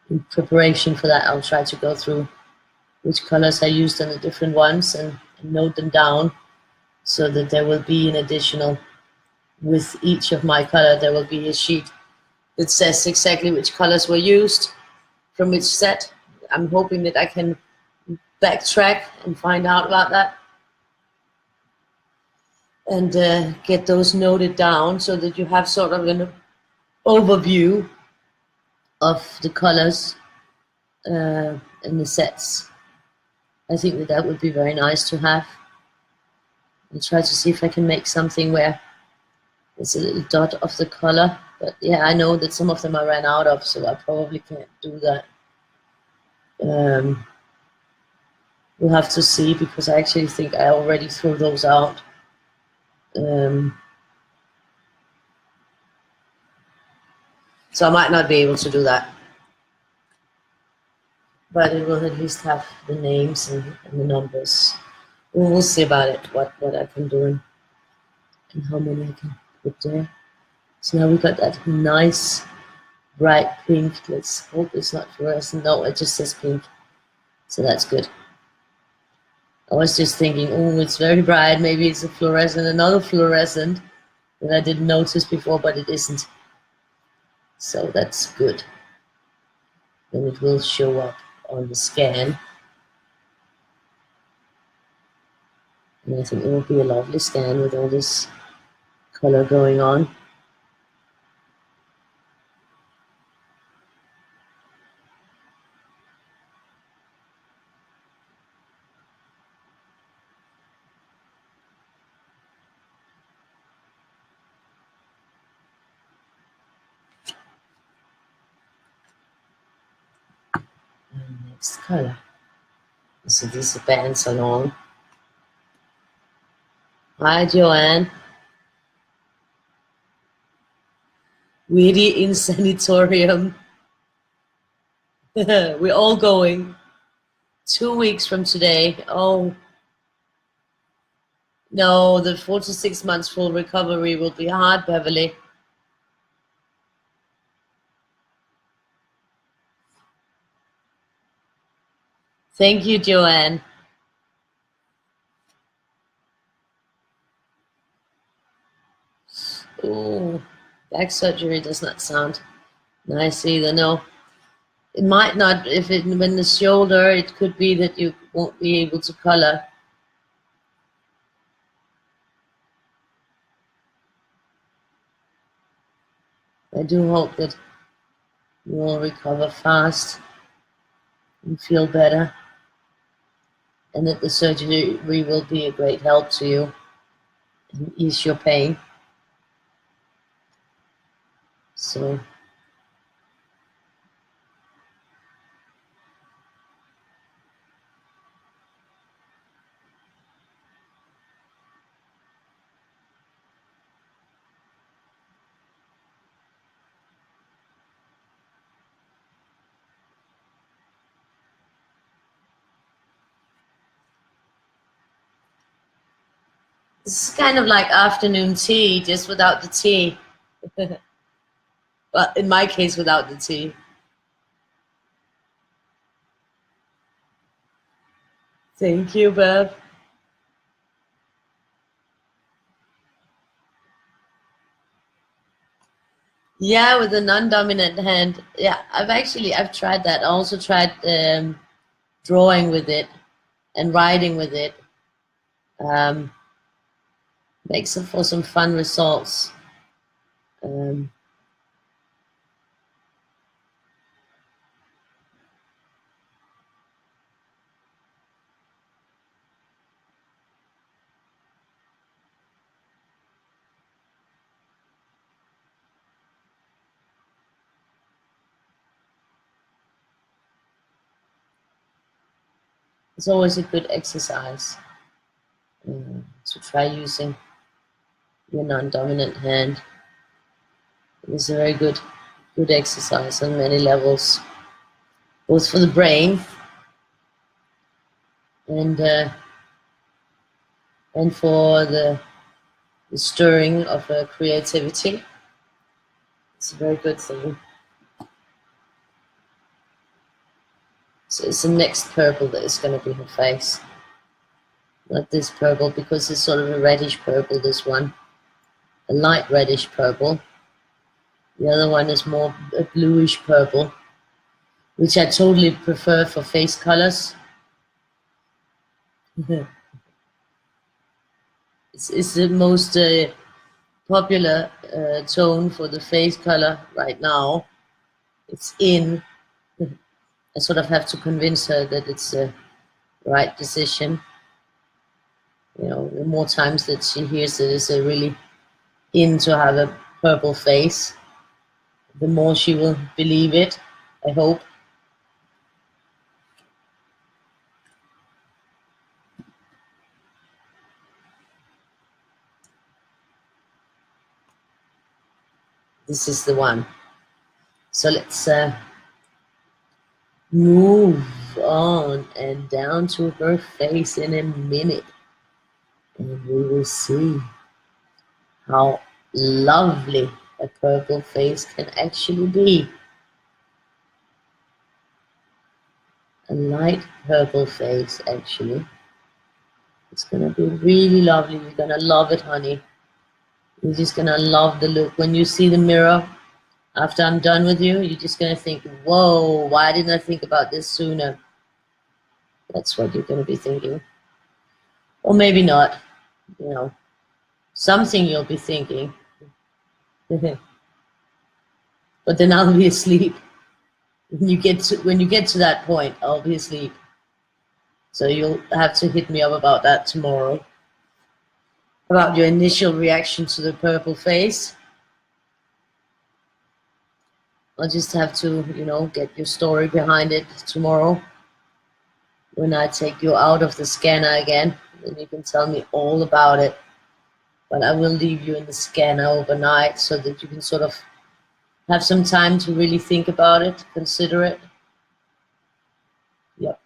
in preparation for that, I'll try to go through which colors I used on the different ones and note them down, so that there will be an additional, with each of my color, there will be a sheet that says exactly which colors were used from which set. I'm hoping that I can backtrack and find out about that, and get those noted down so that you have sort of an overview of the colors and the sets. I think that would be very nice to have. I'll try to see if I can make something where there's a little dot of the color, but yeah, I know that some of them I ran out of, so I probably can't do that. We'll have to see, because I actually think I already threw those out. So I might not be able to do that, but it will at least have the names and the numbers. We'll see about it, what I can do and how many I can put there. So now we got that nice bright pink. Let's hope it's not fluorescent. No, it just says pink, so that's good. I was just thinking, oh, it's very bright, maybe it's a fluorescent, another fluorescent that I didn't notice before, but it isn't. So that's good. Then it will show up on the scan. And I think it will be a lovely scan with all this color going on. Next color. So these bands along. Hi, Joanne. Weirdie in sanatorium. We're all going. 2 weeks from today. Oh, no, the 4 to 6 months full recovery will be hard, Beverly. Thank you, Joanne. Oh, back surgery does not sound nice either. No, it might not. When the shoulder, it could be that you won't be able to color. I do hope that you will recover fast and feel better, and that the surgery will be a great help to you and ease your pain. So this is kind of like afternoon tea, just without the tea. Well, in my case, without the tea. Thank you, Bev. Yeah, with a non-dominant hand. Yeah, I've tried that. I also tried drawing with it and writing with it. Makes it for some fun results. It's always a good exercise to try using your non-dominant hand. It's a very good exercise on many levels, both for the brain and for the stirring of creativity. It's a very good thing. So it's the next purple that is going to be her face. Not this purple, because it's sort of a reddish purple, this one. A light reddish purple. The other one is more a bluish purple, which I totally prefer for face colors. It's the most popular tone for the face color right now. It's in. I sort of have to convince her that it's the right decision. You know, the more times that she hears that it's a really in to have a purple face, the more she will believe it, I hope. This is the one. So let's move on and down to her face in a minute. And we will see how lovely a purple face can actually be. A light purple face, actually. It's gonna be really lovely. You're gonna love it, honey. You're just gonna love the look. When you see the mirror, after I'm done with you, you're just gonna think, whoa, why didn't I think about this sooner? That's what you're gonna be thinking. Or maybe not, you know. Something you'll be thinking. But then I'll be asleep. When you get to that point, I'll be asleep. So you'll have to hit me up about that tomorrow. About your initial reaction to the purple face. I'll just have to, you know, get your story behind it tomorrow. When I take you out of the scanner again, then you can tell me all about it. But I will leave you in the scanner overnight so that you can sort of have some time to really think about it, consider it. Yep.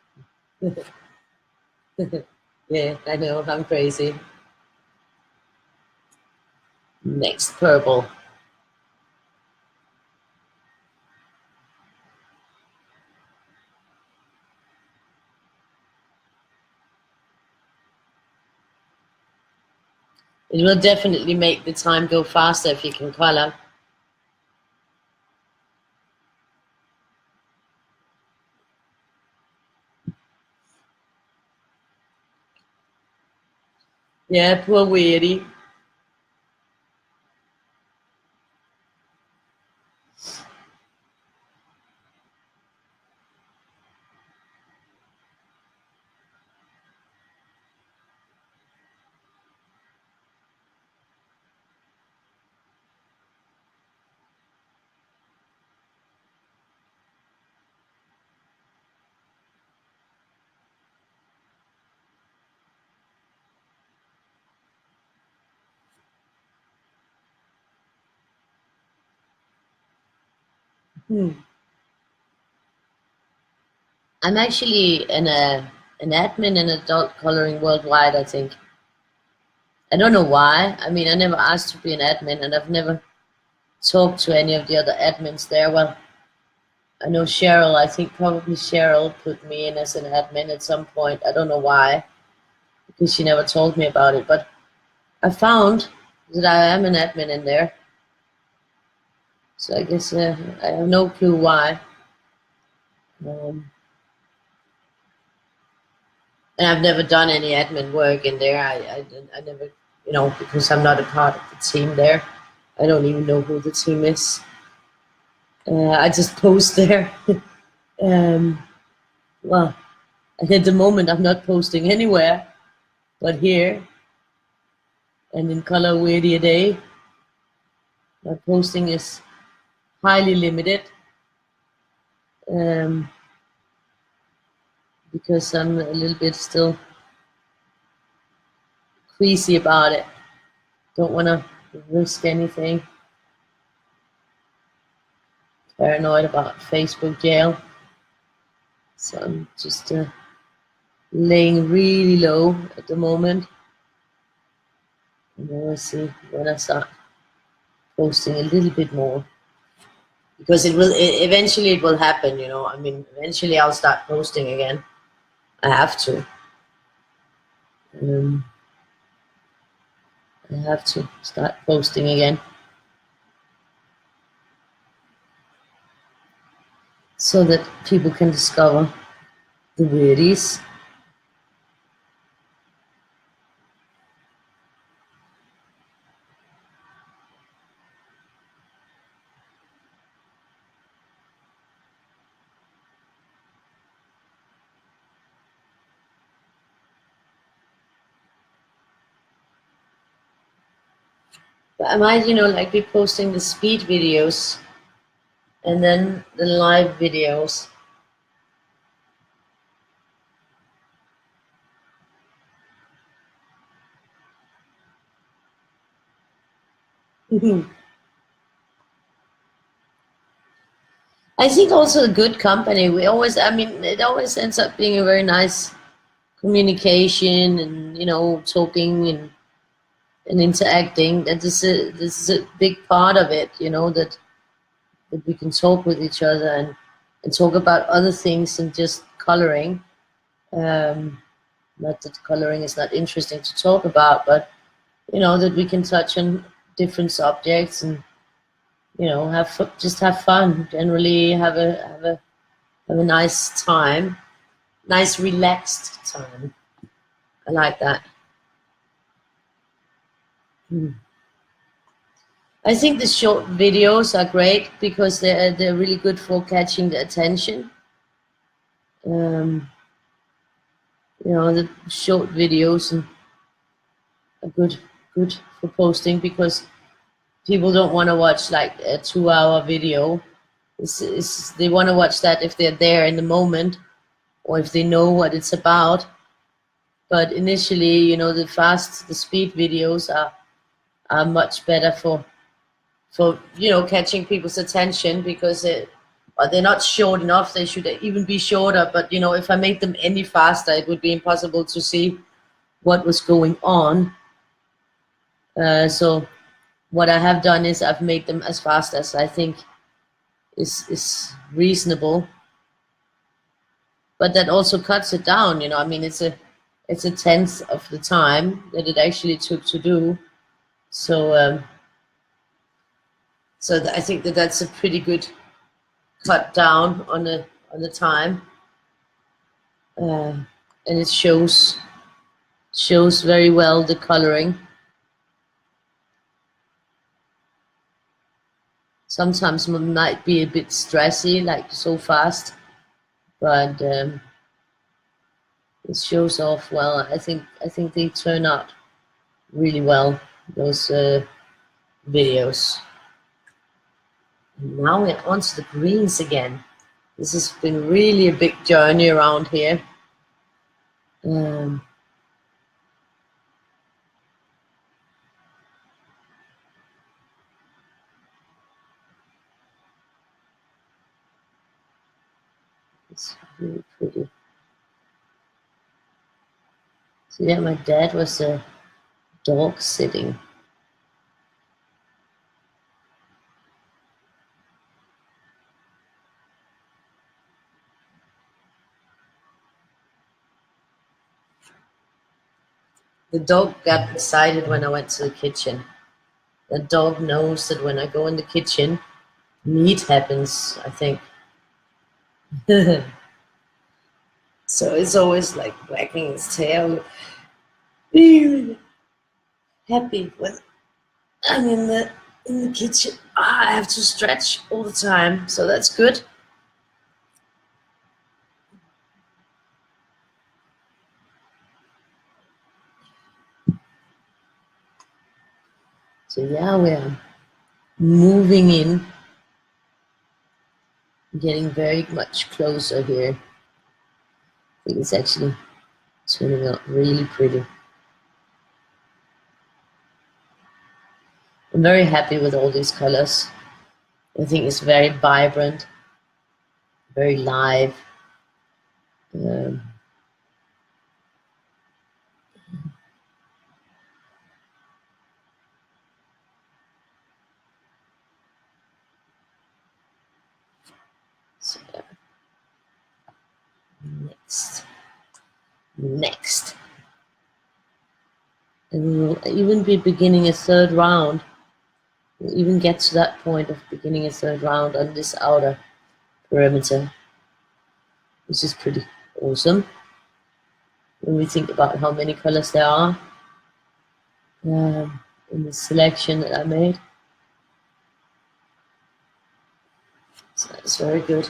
Yeah, I know, I'm crazy. Next purple. It will definitely make the time go faster if you can color. Yeah, poor Weirdie. I'm actually an admin in adult coloring worldwide, I think. I don't know why. I mean, I never asked to be an admin, and I've never talked to any of the other admins there. Well, I know Cheryl. I think probably Cheryl put me in as an admin at some point. I don't know why, because she never told me about it. But I found that I am an admin in there. So I guess I have no clue why. And I've never done any admin work in there. I never you know, because I'm not a part of the team there. I don't even know who the team is. I just post there. um, well, at the moment I'm not posting anywhere but here and in Color Weirdie a day. My posting is highly limited because I'm a little bit still queasy about it. Don't want to risk anything. Paranoid about Facebook jail. So I'm just laying really low at the moment. And then we'll see when I start posting a little bit more. Because eventually it will happen, you know. I mean, eventually I'll start posting again. I have to. I have to start posting again. So that people can discover the weirdies. But I might, you know, like be posting the speed videos and then the live videos. I think also a good company. We always, I mean, it always ends up being a very nice communication and, you know, talking and interacting. That this is a big part of it, you know, that we can talk with each other and talk about other things than just coloring. Not that coloring is not interesting to talk about, but you know that we can touch on different subjects and you know just have fun. Generally, have a nice time, nice relaxed time. I like that. I think the short videos are great because they're really good for catching the attention. You know, the short videos are good for posting because people don't want to watch like a 2 hour video. They want to watch that if they're there in the moment or if they know what it's about. But initially, you know, the speed videos are much better for you know catching people's attention because they're not short enough. They should even be shorter. But you know, if I make them any faster, it would be impossible to see what was going on. So what I have done is I've made them as fast as I think is reasonable. But that also cuts it down, you know. I mean, it's a tenth of the time that it actually took to do. So I think that's a pretty good cut down on the time, and it shows very well the coloring. Sometimes it might be a bit stressy, like so fast, but it shows off well. I think they turn out really well, those videos. And now we're onto the greens again. This has been really a big journey around here. It's really pretty. So yeah, my dad was dog sitting. The dog got excited when I went to the kitchen. The dog knows that when I go in the kitchen, meat happens, I think. So it's always like wagging its tail. happy when I'm in the kitchen. I have to stretch all the time, so that's good. So yeah, we are moving in, getting very much closer here. I think it's actually turning out really pretty. I'm very happy with all these colors. I think it's very vibrant, very live. Um, so yeah. Next. And we'll even be beginning a third round. We'll even get to that point of beginning a third round on this outer perimeter, which is pretty awesome when we think about how many colors there are in the selection that I made. So that's very good.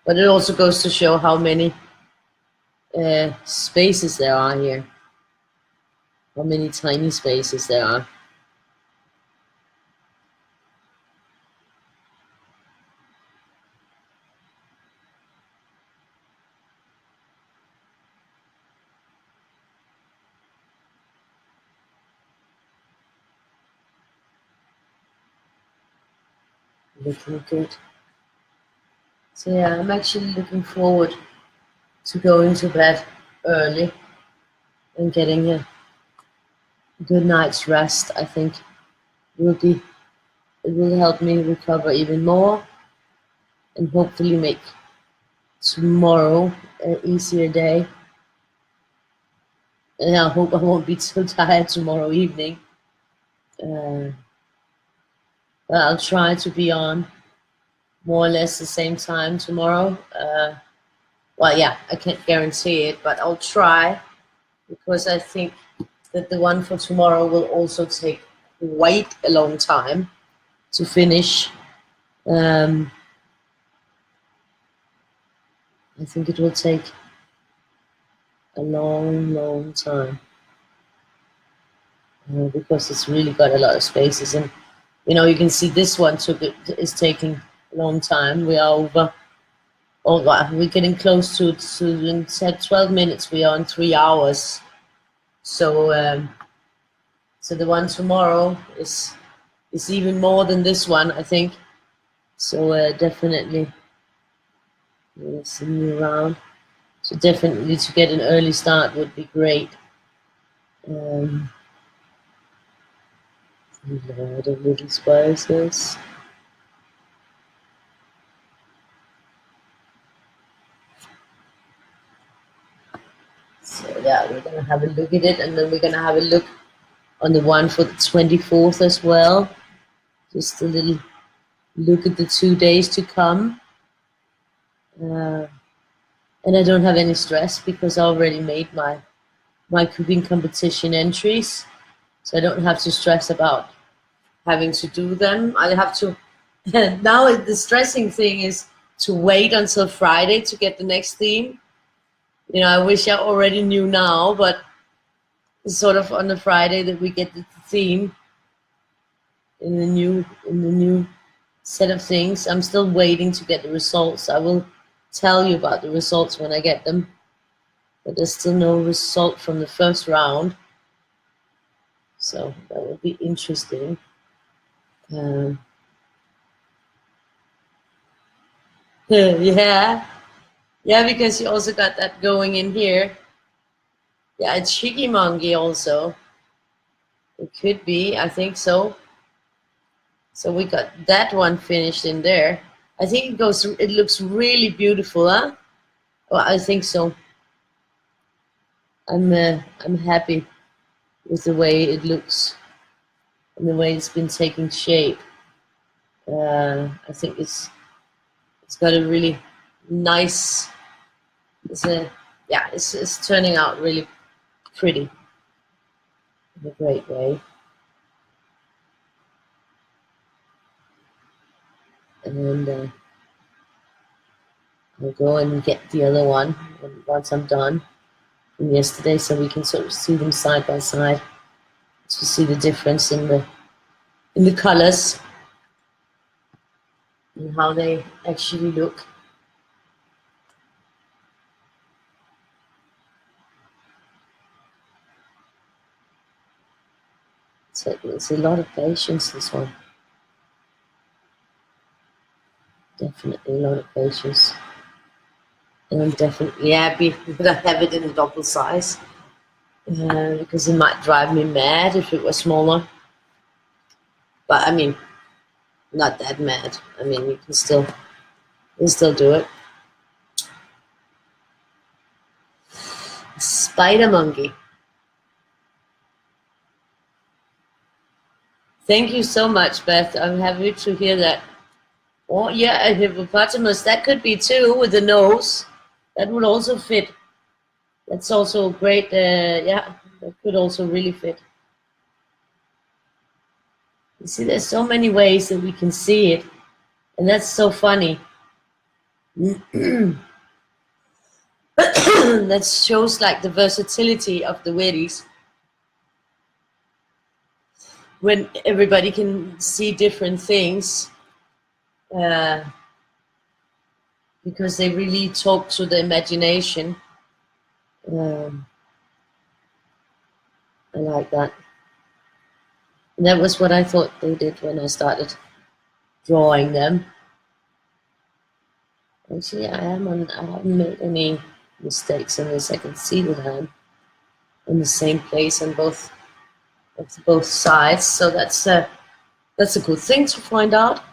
But it also goes to show how many spaces there are here. How many tiny spaces there are. Looking good. So yeah, I'm actually looking forward to going to bed early and getting a good night's rest. I think it will help me recover even more and hopefully make tomorrow an easier day. And I hope I won't be so tired tomorrow evening. But I'll try to be on more or less the same time tomorrow. Well, yeah, I can't guarantee it, but I'll try because I think that the one for tomorrow will also take quite a long time to finish. I think it will take a long, long time because it's really got a lot of spaces, and you can see this one is taking a long time. We are over. Oh, wow, we're getting close to in 12 minutes. We are in 3 hours. So, so the one tomorrow is even more than this one, I think. So definitely, it's a new round. So definitely to get an early start would be great. A lot of little spices. So yeah, we're gonna have a look at it, and then we're gonna have a look on the one for the 24th as well. Just a little look at the 2 days to come. And I don't have any stress because I already made my cooking competition entries. So I don't have to stress about having to do them. I have to, now the stressing thing is to wait until Friday to get the next theme. I wish I already knew now, but it's sort of on the Friday that we get the theme in the new set of things. I'm still waiting to get the results. I will tell you about the results when I get them, but there's still no result from the first round, so that will be interesting. Yeah, because you also got that going in here. Yeah, it's Shikimongee also. It could be, I think so. So we got that one finished in there. I think it looks really beautiful, huh? Well, I think so. I'm happy with the way it looks and the way it's been taking shape. I think it's got a really nice. It's turning out really pretty. in a great way. And I'll go and get the other one once I'm done from yesterday, so we can sort of see them side by side to see the difference in the colors and how they actually look. So it's a lot of patience, this one. Definitely a lot of patience. And I'm definitely happy that I have it in a double size. Because it might drive me mad if it was smaller. But I mean, not that mad. I mean, you can still do it. Spider monkey. Thank you so much, Beth. I'm happy to hear that. Oh yeah, a hippopotamus. That could be too, with the nose. That would also fit. That's also great. Yeah, that could also really fit. You see, there's so many ways that we can see it, and that's so funny. That shows like the versatility of the Weirdie, when everybody can see different things, because they really talk to the imagination. I like that. And that was what I thought they did when I started drawing them. Actually, I haven't made any mistakes on this. I can see that I'm in the same place on both sides, so that's a good thing to find out.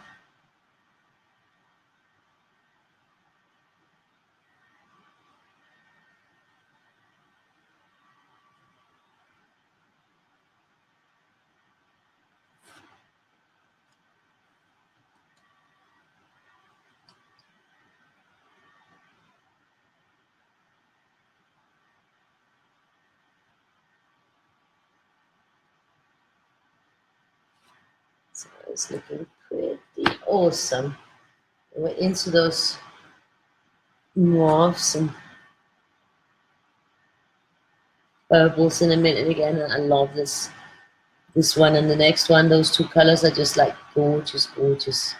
So it's looking pretty awesome. We're into those morphs and purples in a minute again, and I love this one and the next one. Those two colors are just like gorgeous, gorgeous.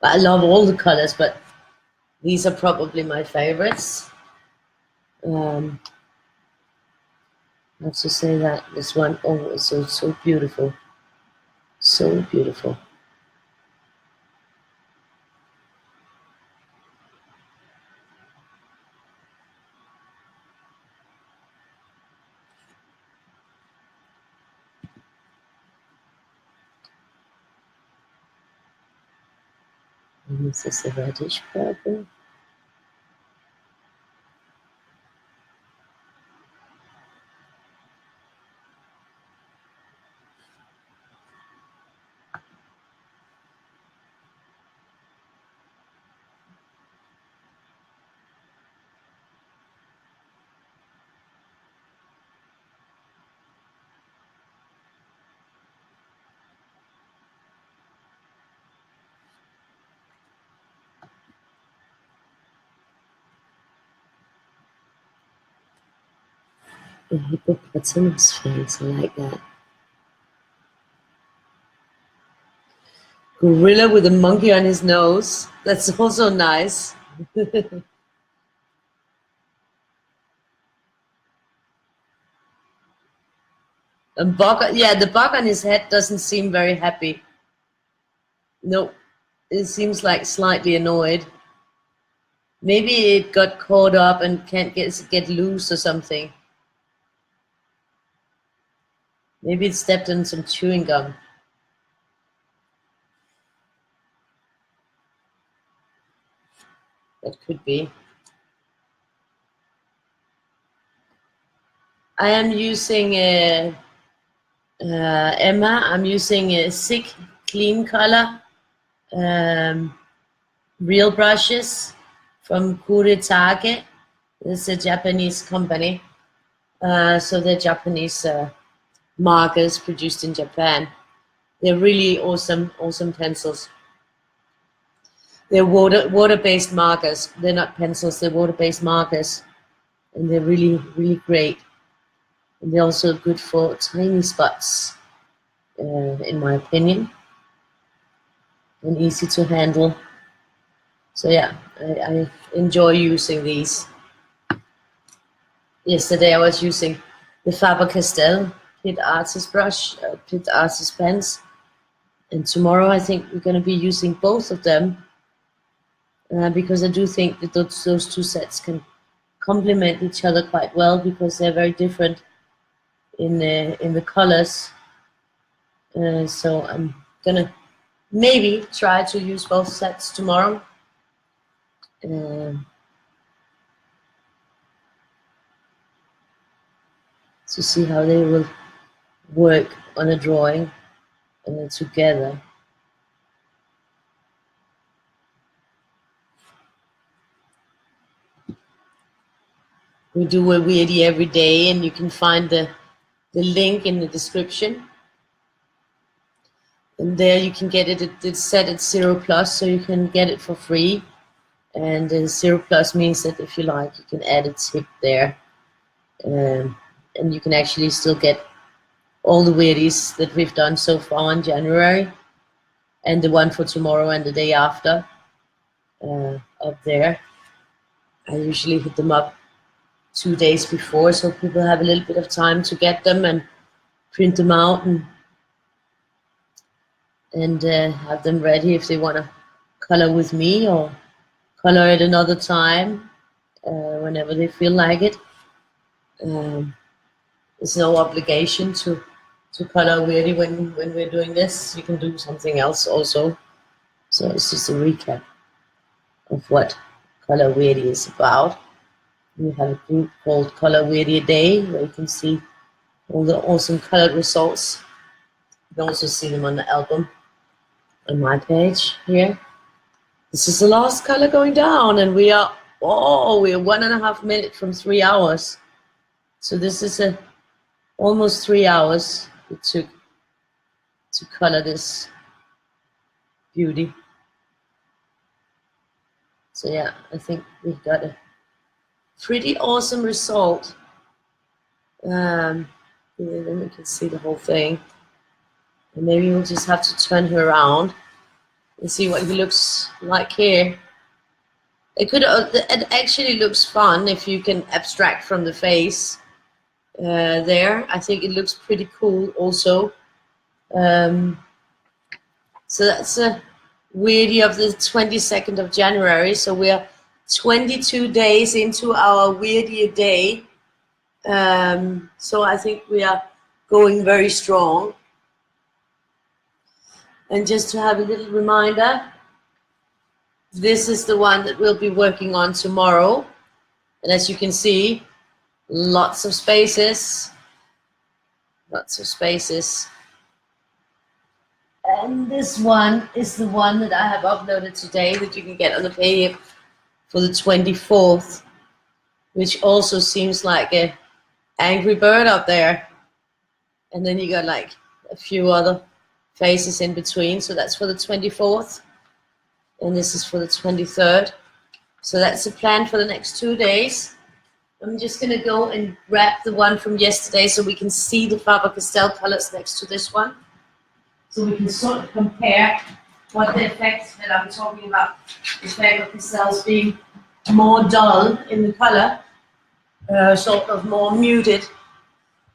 I love all the colors, but these are probably my favorites. I have to say that this one, oh, it's so beautiful, so beautiful. And this is a reddish purple. The hippopotamus face, I like that. Gorilla with a monkey on his nose. That's also nice. And bug, yeah, the bug on his head doesn't seem very happy. Nope, it seems like slightly annoyed. Maybe it got caught up and can't get loose or something. Maybe it stepped in some chewing gum. That could be. I am using Emma. I'm using a Sick Clean Color real brushes from Kuretake. It's a Japanese company. So they're Japanese markers produced in Japan. They're really awesome pencils. They're water-based markers. They're not pencils, they're water-based markers. And they're really, really great. And they're also good for tiny spots, in my opinion. And easy to handle. So yeah, I enjoy using these. Yesterday I was using the Faber-Castell Pit Artist brush, Pit Artist pens. And tomorrow I think we're going to be using both of them. Because I do think that those two sets can complement each other quite well, because they're very different in the colors. So I'm gonna maybe try to use both sets tomorrow. To see how they will work on a drawing together. We do a Weirdie every day, and you can find the link in the description. And there you can get it. It's set at 0+, so you can get it for free. And 0+ means that if you like, you can add a tip there. And you can actually still get all the Weirdies that we've done so far in January, and the one for tomorrow and the day after up there. I usually hit them up 2 days before, so people have a little bit of time to get them and print them out and have them ready if they want to color with me or color at another time, whenever they feel like it. There's no obligation to color Weirdie when we're doing this. You can do something else also. So it's just a recap of what Color Weirdie is about. We have a group called Color Weirdie a Day, where you can see all the awesome colored results. You can also see them on the album on my page here. This is the last color going down, and we are 1.5 minutes from 3 hours. So this is almost 3 hours it took to color this beauty. So yeah, I think we've got a pretty awesome result. Then you can see the whole thing. And maybe we'll just have to turn her around and see what he looks like here. It actually looks fun if you can abstract from the face there. I think it looks pretty cool also. So that's a Weirdie of the 22nd of January. So we are 22 days into our Weirdie a Day. So I think we are going very strong. And just to have a little reminder, this is the one that we'll be working on tomorrow. And as you can see, lots of spaces. Lots of spaces. And this one is the one that I have uploaded today that you can get on the page for the 24th, which also seems like a angry bird up there. And then you got like a few other faces in between. So that's for the 24th. And this is for the 23rd. So that's the plan for the next 2 days. I'm just going to go and grab the one from yesterday so we can see the Faber-Castell colors next to this one. So we can sort of compare what the effects that I'm talking about, the Faber-Castells being more dull in the color, sort of more muted.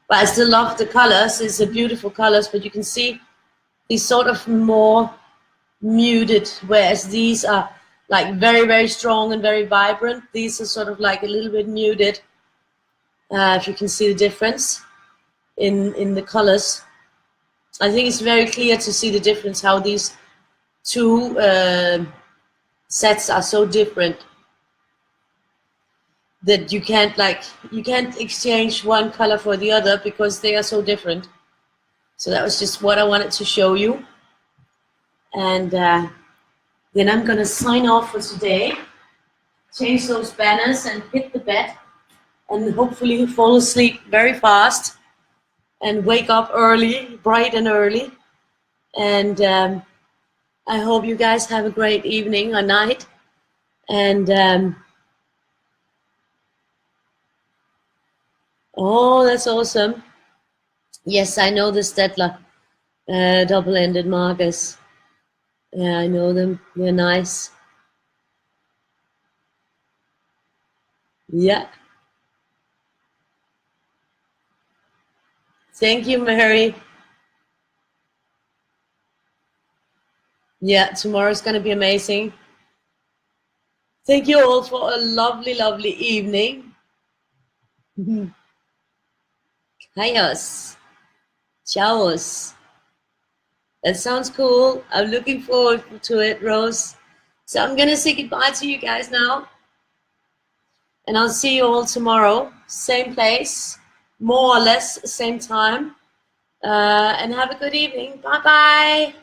But I still love the colors. It's a beautiful colors, but you can see these sort of more muted, whereas these are like very, very strong and very vibrant. These are sort of like a little bit muted. If you can see the difference in the colors. I think it's very clear to see the difference, how these two sets are so different that you can't exchange one color for the other because they are so different. So that was just what I wanted to show you. And then I'm gonna sign off for today, change those banners and hit the bed. and hopefully fall asleep very fast and wake up early, bright and early. And I hope you guys have a great evening or night. And oh, that's awesome. Yes, I know the Stettler double-ended markers. Yeah, I know them. They're nice. Yeah. Thank you, Mary. Yeah, tomorrow's going to be amazing. Thank you all for a lovely, lovely evening. Chaos. Chaos. That sounds cool. I'm looking forward to it, Rose. So I'm going to say goodbye to you guys now. And I'll see you all tomorrow. Same place, more or less same time. And have a good evening. Bye-bye.